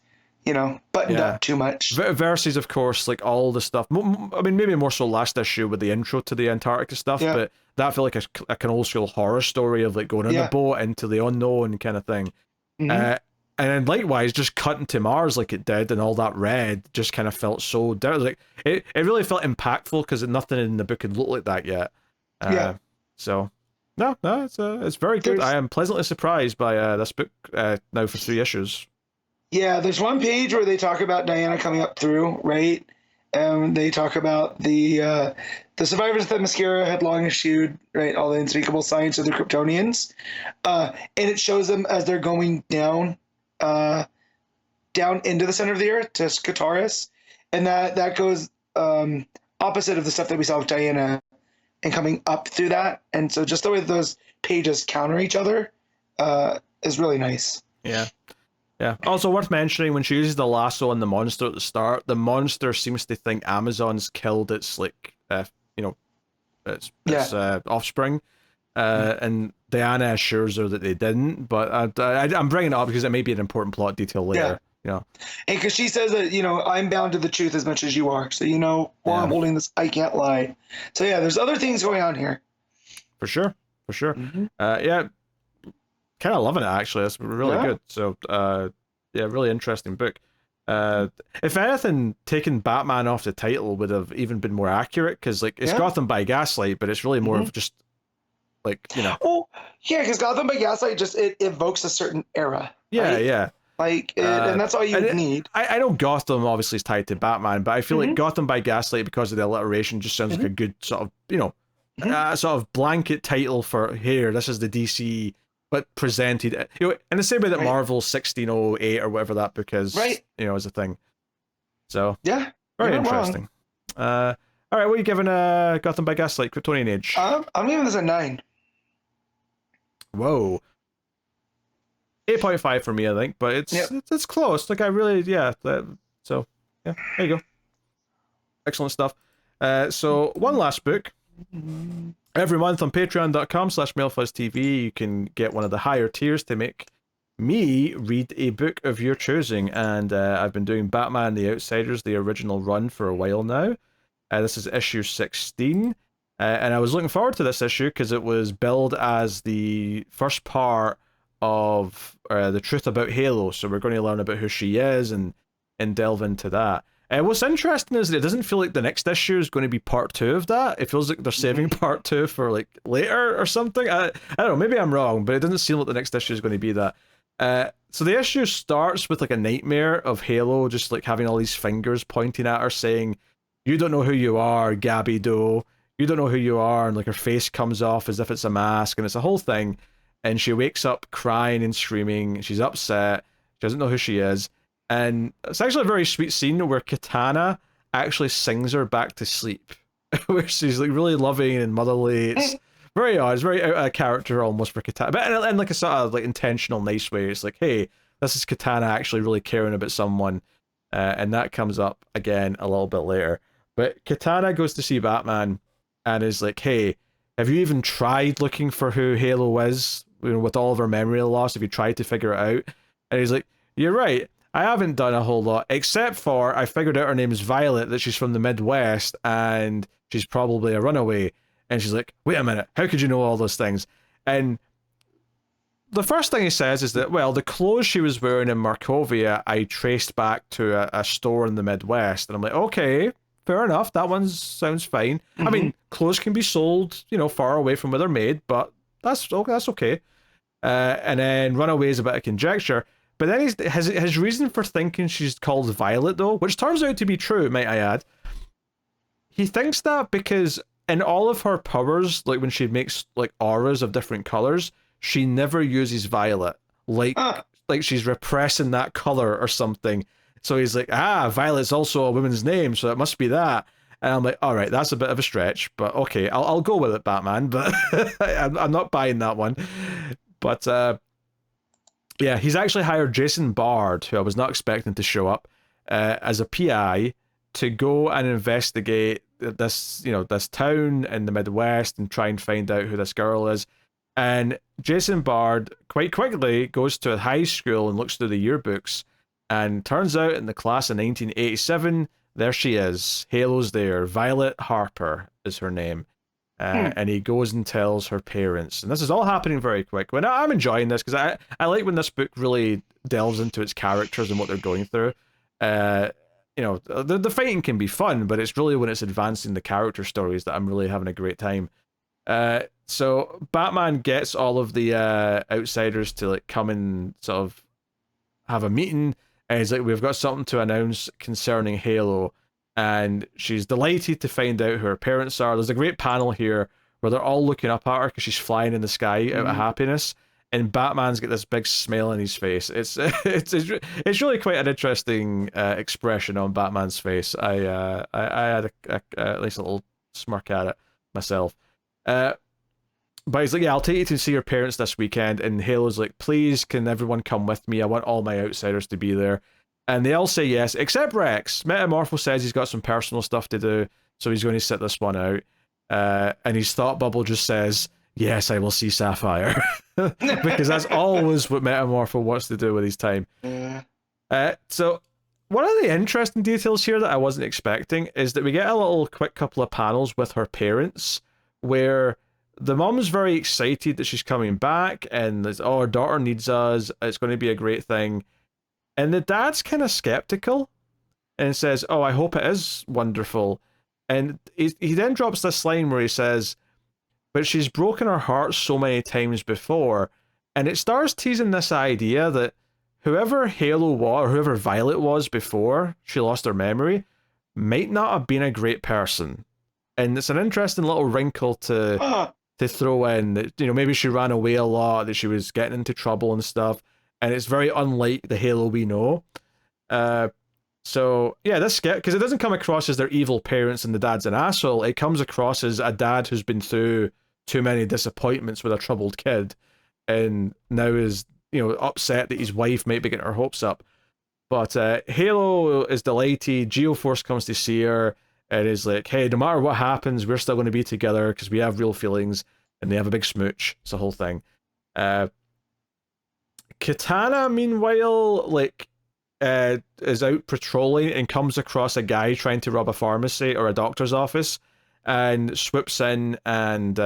buttoned up too much. Versus, of course, like all the stuff. I mean, maybe more so last issue with the intro to the Antarctica stuff, but that felt like a kind of old school horror story of like going on a boat into the unknown kind of thing. And then likewise, just cutting to Mars like it did, and all that red just kind of felt so like it really felt impactful because nothing in the book had looked like that yet. So no, it's very good. I am pleasantly surprised by this book now for 3 issues. Yeah, there's one page where they talk about Diana coming up through, right? And they talk about the survivors of the Mascara had long eschewed, right, all the unspeakable science of the Kryptonians. And it shows them as they're going down into the center of the earth to Skataris. And that goes opposite of the stuff that we saw with Diana and coming up through that. And so just the way that those pages counter each other is really nice. Yeah. Yeah. Also worth mentioning, when she uses the lasso on the monster at the start, the monster seems to think Amazon's killed its its offspring, and Diana assures her that they didn't. But I'm bringing it up because it may be an important plot detail later. And because she says that I'm bound to the truth as much as you are, so while I'm holding this, I can't lie. So there's other things going on here. For sure. Kind of loving it, actually. It's really good. So, really interesting book. If anything, taking Batman off the title would have even been more accurate, because it's Gotham by Gaslight, but it's really more of just, Well, because Gotham by Gaslight it evokes a certain era. Right? And that's all you need. I know Gotham obviously is tied to Batman, but I feel like Gotham by Gaslight, because of the alliteration, just sounds like a good sort of, sort of blanket title for, here, this is the DC... but presented, in the same way that Marvel's 1608 or whatever that book is, is a thing. So, very interesting. All right, what are you giving Gotham by Gaslight, Kryptonian Age? I'm giving this a 9. Whoa. 8.5 for me, I think, but it's close. Like, I really, so, there you go. Excellent stuff. So, one last book. Every month on patreon.com/MailFuzzTV, you can get one of the higher tiers to make me read a book of your choosing. And I've been doing Batman the Outsiders, the original run, for a while now. This is issue 16. And I was looking forward to this issue because it was billed as the first part of the truth about Halo. So we're going to learn about who she is and delve into that. What's interesting is that it doesn't feel like the next issue is going to be part 2 of that. It feels like they're saving part 2 for like later or something. I don't know, maybe I'm wrong, but it doesn't seem like the next issue is going to be that. So the issue starts with like a nightmare of Halo just like having all these fingers pointing at her saying, "You don't know who you are, Gabby Doe. You don't know who you are," and like her face comes off as if it's a mask, and it's a whole thing. And she wakes up crying and screaming. She's upset. She doesn't know who she is. And it's actually a very sweet scene where Katana actually sings her back to sleep, where she's like really loving and motherly. It's very odd. It's very out of character almost for Katana, but in like a sort of like intentional, nice way. It's like, hey, this is Katana actually really caring about someone, and that comes up again a little bit later. But Katana goes to see Batman and is like, hey, have you even tried looking for who Halo is? With all of her memory loss, have you tried to figure it out? And he's like, you're right. I haven't done a whole lot, except for I figured out her name's Violet, that she's from the Midwest, and she's probably a runaway. And she's like, wait a minute, how could you know all those things? And the first thing he says is that, well, the clothes she was wearing in Markovia, I traced back to a store in the Midwest. And I'm like, okay, fair enough, that one sounds fine. I mean, clothes can be sold, far away from where they're made, but that's okay. And then runaway is a bit of conjecture. But then his reason for thinking she's called Violet, though, which turns out to be true, might I add, he thinks that because in all of her powers, like when she makes like auras of different colors, she never uses violet. Like she's repressing that color or something. So he's like, Violet's also a woman's name, so it must be that. And I'm like, all right, that's a bit of a stretch, but okay, I'll go with it, Batman. But I'm not buying that one. But yeah, he's actually hired Jason Bard, who I was not expecting to show up, as a PI to go and investigate this, this town in the Midwest and try and find out who this girl is. And Jason Bard quite quickly goes to a high school and looks through the yearbooks, and turns out in the class of 1987, there she is. Halo's there. Violet Harper is her name. And he goes and tells her parents. And this is all happening very quick. When I'm enjoying this, because I like when this book really delves into its characters and what they're going through. The fighting can be fun, but it's really when it's advancing the character stories that I'm really having a great time. So Batman gets all of the outsiders to like come and sort of have a meeting, and he's like, we've got something to announce concerning Halo. And she's delighted to find out who her parents are. There's a great panel here where they're all looking up at her because she's flying in the sky out of happiness, and Batman's got this big smile on his face. It's really quite an interesting expression on Batman's face. I had at least a little smirk at it myself. But he's like, yeah, I'll take you to see your parents this weekend. And Halo's like, please, can everyone come with me? I want all my outsiders to be there. And they all say yes, except Rex. Metamorpho says he's got some personal stuff to do, so he's going to sit this one out. And his thought bubble just says, yes, I will see Sapphire. Because that's always what Metamorpho wants to do with his time. So one of the interesting details here that I wasn't expecting is that we get a little quick couple of panels with her parents, where the mom's very excited that she's coming back, and our daughter needs us, it's going to be a great thing. And the dad's kind of skeptical and says, oh, I hope it is wonderful. And he then drops this line where he says, but she's broken her heart so many times before. And it starts teasing this idea that whoever Halo was, or whoever Violet was before she lost her memory, might not have been a great person. And it's an interesting little wrinkle to throw in, that, maybe she ran away a lot, that she was getting into trouble and stuff. And it's very unlike the Halo we know. So, yeah, this because it doesn't come across as they're evil parents and the dad's an asshole. It comes across as a dad who's been through too many disappointments with a troubled kid, and now is, upset that his wife might be getting her hopes up. But Halo is delighted. Geoforce comes to see her and is like, hey, no matter what happens, we're still going to be together because we have real feelings. And they have a big smooch. It's the whole thing. Katana, meanwhile, is out patrolling and comes across a guy trying to rob a pharmacy or a doctor's office, and swoops in and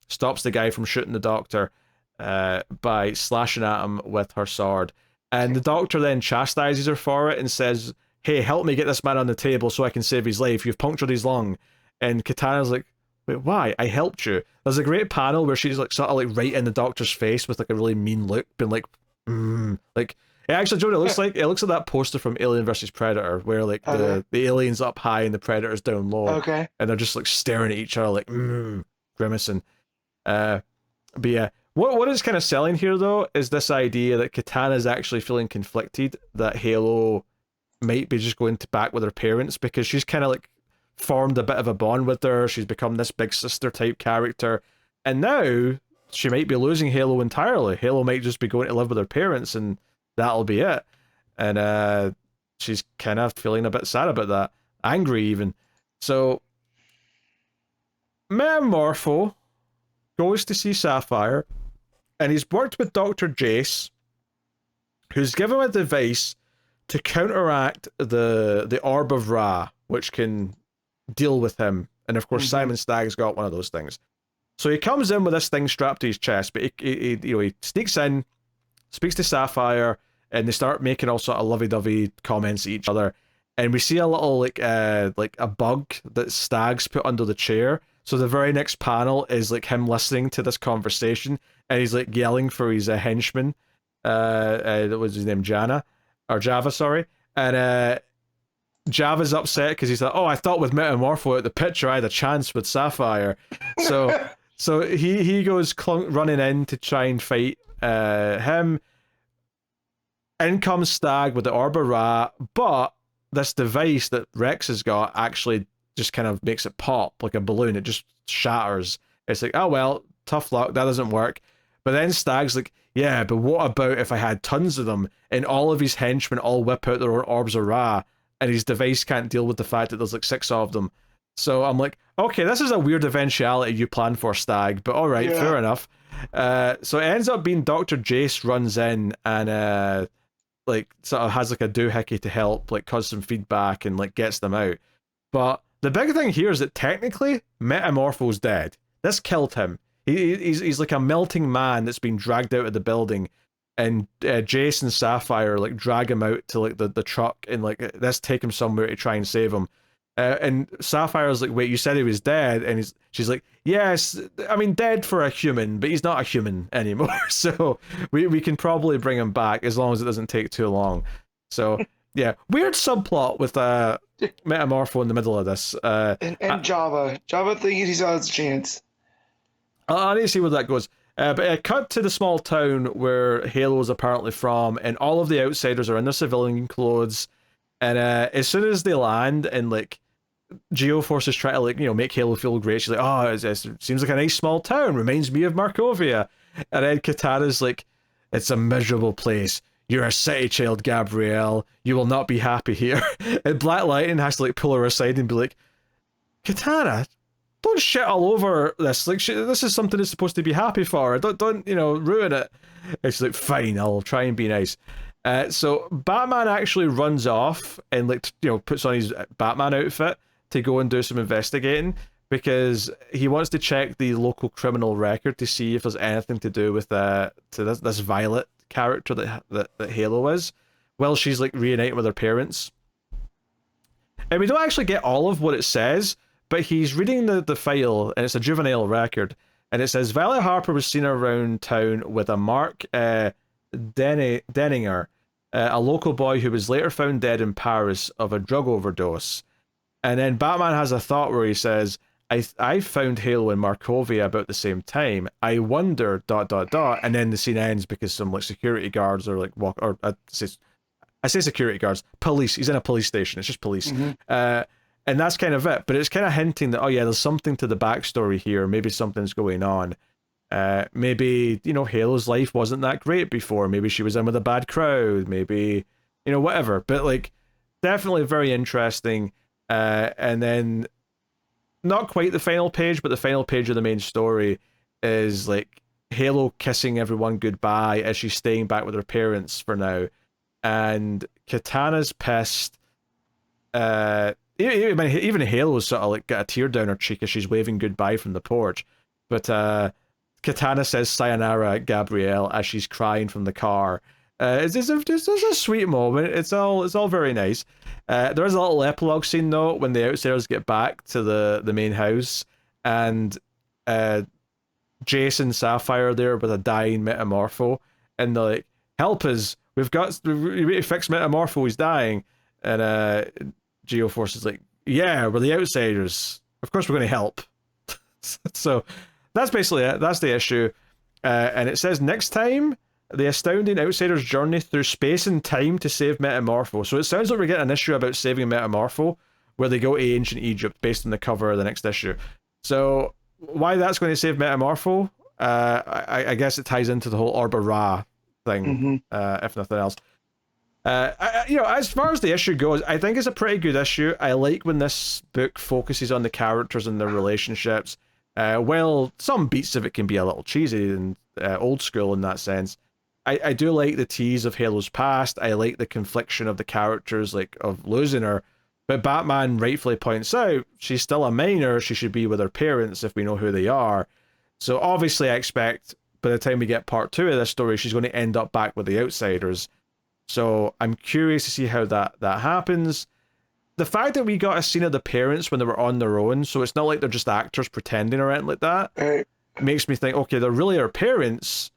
stops the guy from shooting the doctor by slashing at him with her sword. And the doctor then chastises her for it and says, hey, help me get this man on the table so I can save his life. You've punctured his lung. And Katana's like, wait, why? I helped you. There's a great panel where she's like sort of like right in the doctor's face with like a really mean look, being like, like, it actually, do you know what it looks like? It looks like that poster from Alien vs Predator, where like the alien's up high and the predator's down low. Okay. And they're just like staring at each other like, grimacing. But yeah, what is kind of selling here though is this idea that Katana's actually feeling conflicted that Halo might be just going to back with her parents, because she's kind of like formed a bit of a bond with her. She's become this big sister type character, and now she might be losing Halo entirely. Halo might just be going to live with her parents, and that'll be it. And she's kind of feeling a bit sad about that, angry even. So Metamorpho goes to see Sapphire, and he's worked with Dr. Jace, who's given him a device to counteract the Orb of Ra, which can deal with him. And of course, Simon Stagg's got one of those things. So he comes in with this thing strapped to his chest, but he sneaks in, speaks to Sapphire, and they start making all sort of lovey-dovey comments at each other. And we see a little like a bug that Stagg's put under the chair. So the very next panel is like him listening to this conversation, and he's like yelling for his henchman. What was his name? Java, sorry. And Java's upset because he's like, oh, I thought with Metamorpho out the picture I had a chance with Sapphire. So he goes running in to try and fight him. In comes Stag with the Orba Ra, but this device that Rex has got actually just kind of makes it pop like a balloon. It just shatters. It's like, oh well, tough luck, that doesn't work. But then Stag's like, yeah, but what about if I had tons of them and all of his henchmen all whip out their own Orbs of Ra and his device can't deal with the fact that there's like 6 of them. So I'm like, okay, this is a weird eventuality you plan for, Stag, but alright, yeah. Fair enough. So it ends up being Dr. Jace runs in and like sort of has like a doohickey to help like cause some feedback and like gets them out. But the big thing here is that technically Metamorpho's dead. This killed him. He's like a melting man that's been dragged out of the building, and Jace and Sapphire like drag him out to like the truck and like let's take him somewhere to try and save him. And Sapphire's like, wait, you said he was dead? And she's like, yes, I mean dead for a human, but he's not a human anymore. So we can probably bring him back as long as it doesn't take too long. So yeah, weird subplot with Metamorpho in the middle of this. And Java thinking he still has a chance. I need to see where that goes. But cut to the small town where Halo is apparently from, and all of the outsiders are in their civilian clothes. And as soon as they land, and like Geoforce is trying to like make Halo feel great, she's like, "Oh, it seems like a nice small town. Reminds me of Markovia." And then Katana's like, "It's a miserable place. You're a city child, Gabrielle. You will not be happy here." And Black Lightning has to like pull her aside and be like, "Katana, don't shit all over this. Like, this is something that's supposed to be happy for. Don't ruin it." And she's like, "Fine, I'll try and be nice." So Batman actually runs off and like puts on his Batman outfit to go and do some investigating because he wants to check the local criminal record to see if there's anything to do with to this Violet character that Halo is. Well, she's like reuniting with her parents, and we don't actually get all of what it says. But he's reading the file, and it's a juvenile record, and it says Violet Harper was seen around town with a Mark Denninger, a local boy who was later found dead in Paris of a drug overdose. And then Batman has a thought where he says, I found Halo in Markovia about the same time. I wonder ... And then the scene ends because some like security guards are like I say security guards, police. He's in a police station. It's just police. Mm-hmm. And that's kind of it. But it's kind of hinting that, oh yeah, there's something to the backstory here. Maybe something's going on. Maybe, Halo's life wasn't that great before. Maybe she was in with a bad crowd. Maybe, whatever. But like, definitely very interesting. And then, not quite the final page, but the final page of the main story is like Halo kissing everyone goodbye as she's staying back with her parents for now. And Katana's pissed. Even Halo's sort of like got a tear down her cheek as she's waving goodbye from the porch. But Katana says sayonara at Gabrielle as she's crying from the car. It's a sweet moment. It's all very nice. There is a little epilogue scene though when the outsiders get back to the main house, and Jason Sapphire are there with a dying Metamorpho, and they're like, "Help us! We need to fix Metamorpho. He's dying." And Geoforce is like, "Yeah, we're the outsiders. Of course we're going to help." So that's basically it. That's the issue. And it says next time, the astounding outsiders journey through space and time to save Metamorpho. So it sounds like we're getting an issue about saving Metamorpho, where they go to ancient Egypt based on the cover of the next issue. So why that's going to save Metamorpho? I guess it ties into the whole Orba Ra thing, if nothing else. As far as the issue goes, I think it's a pretty good issue. I like when this book focuses on the characters and their relationships. Well, some beats of it can be a little cheesy and old school in that sense. I do like the tease of Halo's past. I like the confliction of the characters, like of losing her. But Batman rightfully points out she's still a minor. She should be with her parents if we know who they are. So obviously, I expect by the time we get part 2 of this story, she's going to end up back with the outsiders. So I'm curious to see how that happens. The fact that we got a scene of the parents when they were on their own, so it's not like they're just actors pretending or anything like that, makes me think, okay, they're really our parents,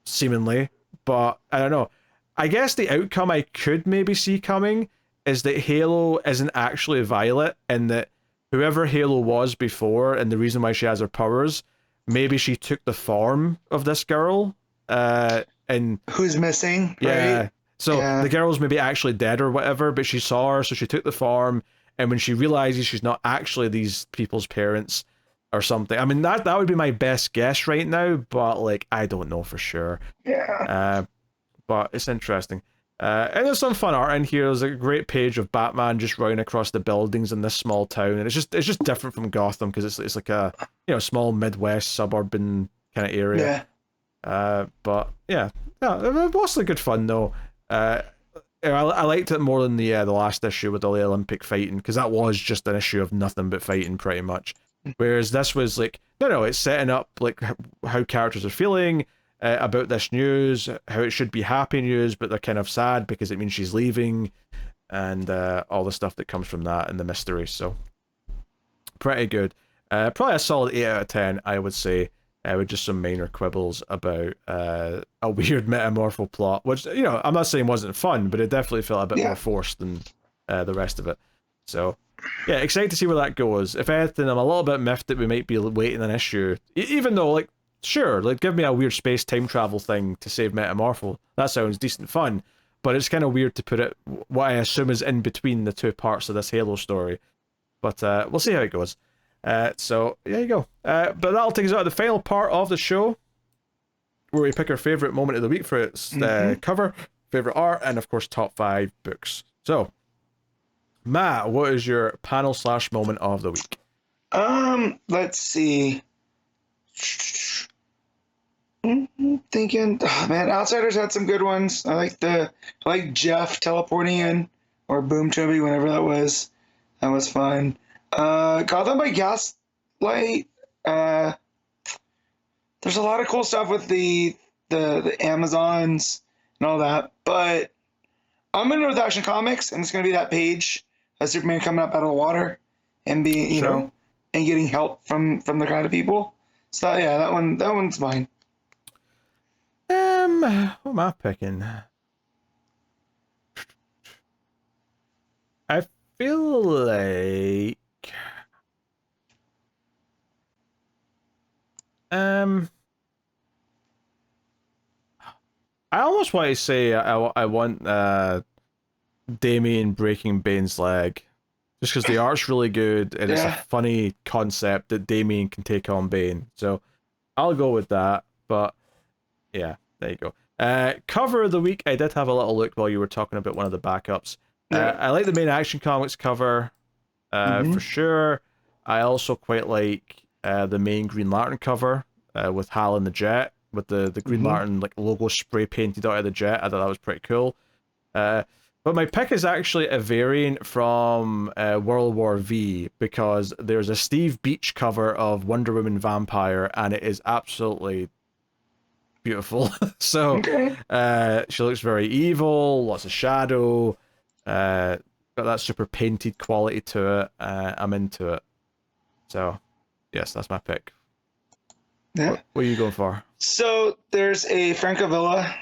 seemingly, but I don't know. I guess the outcome I could maybe see coming is that Halo isn't actually Violet, and that whoever Halo was before, and the reason why she has her powers, maybe she took the form of this girl, and Who's missing, yeah. right? So Yeah. the girl's maybe actually dead or whatever, but she saw her, so she took the form, and when she realizes she's not actually these people's parents or something. I mean, that would be my best guess right now, but like I don't know for sure. Yeah. But it's interesting. And there's some fun art in here. There's a great page of Batman just running across the buildings in this small town, and it's just different from Gotham because it's like a small Midwest suburban kind of area. But yeah, mostly good fun though. I liked it more than the last issue with all the Olympic fighting, because that was just an issue of nothing but fighting pretty much. Whereas this was like, no, it's setting up like how characters are feeling about this news, how it should be happy news, but they're kind of sad because it means she's leaving, and all the stuff that comes from that and the mystery. So pretty good. Probably a solid 8 out of 10, I would say. With just some minor quibbles about a weird metamorpho plot, which, I'm not saying wasn't fun, but it definitely felt a bit more forced than the rest of it. So, yeah, excited to see where that goes. If anything, I'm a little bit miffed that we might be waiting an issue, even though, like, sure, like, give me a weird space time travel thing to save metamorpho. That sounds decent fun, but it's kind of weird to put it, what I assume is in between the two parts of this Halo story. But we'll see how it goes. So there you go. But that'll take us out of the final part of the show, where we pick our favorite moment of the week for its cover, favorite art, and of course top 5 books. So, Matt, what is your panel / moment of the week? Let's see. Thinking, man, Outsiders had some good ones. I like Jeff teleporting in, or Boom Tubby, whenever that was. That was fun. Gotham by Gaslight. There's a lot of cool stuff with the Amazons and all that, but I'm gonna go with Action Comics, and it's gonna be that page of Superman coming up out of the water and being, and getting help from the crowd of people. So yeah, that one's mine. What am I picking? I feel like I almost want to say I want Damien breaking Bane's leg, just because the art's really good and it's a funny concept that Damien can take on Bane. So I'll go with that. But yeah, there you go. Cover of the week. I did have a little look while you were talking about one of the backups. I like the main Action Comics cover, for sure. I also quite like the main Green Lantern cover with Hal and the Jet, with the Green Lantern like logo spray painted out of the jet. I thought that was pretty cool. But my pick is actually a variant from World War V, because there's a Steve Beach cover of Wonder Woman Vampire, and it is absolutely beautiful. So she looks very evil, lots of shadow, got that super painted quality to it. I'm into it. So yes, that's my pick. Yeah. What are you going for? So there's a Francavilla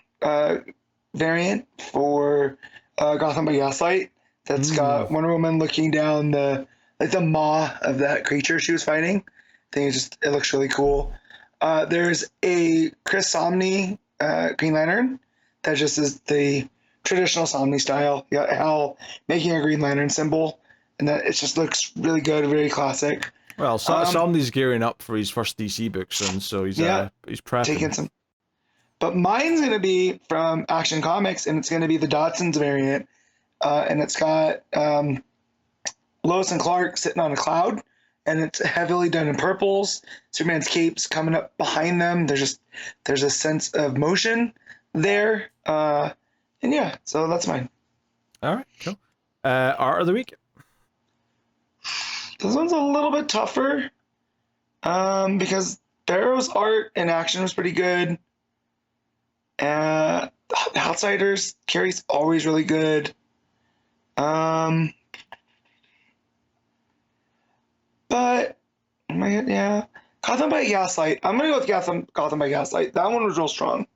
variant for Gotham by Gaslight that's got Wonder Woman looking down the maw of that creature she was fighting. I think it looks really cool. There's a Chris Somney Green Lantern that just is the traditional Somney style. You got Hal making a Green Lantern symbol, and that it just looks really good, very classic. Well, Somney's gearing up for his first DC book soon, so he's prepping. Taking some. But mine's going to be from Action Comics, and it's going to be the Dodson's variant. And it's got Lois and Clark sitting on a cloud, and it's heavily done in purples. Superman's cape's coming up behind them. There's a sense of motion there. And yeah, so that's mine. All right, cool. Art of the week? This one's a little bit tougher because Barrows' art and action was pretty good. Outsiders, Carey's always really good. But Gotham by Gaslight. I'm gonna go with Gotham by Gaslight. That one was real strong.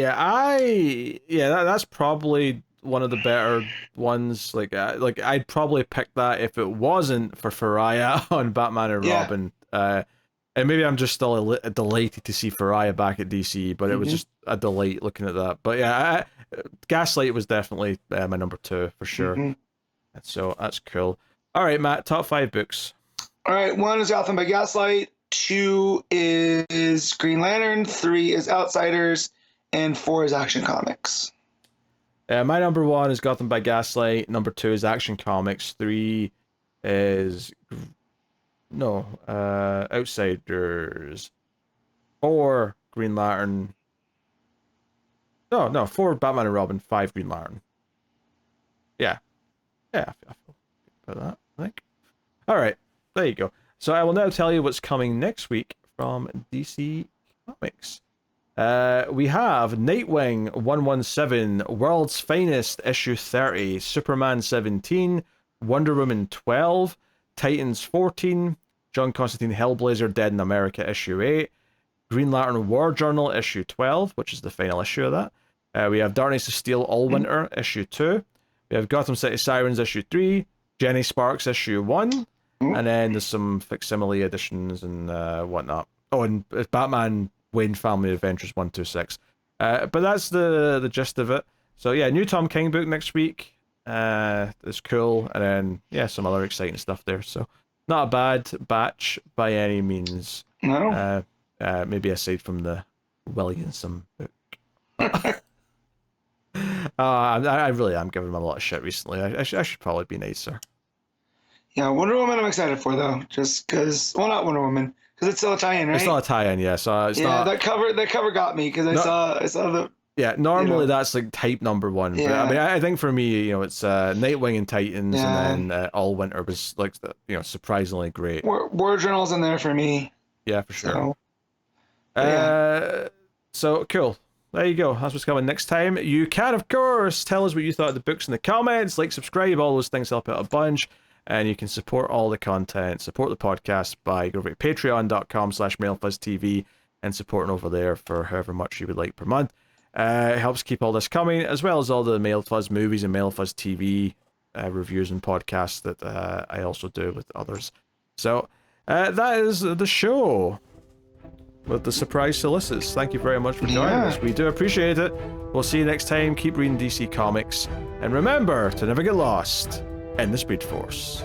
That's probably one of the better ones. Like I'd probably pick that if it wasn't for Ferreyra on Batman and Robin. And maybe I'm just still delighted to see Ferreyra back at DC, but it was just a delight looking at that. But yeah, Gaslight was definitely my number 2 for sure. So that's cool. All right, Matt, top 5 books. All right, 1 is Gotham by Gaslight, 2 is Green Lantern, 3 is Outsiders, and 4 is Action Comics. My number 1 is Gotham by Gaslight. Number 2 is Action Comics. 3 is Outsiders. 4 Green Lantern. No, 4 Batman and Robin. 5 Green Lantern. Yeah, I feel about that, I think. All right, there you go. So I will now tell you what's coming next week from DC Comics. We have Nightwing 117, World's Finest issue 30, Superman 17, Wonder Woman 12, Titans 14, John Constantine Hellblazer Dead in America issue 8, Green Lantern War Journal issue 12, which is the final issue of that. We have Darkness of Steel All Winter issue 2. We have Gotham City Sirens issue 3, Jenny Sparks issue 1, and then there's some facsimile editions and whatnot. Oh, and Batman Wayne Family Adventures 126. But that's the gist of it. So yeah, new Tom King book next week. It's cool, and then some other exciting stuff there. So not a bad batch by any means. No. Maybe aside from the Williamson book. I really am giving him a lot of shit recently. I should probably be nicer. Yeah, Wonder Woman I'm excited for though, just because. Well, not Wonder Woman, because it's still a tie-in, right? It's not a tie-in, yeah. So it's not. That cover got me because I saw the. Yeah, normally that's like type number 1. Yeah. But I mean, I think for me, it's Nightwing and Titans, and then All Winter was like surprisingly great. War Journal's in there for me. Yeah, for sure. So cool. There you go. That's what's coming next time. You can, of course, tell us what you thought of the books in the comments. Like, subscribe, all those things help out a bunch. And you can support all the content, support the podcast by going over to patreon.com/MailFuzzTV and supporting over there for however much you would like per month. It helps keep all this coming, as well as all the Mail Fuzz movies and Mail Fuzz TV reviews and podcasts that I also do with others. So that is the show with the surprise solicits. Thank you very much for joining us. We do appreciate it. We'll see you next time. Keep reading DC Comics. And remember to never get lost in the Speed Force.